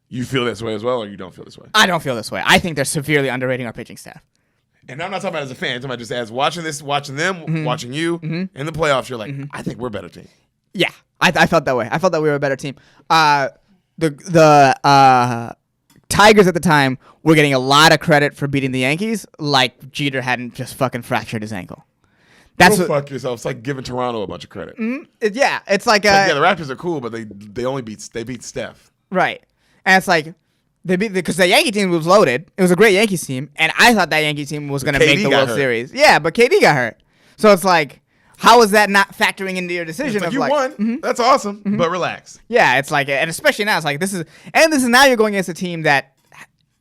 You feel this way as well, or you don't feel this way? I don't feel this way. I think they're severely underrating our pitching staff. And I'm not talking about as a fan. I'm talking about just as watching them, watching you in the playoffs. You're like, I think we're a better team. Yeah, I felt that way. I felt that we were a better team. The Tigers at the time were getting a lot of credit for beating the Yankees, like Jeter hadn't just fucking fractured his ankle. That's Go fuck yourself. It's like giving Toronto a bunch of credit. It's like the Raptors are cool, but they only beat Steph. Right, and it's like they beat because the Yankee team was loaded. It was a great Yankees team, and I thought that Yankee team was going to make the World Series. Yeah, but KD got hurt, so it's like, how is that not factoring into your decision? It's like, you won. That's awesome, but relax. Yeah, it's like, and especially now, it's like this is now you're going against a team that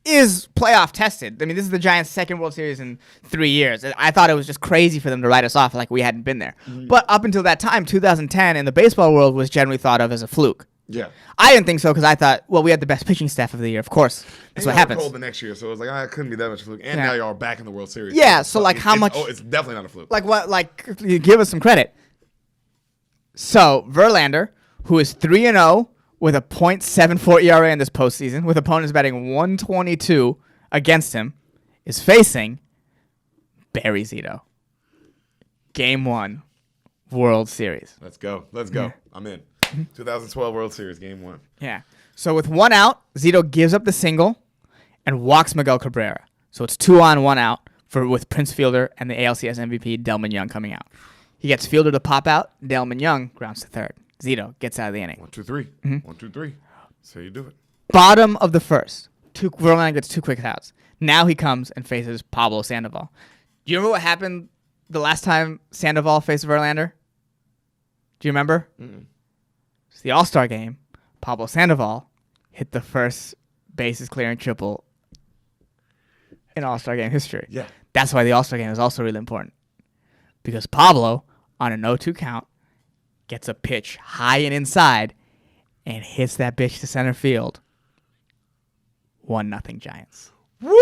is playoff tested. I mean, this is the Giants' second World Series in 3 years. I thought it was just crazy for them to write us off like we hadn't been there. But up until that time, 2010 in the baseball world was generally thought of as a fluke. Yeah. I didn't think so because I thought, well, we had the best pitching staff of the year. Of course, that's what happens. Cold the next year, so it was like, it couldn't be that much fluke. And now y'all are back in the World Series. Yeah, so like how much? Oh, it's definitely not a fluke. Like what? Like you give us some credit. So Verlander, who is 3-0 with a .74 ERA in this postseason, with opponents batting 122 against him, is facing Barry Zito. Game 1, World Series. Let's go. I'm in. 2012 World Series, Game 1. Yeah. So with 1 out, Zito gives up the single and walks Miguel Cabrera. So it's 2 on, 1 out with Prince Fielder and the ALCS MVP Delman Young coming out. He gets Fielder to pop out. Delman Young grounds to third. Zito gets out of the inning. 1, 2, 3. 1, 2, 3. That's how you do it. Bottom of the first. Verlander gets 2 quick outs. Now he comes and faces Pablo Sandoval. Do you remember what happened the last time Sandoval faced Verlander? Do you remember? It's the All-Star game. Pablo Sandoval hit the first bases clearing triple in All-Star game history. Yeah. That's why the All-Star game is also really important. Because Pablo, on a 0-2 count, gets a pitch high and inside and hits that bitch to center field. 1-0 Giants. Woo!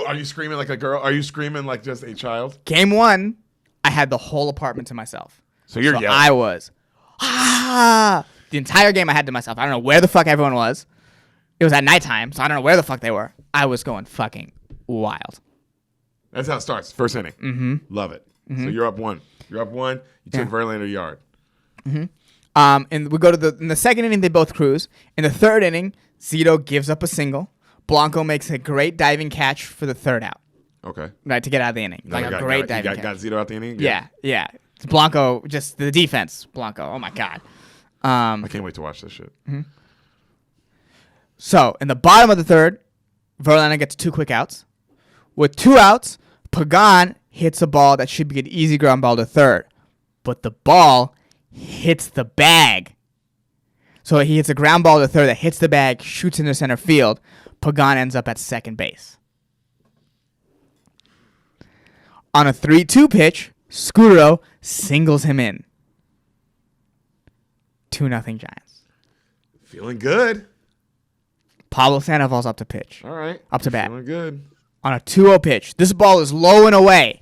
Are you screaming like a girl? Are you screaming like just a child? Game 1, I had the whole apartment to myself. So you're yelling. I was, The entire game I had to myself. I don't know where the fuck everyone was. It was at nighttime, so I don't know where the fuck they were. I was going fucking wild. That's how it starts. First inning. Love it. So you're up 1. You took Verlander yard. And we go to in the second inning, they both cruise. In the third inning, Zito gives up a single. Blanco makes a great diving catch for the third out. Okay. Right, to get out of the inning. Like a great diving catch. Got Zito out the inning? Yeah. It's Blanco, just the defense. Blanco, oh my God. I can't wait to watch this shit. So, in the bottom of the third, Verlander gets 2 quick outs. With 2 outs, Pagan hits a ball that should be an easy ground ball to third. But the ball hits the bag. So he hits a ground ball to third that hits the bag, shoots into center field. Pagan ends up at second base. On a 3-2 pitch, Scutaro singles him in. 2-0 Giants. Feeling good. Pablo Sandoval's up to pitch. All right. Up to bat. Feeling good. On a 2-0 pitch. This ball is low and away.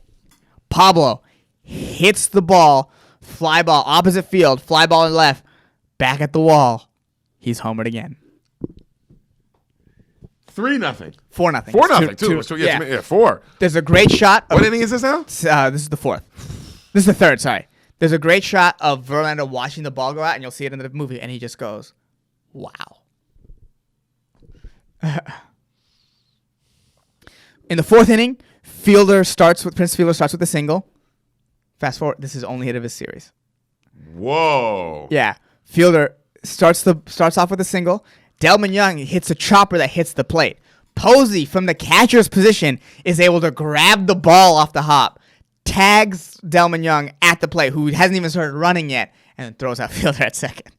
Pablo hits the ball. Fly ball opposite field. Fly ball in left. Back at the wall. He's homered again. 3-0. 4-0. 4-0. Two. Yeah, 4. There's a great shot. What inning is this now? This is the 4th. This is the 3rd, sorry. There's a great shot of Verlander watching the ball go out, and you'll see it in the movie, and he just goes, wow. In the 4th inning, Prince Fielder starts with a single. Fast forward, this is only hit of his series. Whoa. Yeah. Fielder starts off with a single. Delman Young hits a chopper that hits the plate. Posey, from the catcher's position, is able to grab the ball off the hop, tags Delman Young at the plate, who hasn't even started running yet, and then throws out Fielder at second.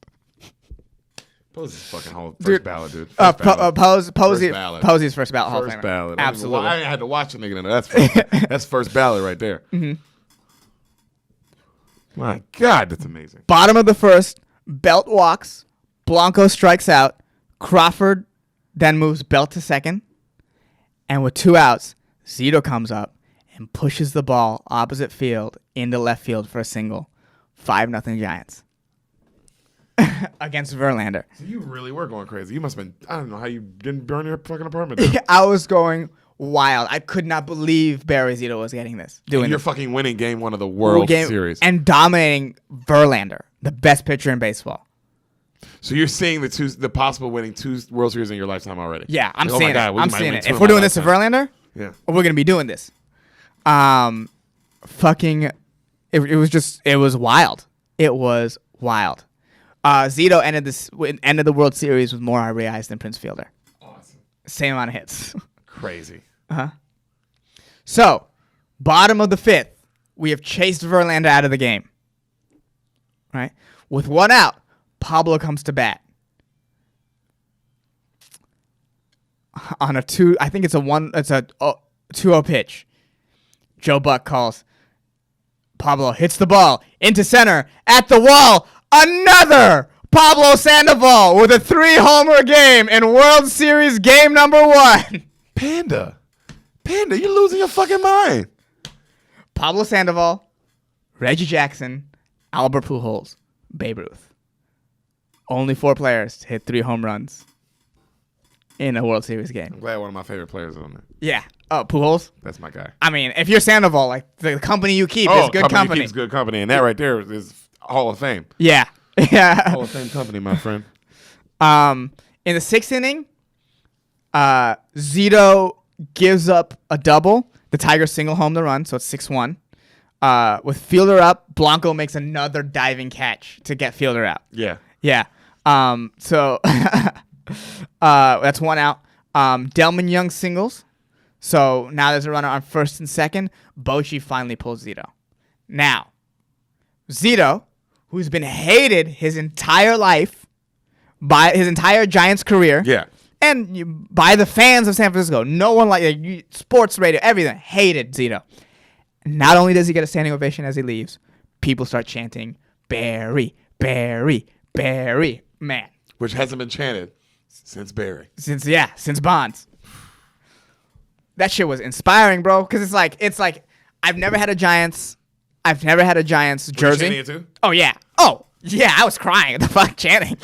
Posey's fucking first ballot, dude. Posey's first ballot Hall of Famer. First ballot. Absolutely. I had to watch the nigga. That's first ballot right there. My God, that's amazing. Bottom of the first, Belt walks. Blanco strikes out. Crawford then moves Belt to second. And with 2 outs, Zito comes up and pushes the ball opposite field into left field for a single. 5-0 Giants. Against Verlander. So you really were going crazy. You must have been, I don't know how you didn't burn your fucking apartment down. I was going wild. I could not believe Barry Zito was getting this. You're fucking winning game 1 of the World Series. And dominating Verlander, the best pitcher in baseball. So you're seeing the possible winning 2 World Series in your lifetime already. Yeah, I'm like, seeing God, it. I'm seeing it. in If we're my doing this to lifetime. Verlander, Yeah. we're going to be doing this. Fucking, it was wild. It was wild. Zito ended the World Series with more RBIs than Prince Fielder. Awesome. Same amount of hits. Crazy. So, bottom of the 5th, we have chased Verlander out of the game. Right? With 1 out, Pablo comes to bat. On a 2-0 pitch. Joe Buck calls. Pablo hits the ball into center at the wall. Another Pablo Sandoval with a 3-homer game in World Series game number 1. Panda, you're losing your fucking mind. Pablo Sandoval, Reggie Jackson, Albert Pujols, Babe Ruth. Only 4 players to hit 3 home runs in a World Series game. I'm glad one of my favorite players is on there. Yeah. Oh, Pujols? That's my guy. I mean, if you're Sandoval, like, the company you keep is good company. Keeps good company, and that right there is Hall of Fame. Yeah. Yeah. Hall of Fame company, my friend. In the 6th inning, Zito gives up a double. The Tigers single home the run, so it's 6-1. With Fielder up, Blanco makes another diving catch to get Fielder out. Yeah. Yeah. So that's 1 out. Delman Young singles. So now there's a runner on 1st and 2nd. Bochy finally pulls Zito. Now, Zito, who's been hated his entire life, by his entire Giants career. Yeah. And by the fans of San Francisco. No one sports radio, everything, hated Zito. Not only does he get a standing ovation as he leaves, people start chanting, Barry, Barry, Barry. Man. Which hasn't been chanted since Barry. Since Bonds. That shit was inspiring, bro. Because it's like I've never had a Giants jersey. Were you chanting it too? Oh yeah. I was crying. What the fuck, chanting.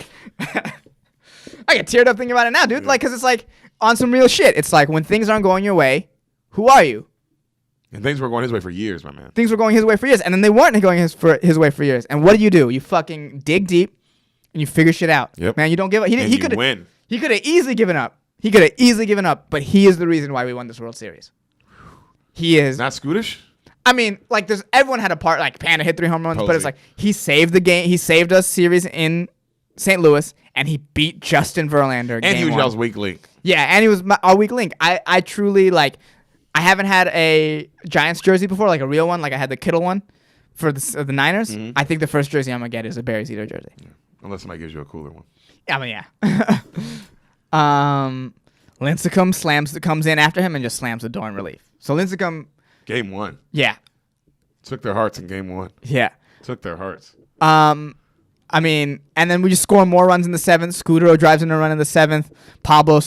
I get teared up thinking about it now, dude. Like, because it's like on some real shit. It's like when things aren't going your way, who are you? And things were going his way for years, my man. Things were going his way for years, and then they weren't going his way for years. And what do? You fucking dig deep, and you figure shit out. Yep. Man, you don't give up. He could win. He could have easily given up. But he is the reason why we won this World Series. He is. Not Scootish? I mean, like, everyone had a part. Like, Panda hit 3 home runs, Posey. but it's like he saved the game. He saved us series in St. Louis, and he beat Justin Verlander. And he was game 1. y'all's weak link. Yeah, and he was our weak link. I truly, like, I haven't had a Giants jersey before, like a real one. Like, I had the Kittle one for the Niners. Mm-hmm. I think the first jersey I'm going to get is a Barry Zito jersey. Yeah. Unless somebody gives you a cooler one. I mean, yeah. Lincecum comes in after him and just slams the door in relief. So Lincecum. Game 1. Yeah. Took their hearts in game 1. Yeah. Took their hearts. I mean, and then we just score more runs in the 7th. Scudero drives in a run in the 7th. Pablo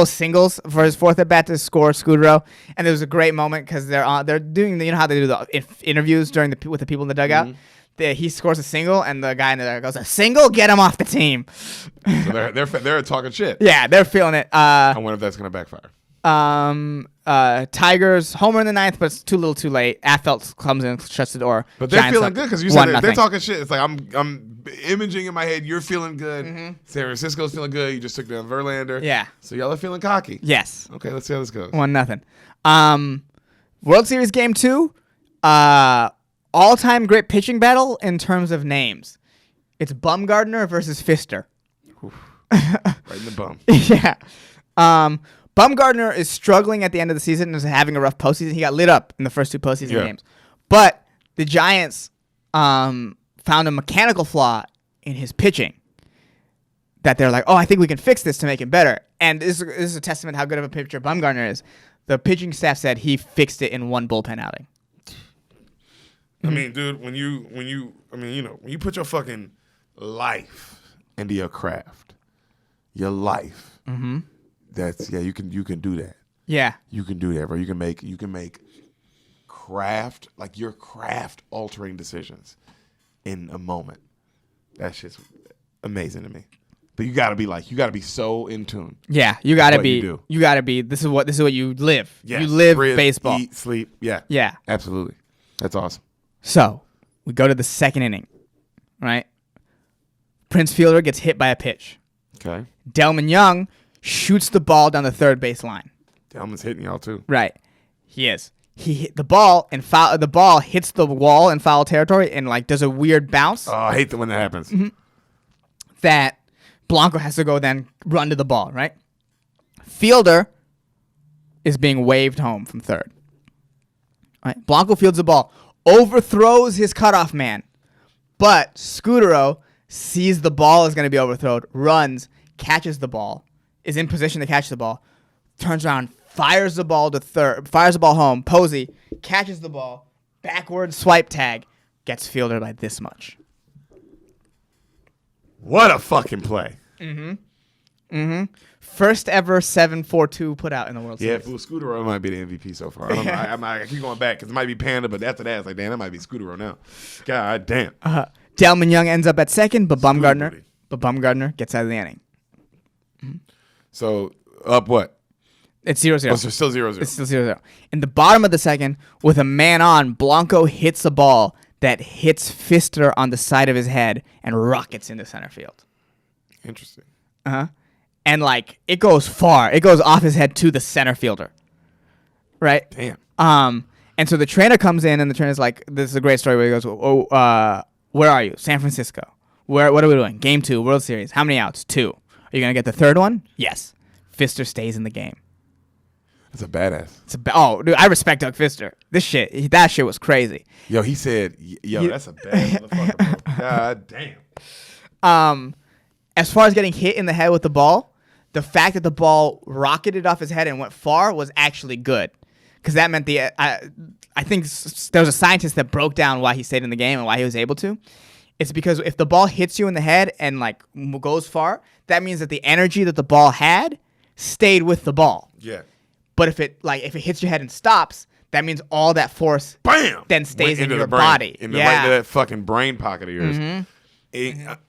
singles for his 4th at bat to score Scudero. And there was a great moment because they're doing how they do the interviews with the people in the dugout. Mm-hmm. He scores a single, and the guy in there goes, "A single, get him off the team." So they're talking shit. Yeah, they're feeling it. I wonder if that's gonna backfire. Tigers homer in the 9th, but it's too little, too late. Affeldt comes in, shuts the door. But they're Giants feeling up good because you said they're 1-0. talking shit. It's like I'm imaging in my head. You're feeling good. Mm-hmm. San Francisco's feeling good. You just took down Verlander. Yeah. So y'all are feeling cocky. Yes. Okay, let's see how this goes. 1-0. World Series game 2. All-time great pitching battle in terms of names. It's Bumgardner versus Fister. Right in the bum. Yeah. Bumgardner is struggling at the end of the season and is having a rough postseason. He got lit up in the first 2 postseason games. But the Giants found a mechanical flaw in his pitching that they're like, oh, I think we can fix this to make him better. And this is a testament to how good of a pitcher Bumgardner is. The pitching staff said he fixed it in 1 bullpen outing. I mean, dude, when you put your fucking life into your craft, your life, that's you can do that. Yeah. You can do that, bro. You can make craft altering decisions in a moment. That shit's amazing to me. But you gotta be so in tune. Yeah, you gotta be. You gotta be. This is what you live. Yes. You live Breathe, baseball. Eat, sleep. Yeah. Yeah. Absolutely. That's awesome. So we go to the second inning, right? Prince Fielder gets hit by a pitch. Okay. Delman Young shoots the ball down the third base line. Delman's hitting y'all too. Right. He is. He hit the ball and the ball hits the wall in foul territory and like does a weird bounce. Oh, I hate when that happens. Mm-hmm. That Blanco has to go then run to the ball, right? Fielder is being waved home from third. All right. Blanco fields the ball, overthrows his cutoff man, but Scutero sees the ball is going to be overthrown, runs, catches the ball, is in position to catch the ball, turns around, fires the ball to third, fires the ball home. Posey catches the ball, backward swipe tag, gets Fielder by this much. What a fucking play. First ever 7-4-2 put out in the World Yeah, Series. Scutero might be the MVP so far. I don't know. I keep going back because it might be Panda, but after that, it's like, damn, that might be Scutero now. God damn. Delman Young ends up at second, but Bumgardner gets out of the inning. So, up what? It's 0-0. Oh, so still 0-0. It's still 0-0. In the bottom of the second, with a man on, Blanco hits a ball that hits Fister on the side of his head and rockets into center field. Interesting. And, like, it goes far. It goes off his head to the center fielder. Right? Damn. And so the trainer comes in, and the trainer's like, this is a great story where he goes, where are you? San Francisco. What are we doing? Game 2, World Series. How many outs? 2. Are you going to get the third one? Yes. Fister stays in the game. That's a badass. Dude, I respect Doug Fister. That shit was crazy. Yo, he said, that's a bad motherfucker, bro. God damn. As far as getting hit in the head with the ball, the fact that the ball rocketed off his head and went far was actually good. Because that meant I think there was a scientist that broke down why he stayed in the game and why he was able to. It's because if the ball hits you in the head and like goes far, that means that the energy that the ball had stayed with the ball. Yeah. But if it hits your head and stops, that means all that force then stays in your body. Right into that fucking brain pocket of yours.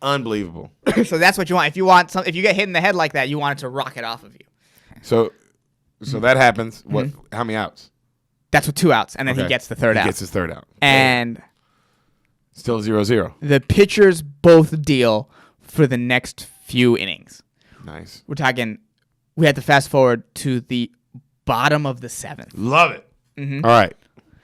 Unbelievable. So that's what you want. If you get hit in the head like that, you want it to rocket off of you. So that happens. What? How many outs? That's with 2 outs, and then he gets the third out. He gets his third out. And still 0-0. The pitchers both deal for the next few innings. Nice. We're talking. We had to fast forward to the bottom of the 7th. Love it. All right.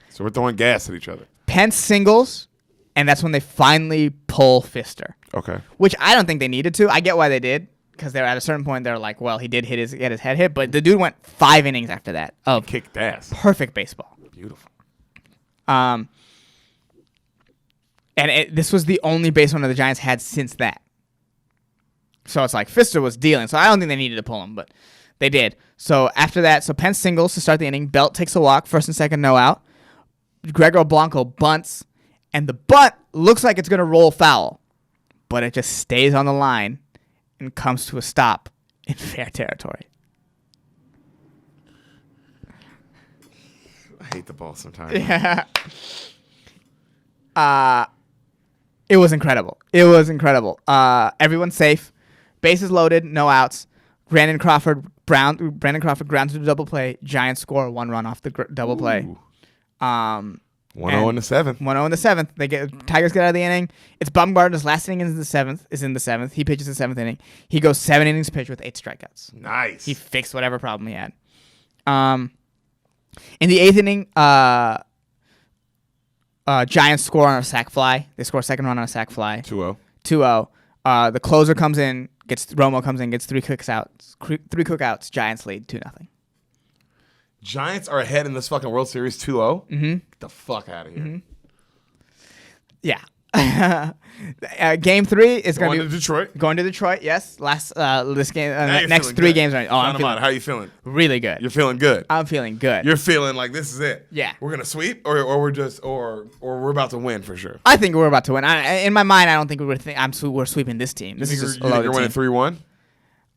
So we're throwing gas at each other. Pence singles, and that's when they finally pull Fister. Okay. Which I don't think they needed to. I get why they did, because they're at a certain point they're like, well, he did get his head hit, but the dude went 5 innings after that of kicked ass. Perfect baseball. Beautiful. And this was the only base runner the Giants had since that. So it's like Fister was dealing. So I don't think they needed to pull him, but they did. So after that, Pence singles to start the inning. Belt takes a walk, first and second, no out. Gregor Blanco bunts, and the bunt looks like it's going to roll foul, but it just stays on the line and comes to a stop in fair territory. I hate the ball sometimes. Yeah. It was incredible. Everyone's safe. Bases loaded, no outs. Brandon Crawford grounds to the double play. Giants score 1 run off the double play. 1-0 in the 7th. 1-0 in the 7th. Tigers get out of the inning. It's Bumgardner's last inning in the 7th. He pitches the 7th inning. He goes 7 innings pitched with 8 strikeouts. Nice. He fixed whatever problem he had. In the 8th inning, Giants score on a sac fly. They score a second run on a sac fly. 2-0. 2-0. The closer comes in, Romo comes in, gets 3 cookouts. Giants lead 2-0. Giants are ahead in this fucking World Series 2-0? Get the fuck out of here. Yeah. Game 3 is going to be Detroit. Going to Detroit, yes. This game, next 3 games. How are you feeling? Really good. You're feeling good. I'm feeling good. You're feeling like this is it. Yeah. We're gonna sweep, or we're about to win for sure. I think we're about to win. In my mind, I don't think we're sweeping this team. This is just you're winning 3-1.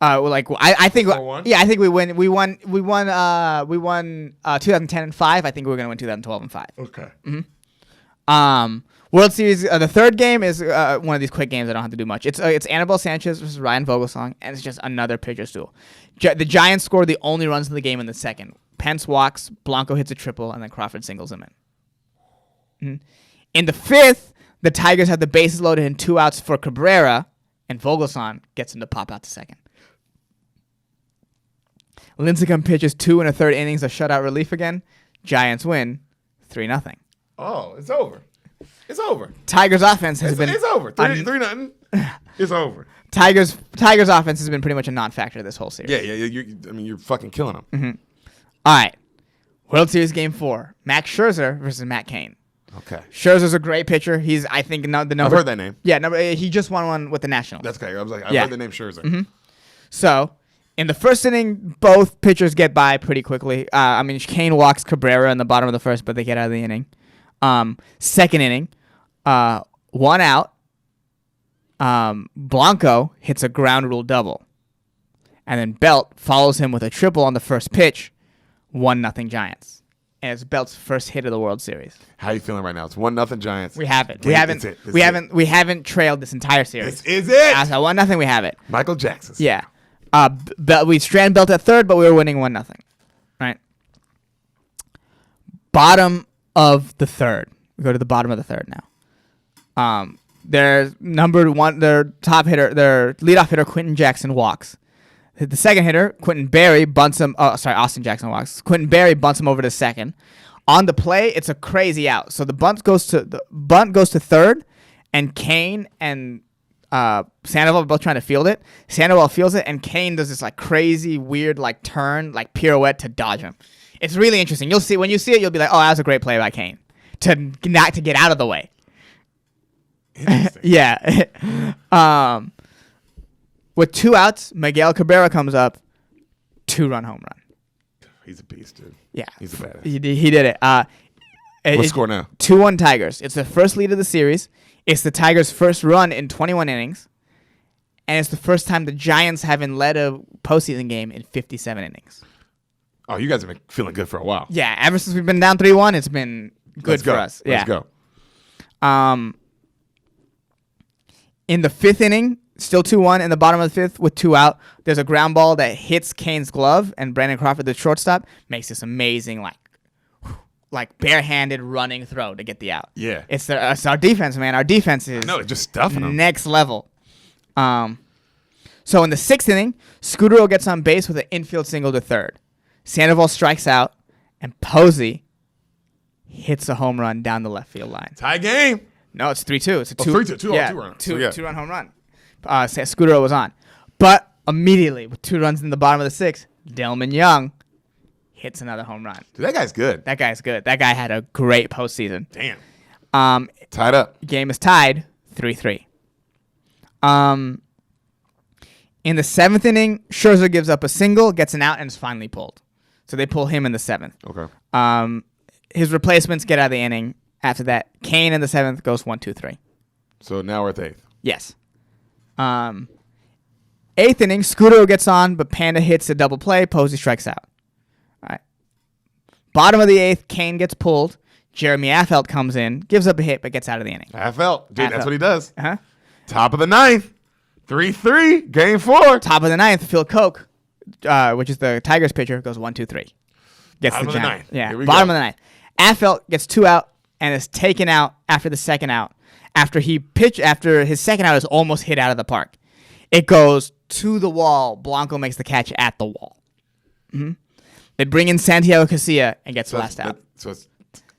I think 4-1? yeah, I think we win. We won 2010 and 5. I think we're gonna win 2012 and 5. Okay. World Series. The third game is one of these quick games. I don't have to do much. It's Anibal Sanchez versus Ryan Vogelsong, and it's just another pitcher's duel. The Giants scored the only runs in the game in the second. Pence walks, Blanco hits a triple, and then Crawford singles him in. In the fifth, the Tigers have the bases loaded and 2 outs for Cabrera, and Vogelsong gets him to pop out to second. Lincecum pitches 2 1/3 innings of shutout relief again. Giants win 3-0. Oh, it's over. It's over. Tigers offense has been It's over. 3-0. It's over. Tigers offense has been pretty much a non-factor this whole series. Yeah. You're fucking killing them. All right. World Series Game 4. Max Scherzer versus Matt Cain. Okay. Scherzer's a great pitcher. He's, I think, the number. I've heard that name. Yeah, he just won one with the Nationals. That's okay. I was like, I've heard the name Scherzer. So, in the first inning, both pitchers get by pretty quickly. Cain walks Cabrera in the bottom of the first, but they get out of the inning. Second inning, 1 out. Blanco hits a ground rule double. And then Belt follows him with a triple on the first pitch. 1-0 Giants. And it's Belt's first hit of the World Series. How are you feeling right now? It's 1-0 Giants. We have it. We haven't trailed this entire series. This is it. So 1-0. We have it. Michael Jackson. Yeah. We strand Belt at third, but we were winning 1-0. Right. Bottom of the third. We go to the bottom of the third now. Their number one, their top hitter, their leadoff hitter, Quentin Jackson walks. The second hitter, Quentin Berry, bunts him. Austin Jackson walks. Quentin Berry bunts him over to second. On the play, it's a crazy out. So the bunt goes to third, and Cain and Sandoval are both trying to field it. Sandoval fields it, and Cain does this like crazy, weird like turn, like pirouette to dodge him. It's really interesting. You'll see when you see it, you'll be like, "Oh, that was a great play by Cain to get out of the way." Interesting. Yeah. With 2 outs, Miguel Cabrera comes up, 2-run home run. He's a beast, dude. Yeah. He's a badass. He did it. What's score now? 2-1 Tigers. It's the first lead of the series. It's the Tigers' first run in 21 innings. And it's the first time the Giants haven't led a postseason game in 57 innings. Oh, you guys have been feeling good for a while. Yeah, ever since we've been down 3-1, it's been good for us. Let's go. In the 5th inning, still 2-1 in the bottom of the 5th with 2 out. There's a ground ball that hits Cain's glove, and Brandon Crawford, the shortstop, makes this amazing, like barehanded running throw to get the out. Yeah. It's our defense, man. Our defense is it's just stuffing them. Next level. So in the 6th inning, Scudero gets on base with an infield single to third. Sandoval strikes out, and Posey hits a home run down the left field line. Tie game. No, it's 3-2. It's a 3-2. 2-run home run. Scudero was on. But immediately, with 2 runs in the bottom of the 6th, Delman Young hits another home run. Dude, that guy's good. That guy's good. That guy had a great postseason. Damn. Tied up. Game is tied 3-3. In the 7th inning, Scherzer gives up a single, gets an out, and is finally pulled. So they pull him in the 7th. Okay. His replacements get out of the inning. After that, Cain in the 7th goes 1-2-3. So now we're at the 8th. Yes. 8th inning, Scudero gets on, but Panda hits a double play. Posey strikes out. All right. Bottom of the 8th, Cain gets pulled. Jeremy Affeldt comes in, gives up a hit, but gets out of the inning. Affeldt. Dude, that's what he does. Uh-huh. Top of the 9th. 3-3. Game 4. Top of the 9th, Phil Koch, which is the Tigers pitcher, goes 1-2-3. Gets Bottom the of the jam. 9th. Yeah. Here we Bottom go. of the 9th. Affeldt gets 2 out and is taken out after the second out. After his second out is almost hit out of the park. It goes to the wall. Blanco makes the catch at the wall. Mm-hmm. They bring in Santiago Casilla and gets the last out. So it's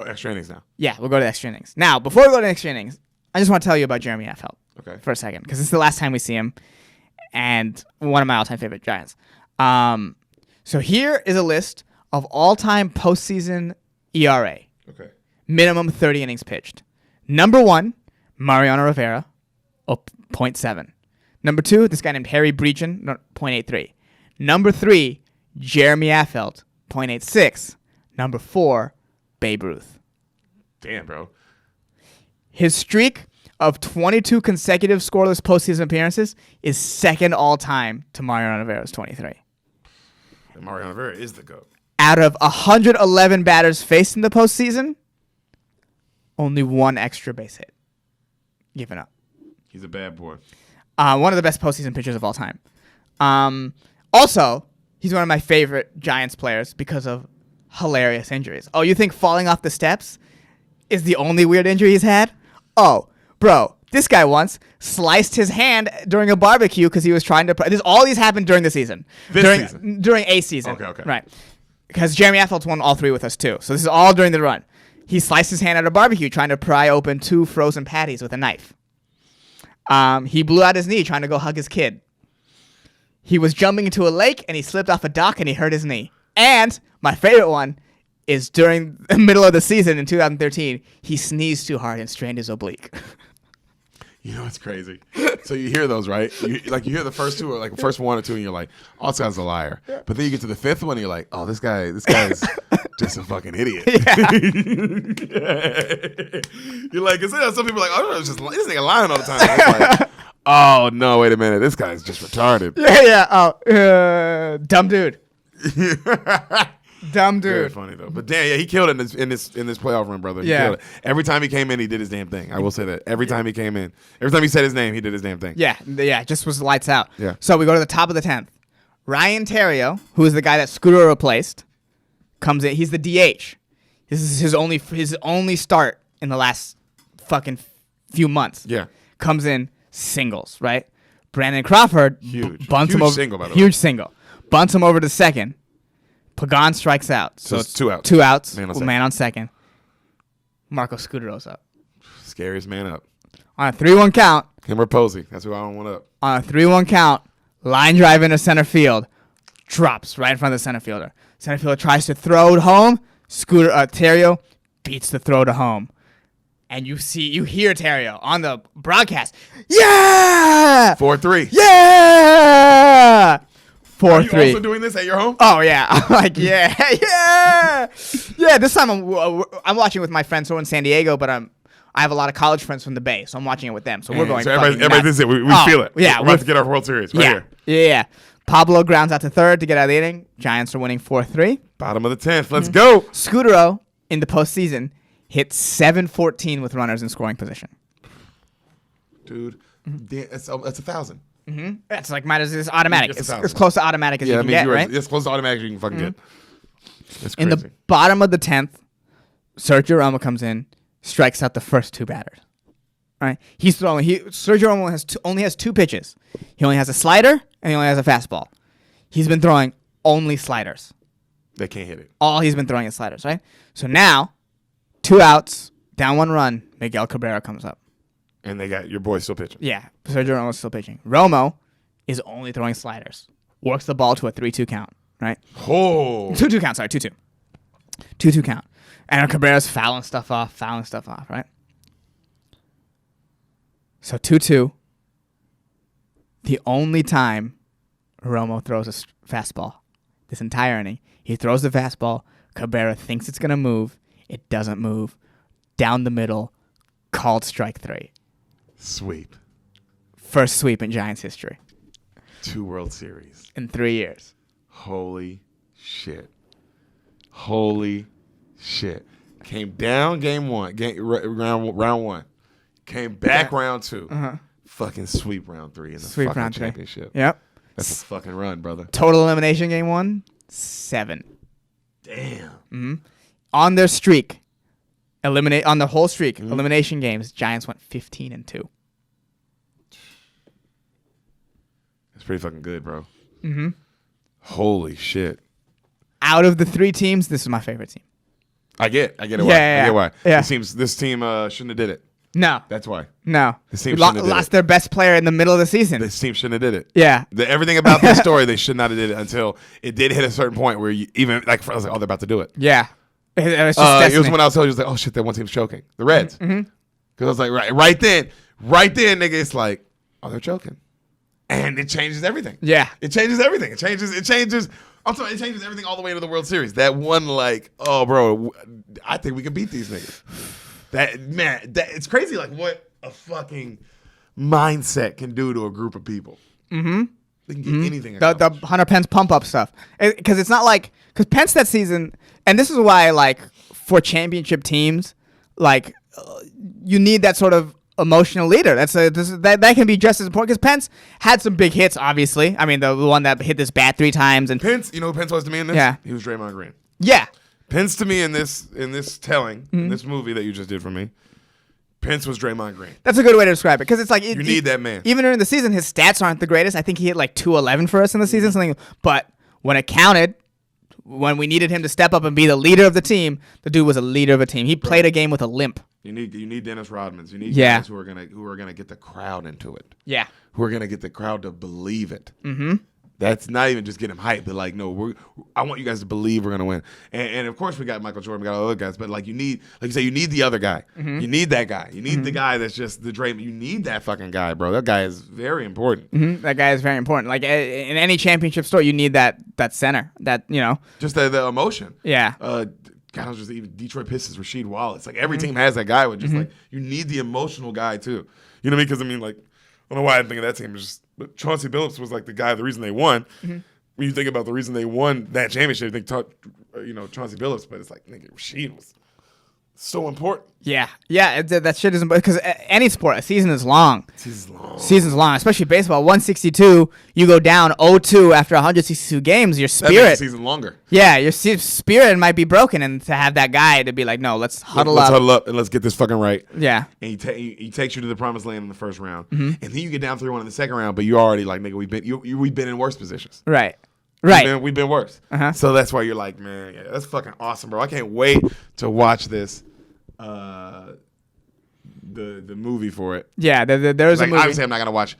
extra innings now. Yeah, we'll go to extra innings. Now, before we go to extra innings, I just want to tell you about Jeremy Affeldt for a second, because it's the last time we see him, and one of my all-time favorite Giants. So here is a list of all-time postseason ERA. Okay. Minimum 30 innings pitched. Number 1, Mariano Rivera, 0.7. Number 2, this guy named Harry Breachin, 0.83. Number 3, Jeremy Affeldt, 0.86. Number 4, Babe Ruth. Damn, bro. His streak of 22 consecutive scoreless postseason appearances is second all-time to Mariano Rivera's 23. And Mariano Rivera is the GOAT. Out of 111 batters faced in the postseason, only one extra base hit given up. He's a bad boy. One of the best postseason pitchers of all time. Also, he's one of my favorite Giants players because of hilarious injuries. Oh, you think falling off the steps is the only weird injury he's had? Oh, bro, this guy once sliced his hand during a barbecue because he was trying to... All these happened during the season. During a season. Okay. Right. Because Jeremy Affeldt won all three with us, too. So this is all during the run. He sliced his hand at a barbecue trying to pry open 2 frozen patties with a knife. He blew out his knee trying to go hug his kid. He was jumping into a lake, and he slipped off a dock, and he hurt his knee. And my favorite one is during the middle of the season in 2013, he sneezed too hard and strained his oblique. You know what's crazy? So you hear those, right? You hear the first two, or like the first one or two, and you're like, "Oh, this guy's a liar." Yeah. But then you get to the fifth one, and you're like, "Oh, this guy's just a fucking idiot." Yeah. You're like, some people are like, "Oh, it's just this nigga lying all the time." I'm like, oh no, wait a minute, this guy's just retarded. Yeah. Oh, dumb dude. Dumb dude. Very funny though. But damn, yeah, he killed it in this playoff run, brother. He killed it. Every time he came in, he did his damn thing. I will say that. Every time he came in, every time he said his name, he did his damn thing. Yeah, just was lights out. Yeah. So we go to the top of the 10th. Ryan Terrio, who is the guy that Scooter replaced, comes in. He's the DH. This is his only start in the last fucking few months. Yeah. Comes in singles, right? Brandon Crawford bunts him over. Single, by the way. Huge single. Bunts him over to second. Pagan strikes out. So it's 2 outs. 2 outs. Man on second. Marco Scudero's up. Scariest man up. On a 3-1 count. Him or Posey. That's who I don't want up. On a 3-1 count, line drive into center field. Drops right in front of the center fielder. Center fielder tries to throw it home. Terrio beats the throw to home. And you hear Terrio on the broadcast. Yeah! 4-3. Yeah! 4-3. Are you also doing this at your home? Oh, yeah. I'm like, yeah. Yeah, this time I'm watching with my friends who are in San Diego, but I have a lot of college friends from the Bay, so I'm watching it with them. So we're going. So everybody does it. We feel it. Yeah, we're about to get our World Series right here. Yeah. Pablo grounds out to third to get out of the inning. Giants are winning 4-3. Bottom of the 10th. Let's go. Scudero in the postseason hit 714 with runners in scoring position. Dude, that's 1,000. Mm-hmm. That's like it's automatic. It's as close to automatic as you can get, right? It's close to automatic as you can fucking get. That's crazy. In the bottom of the 10th, Sergio Romo comes in, strikes out the first 2 batters. Right? Sergio Romo only has 2 pitches. He only has a slider and he only has a fastball. He's been throwing only sliders. They can't hit it. All he's been throwing is sliders, right? So now, 2 outs, down 1 run, Miguel Cabrera comes up. And they got your boy still pitching. Yeah, Sergio Romo's still pitching. Romo is only throwing sliders. Works the ball to a 3-2 count, right? Oh. 2-2 count, sorry, 2-2. 2-2 count. And Cabrera's fouling stuff off, right? So 2-2. The only time Romo throws a fastball this entire inning, he throws the fastball. Cabrera thinks it's going to move. It doesn't move. Down the middle, called strike 3. Sweep. First sweep in Giants history. 2 World Series. In 3 years. Holy shit. Came down game 1. Round 1. Came back round 2. Uh-huh. Fucking sweep round 3 in the Sweep fucking round 3. championship. Yep. That's a fucking run, brother. Total elimination game 1, 7. Damn. Mm-hmm. On their streak, on the whole streak, elimination games, Giants went 15-2. That's pretty fucking good, bro. Mm-hmm. Holy shit. Out of the 3 teams, this is my favorite team. I get it. Yeah, why. I get why. Yeah. This team shouldn't have did it. No. That's why. No. This team shouldn't have did lost it. their best player in the middle of the season. This team shouldn't have did it. Yeah. Everything about this story, they should not have did it until it did hit a certain point where you even like I was like, oh, they're about to do it. Yeah. It was just it was when I was told you was like, oh shit, that one team's choking. The Reds. Because I was like, right then, nigga, it's like, oh, they're choking. And it changes everything. Yeah. It changes everything. It changes I'm sorry, it changes everything all the way to the World Series. That one, like, oh bro, I think we can beat these niggas. It's crazy, like what a fucking mindset can do to a group of people. Mm-hmm. They can get anything. The Hunter Pence pump up stuff, because it's not like Pence that season, and this is why like for championship teams, like you need that sort of emotional leader. That can be just as important, because Pence had some big hits. Obviously, I mean the one that hit this bat 3 times, and Pence. You know who Pence was to me in this? Yeah, he was Draymond Green. Yeah, Pence to me in this telling in this movie that you just did for me. Pence was Draymond Green. That's a good way to describe it, because it's like you need that man. Even during the season, his stats aren't the greatest. I think he hit like 211 for us in the season, something. But when it counted, when we needed him to step up and be the leader of the team, the dude was a leader of a team. He played a game with a limp. You need Dennis Rodmans. You need guys who are gonna get the crowd into it. Yeah, who are gonna get the crowd to believe it. Mm-hmm. That's not even just get him hyped, but like, no, I want you guys to believe we're gonna win. And of course we got Michael Jordan, we got all the other guys, but like you need, like you say, you need the other guy. Mm-hmm. You need that guy. You need the guy that's just the Draymond. You need that fucking guy, bro. That guy is very important. Mm-hmm. That guy is very important. Like in any championship story, you need that center. That just the emotion. Yeah. God, I was just even Detroit Pistons, Rasheed Wallace. Like every team has that guy with just like you need the emotional guy too. You know what I mean? Because I mean, like, I don't know why I didn't think of that team. But Chauncey Billups was like the guy, the reason they won. Mm-hmm. When you think about the reason they won that championship, you think Chauncey Billups, but it's like, nigga, Rasheed was so important. Yeah, that shit is important, because any sport, a season is long. Season's long, especially baseball. 162, you go down 0-2 after 162 games. Your spirit, that makes the season longer. Yeah, your spirit might be broken, and to have that guy to be like, no, let's huddle up and let's get this fucking right. Yeah, and he takes you to the promised land in the first round, and then you get down 3-1 in the second round, but you're already like, nigga, we've been in worse positions. Right. We've been worse. Uh-huh. So that's why you're like, man, yeah, that's fucking awesome, bro. I can't wait to watch this. The movie for it. Yeah, there's a movie. Obviously, I'm not gonna watch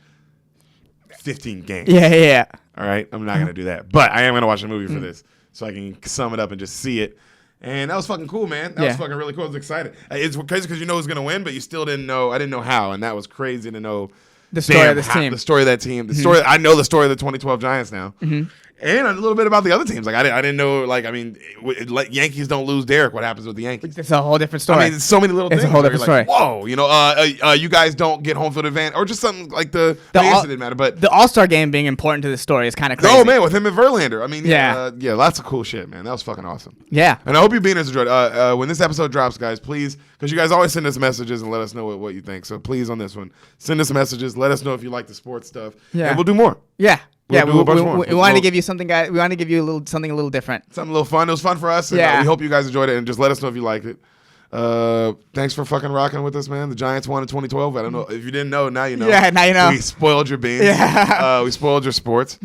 15 games. Yeah. All right, I'm not gonna do that, but I am gonna watch a movie for this, so I can sum it up and just see it. And that was fucking cool, man. That was fucking really cool. I was excited. It's crazy because you know who's gonna win, but you still didn't know. I didn't know how, and that was crazy to know the story of this team. The story of that team. The story. I know the story of the 2012 Giants now. Mm-hmm. And a little bit about the other teams. Like I didn't know. Like I mean, Yankees don't lose Derek. What happens with the Yankees? It's a whole different story. I mean, it's so many little things. It's a whole different story. Like, whoa, you guys don't get home field advantage, or just something like the didn't matter. But the All-Star game being important to the story is kind of crazy. Oh man, with him and Verlander. I mean, yeah, lots of cool shit, man. That was fucking awesome. Yeah. And I hope you beaners enjoyed. When this episode drops, guys, please, because you guys always send us messages and let us know what you think. So please, on this one, send us messages. Let us know if you like the sports stuff. Yeah. And we'll do more. Yeah. We wanted to give you something, guys. We wanted to give you something a little different. Something a little fun. It was fun for us. And, we hope you guys enjoyed it, and just let us know if you liked it. Thanks for fucking rocking with us, man. The Giants won in 2012. I don't know if you didn't know. Now you know. Yeah, now you know. We spoiled your beans. Yeah. We spoiled your sports,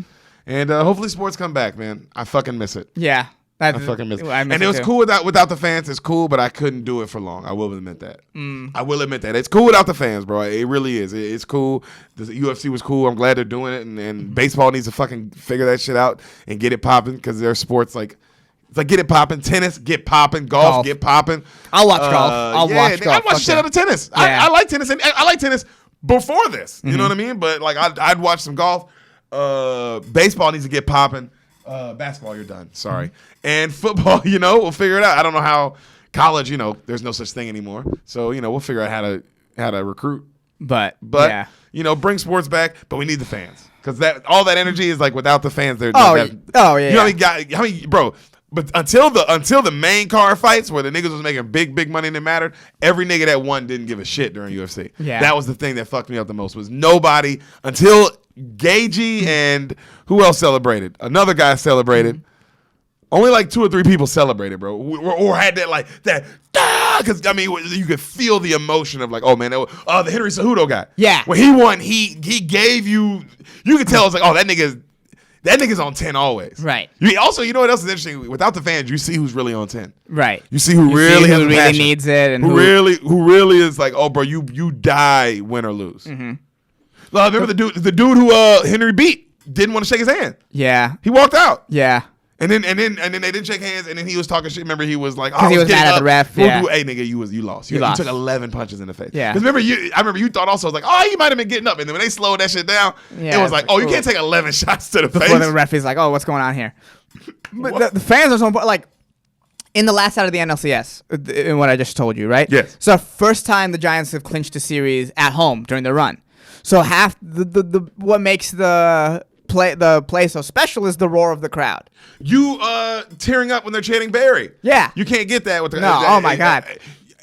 and hopefully sports come back, man. I fucking miss it. Yeah. I fucking miss it. And it was cool without the fans. It's cool, but I couldn't do it for long. I will admit that. I will admit that. It's cool without the fans, bro. It really is. It's cool. The UFC was cool. I'm glad they're doing it. And baseball needs to fucking figure that shit out and get it popping, because their sports like, it's like get it popping. Tennis, get popping. Golf, get popping. I'll watch golf. I watch shit out of tennis. Yeah. I like tennis. And I like tennis before this. You know what I mean? But like I'd watch some golf. Baseball needs to get popping. Basketball, you're done. Sorry. And football, we'll figure it out. I don't know how college, there's no such thing anymore. So, we'll figure out how to recruit. But bring sports back, but we need the fans. Because all that energy is like without the fans. Yeah. Bro. But until the main car fights where the niggas was making big money and it mattered, every nigga that won didn't give a shit during UFC. Yeah. That was the thing that fucked me up the most, was nobody until Gagey and who else celebrated? Another guy celebrated. Mm-hmm. Only like 2 or 3 people celebrated, bro, or had that because I mean you could feel the emotion of like, oh man, the Henry Cejudo guy. Yeah. When he won, he gave you could tell it's like, oh, that nigga's on 10 always. Right. Also, you know what else is interesting? Without the fans, you see who's really on 10. Right. You see who really needs it, and who really is like, oh, bro, you die, win or lose. Mm-hmm. Well, remember the dude who Henry beat didn't want to shake his hand. Yeah. He walked out. Yeah. And then they didn't shake hands, and then he was talking shit. Remember, he was like, "Oh, he was mad at the ref." Yeah. Hey, nigga, you lost. You took 11 punches in the face. Yeah. Because I remember you thought also, like, oh, he might have been getting up, and then when they slowed that shit down, it was like, oh, you can't take 11 shots to the face. Before the referee's like, oh, what's going on here? But the fans are so important. Like, in the last out of the NLCS, in what I just told you, right? Yes. So first time the Giants have clinched a series at home during the run. So half the what makes the play so special is the roar of the crowd. You tearing up when they're chanting Barry. Yeah. You can't get that with the Oh my God.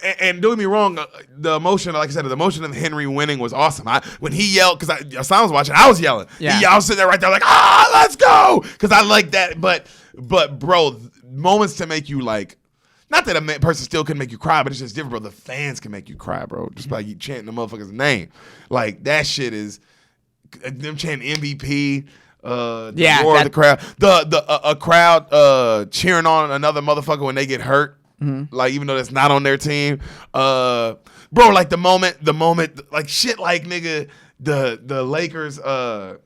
And don't get me wrong, the emotion, like I said, the emotion of Henry winning was awesome. When he yelled, because I was watching, I was yelling. Yeah. I was sitting there right there like, let's go, because I like that. But bro, moments to make you like, not that a person still can make you cry, but it's just different, bro. The fans can make you cry, bro, just by you chanting the motherfucker's name. Like that shit is them chanting MVP. The roar of the crowd, a crowd cheering on another motherfucker when they get hurt. Mm-hmm. Like even though that's not on their team, bro. Like the moment, like shit. Like nigga, the Lakers. I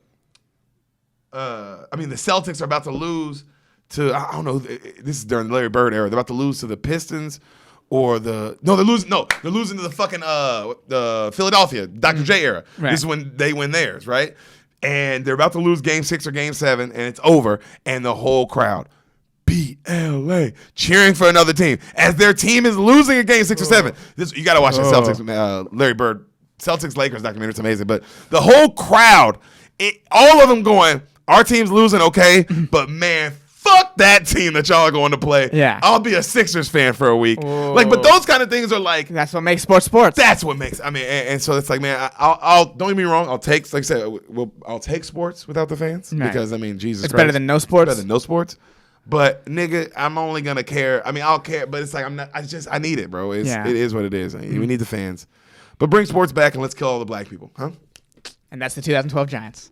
mean the Celtics are about to lose to. I don't know. This is during the Larry Bird era. They're about to lose to the Pistons, or they're losing. No, they're losing to the fucking the Philadelphia Dr. J era. Right. This is when they win theirs, right? And they're about to lose Game 6 or Game 7, and it's over, and the whole crowd. BLA cheering for another team as their team is losing a Game 6 or 7. You got to watch the Celtics, Larry Bird, Celtics Lakers documentary. It's amazing. But the whole crowd, all of them going, our team's losing, okay, but man, fuck that team that y'all are going to play. Yeah, I'll be a Sixers fan for a week. Like, but those kind of things are like that's what makes sports. That's what makes. I mean, and so it's like, man, I'll don't get me wrong. I'll take, like I said, I'll take sports without the fans because I mean, Jesus, it's Christ, better than no sports. It's better than no sports. But nigga, I'm only gonna care. I mean, I'll care, but it's like I'm not. I need it, bro. It is what it is. We need the fans, but bring sports back and let's kill all the black people, huh? And that's the 2012 Giants.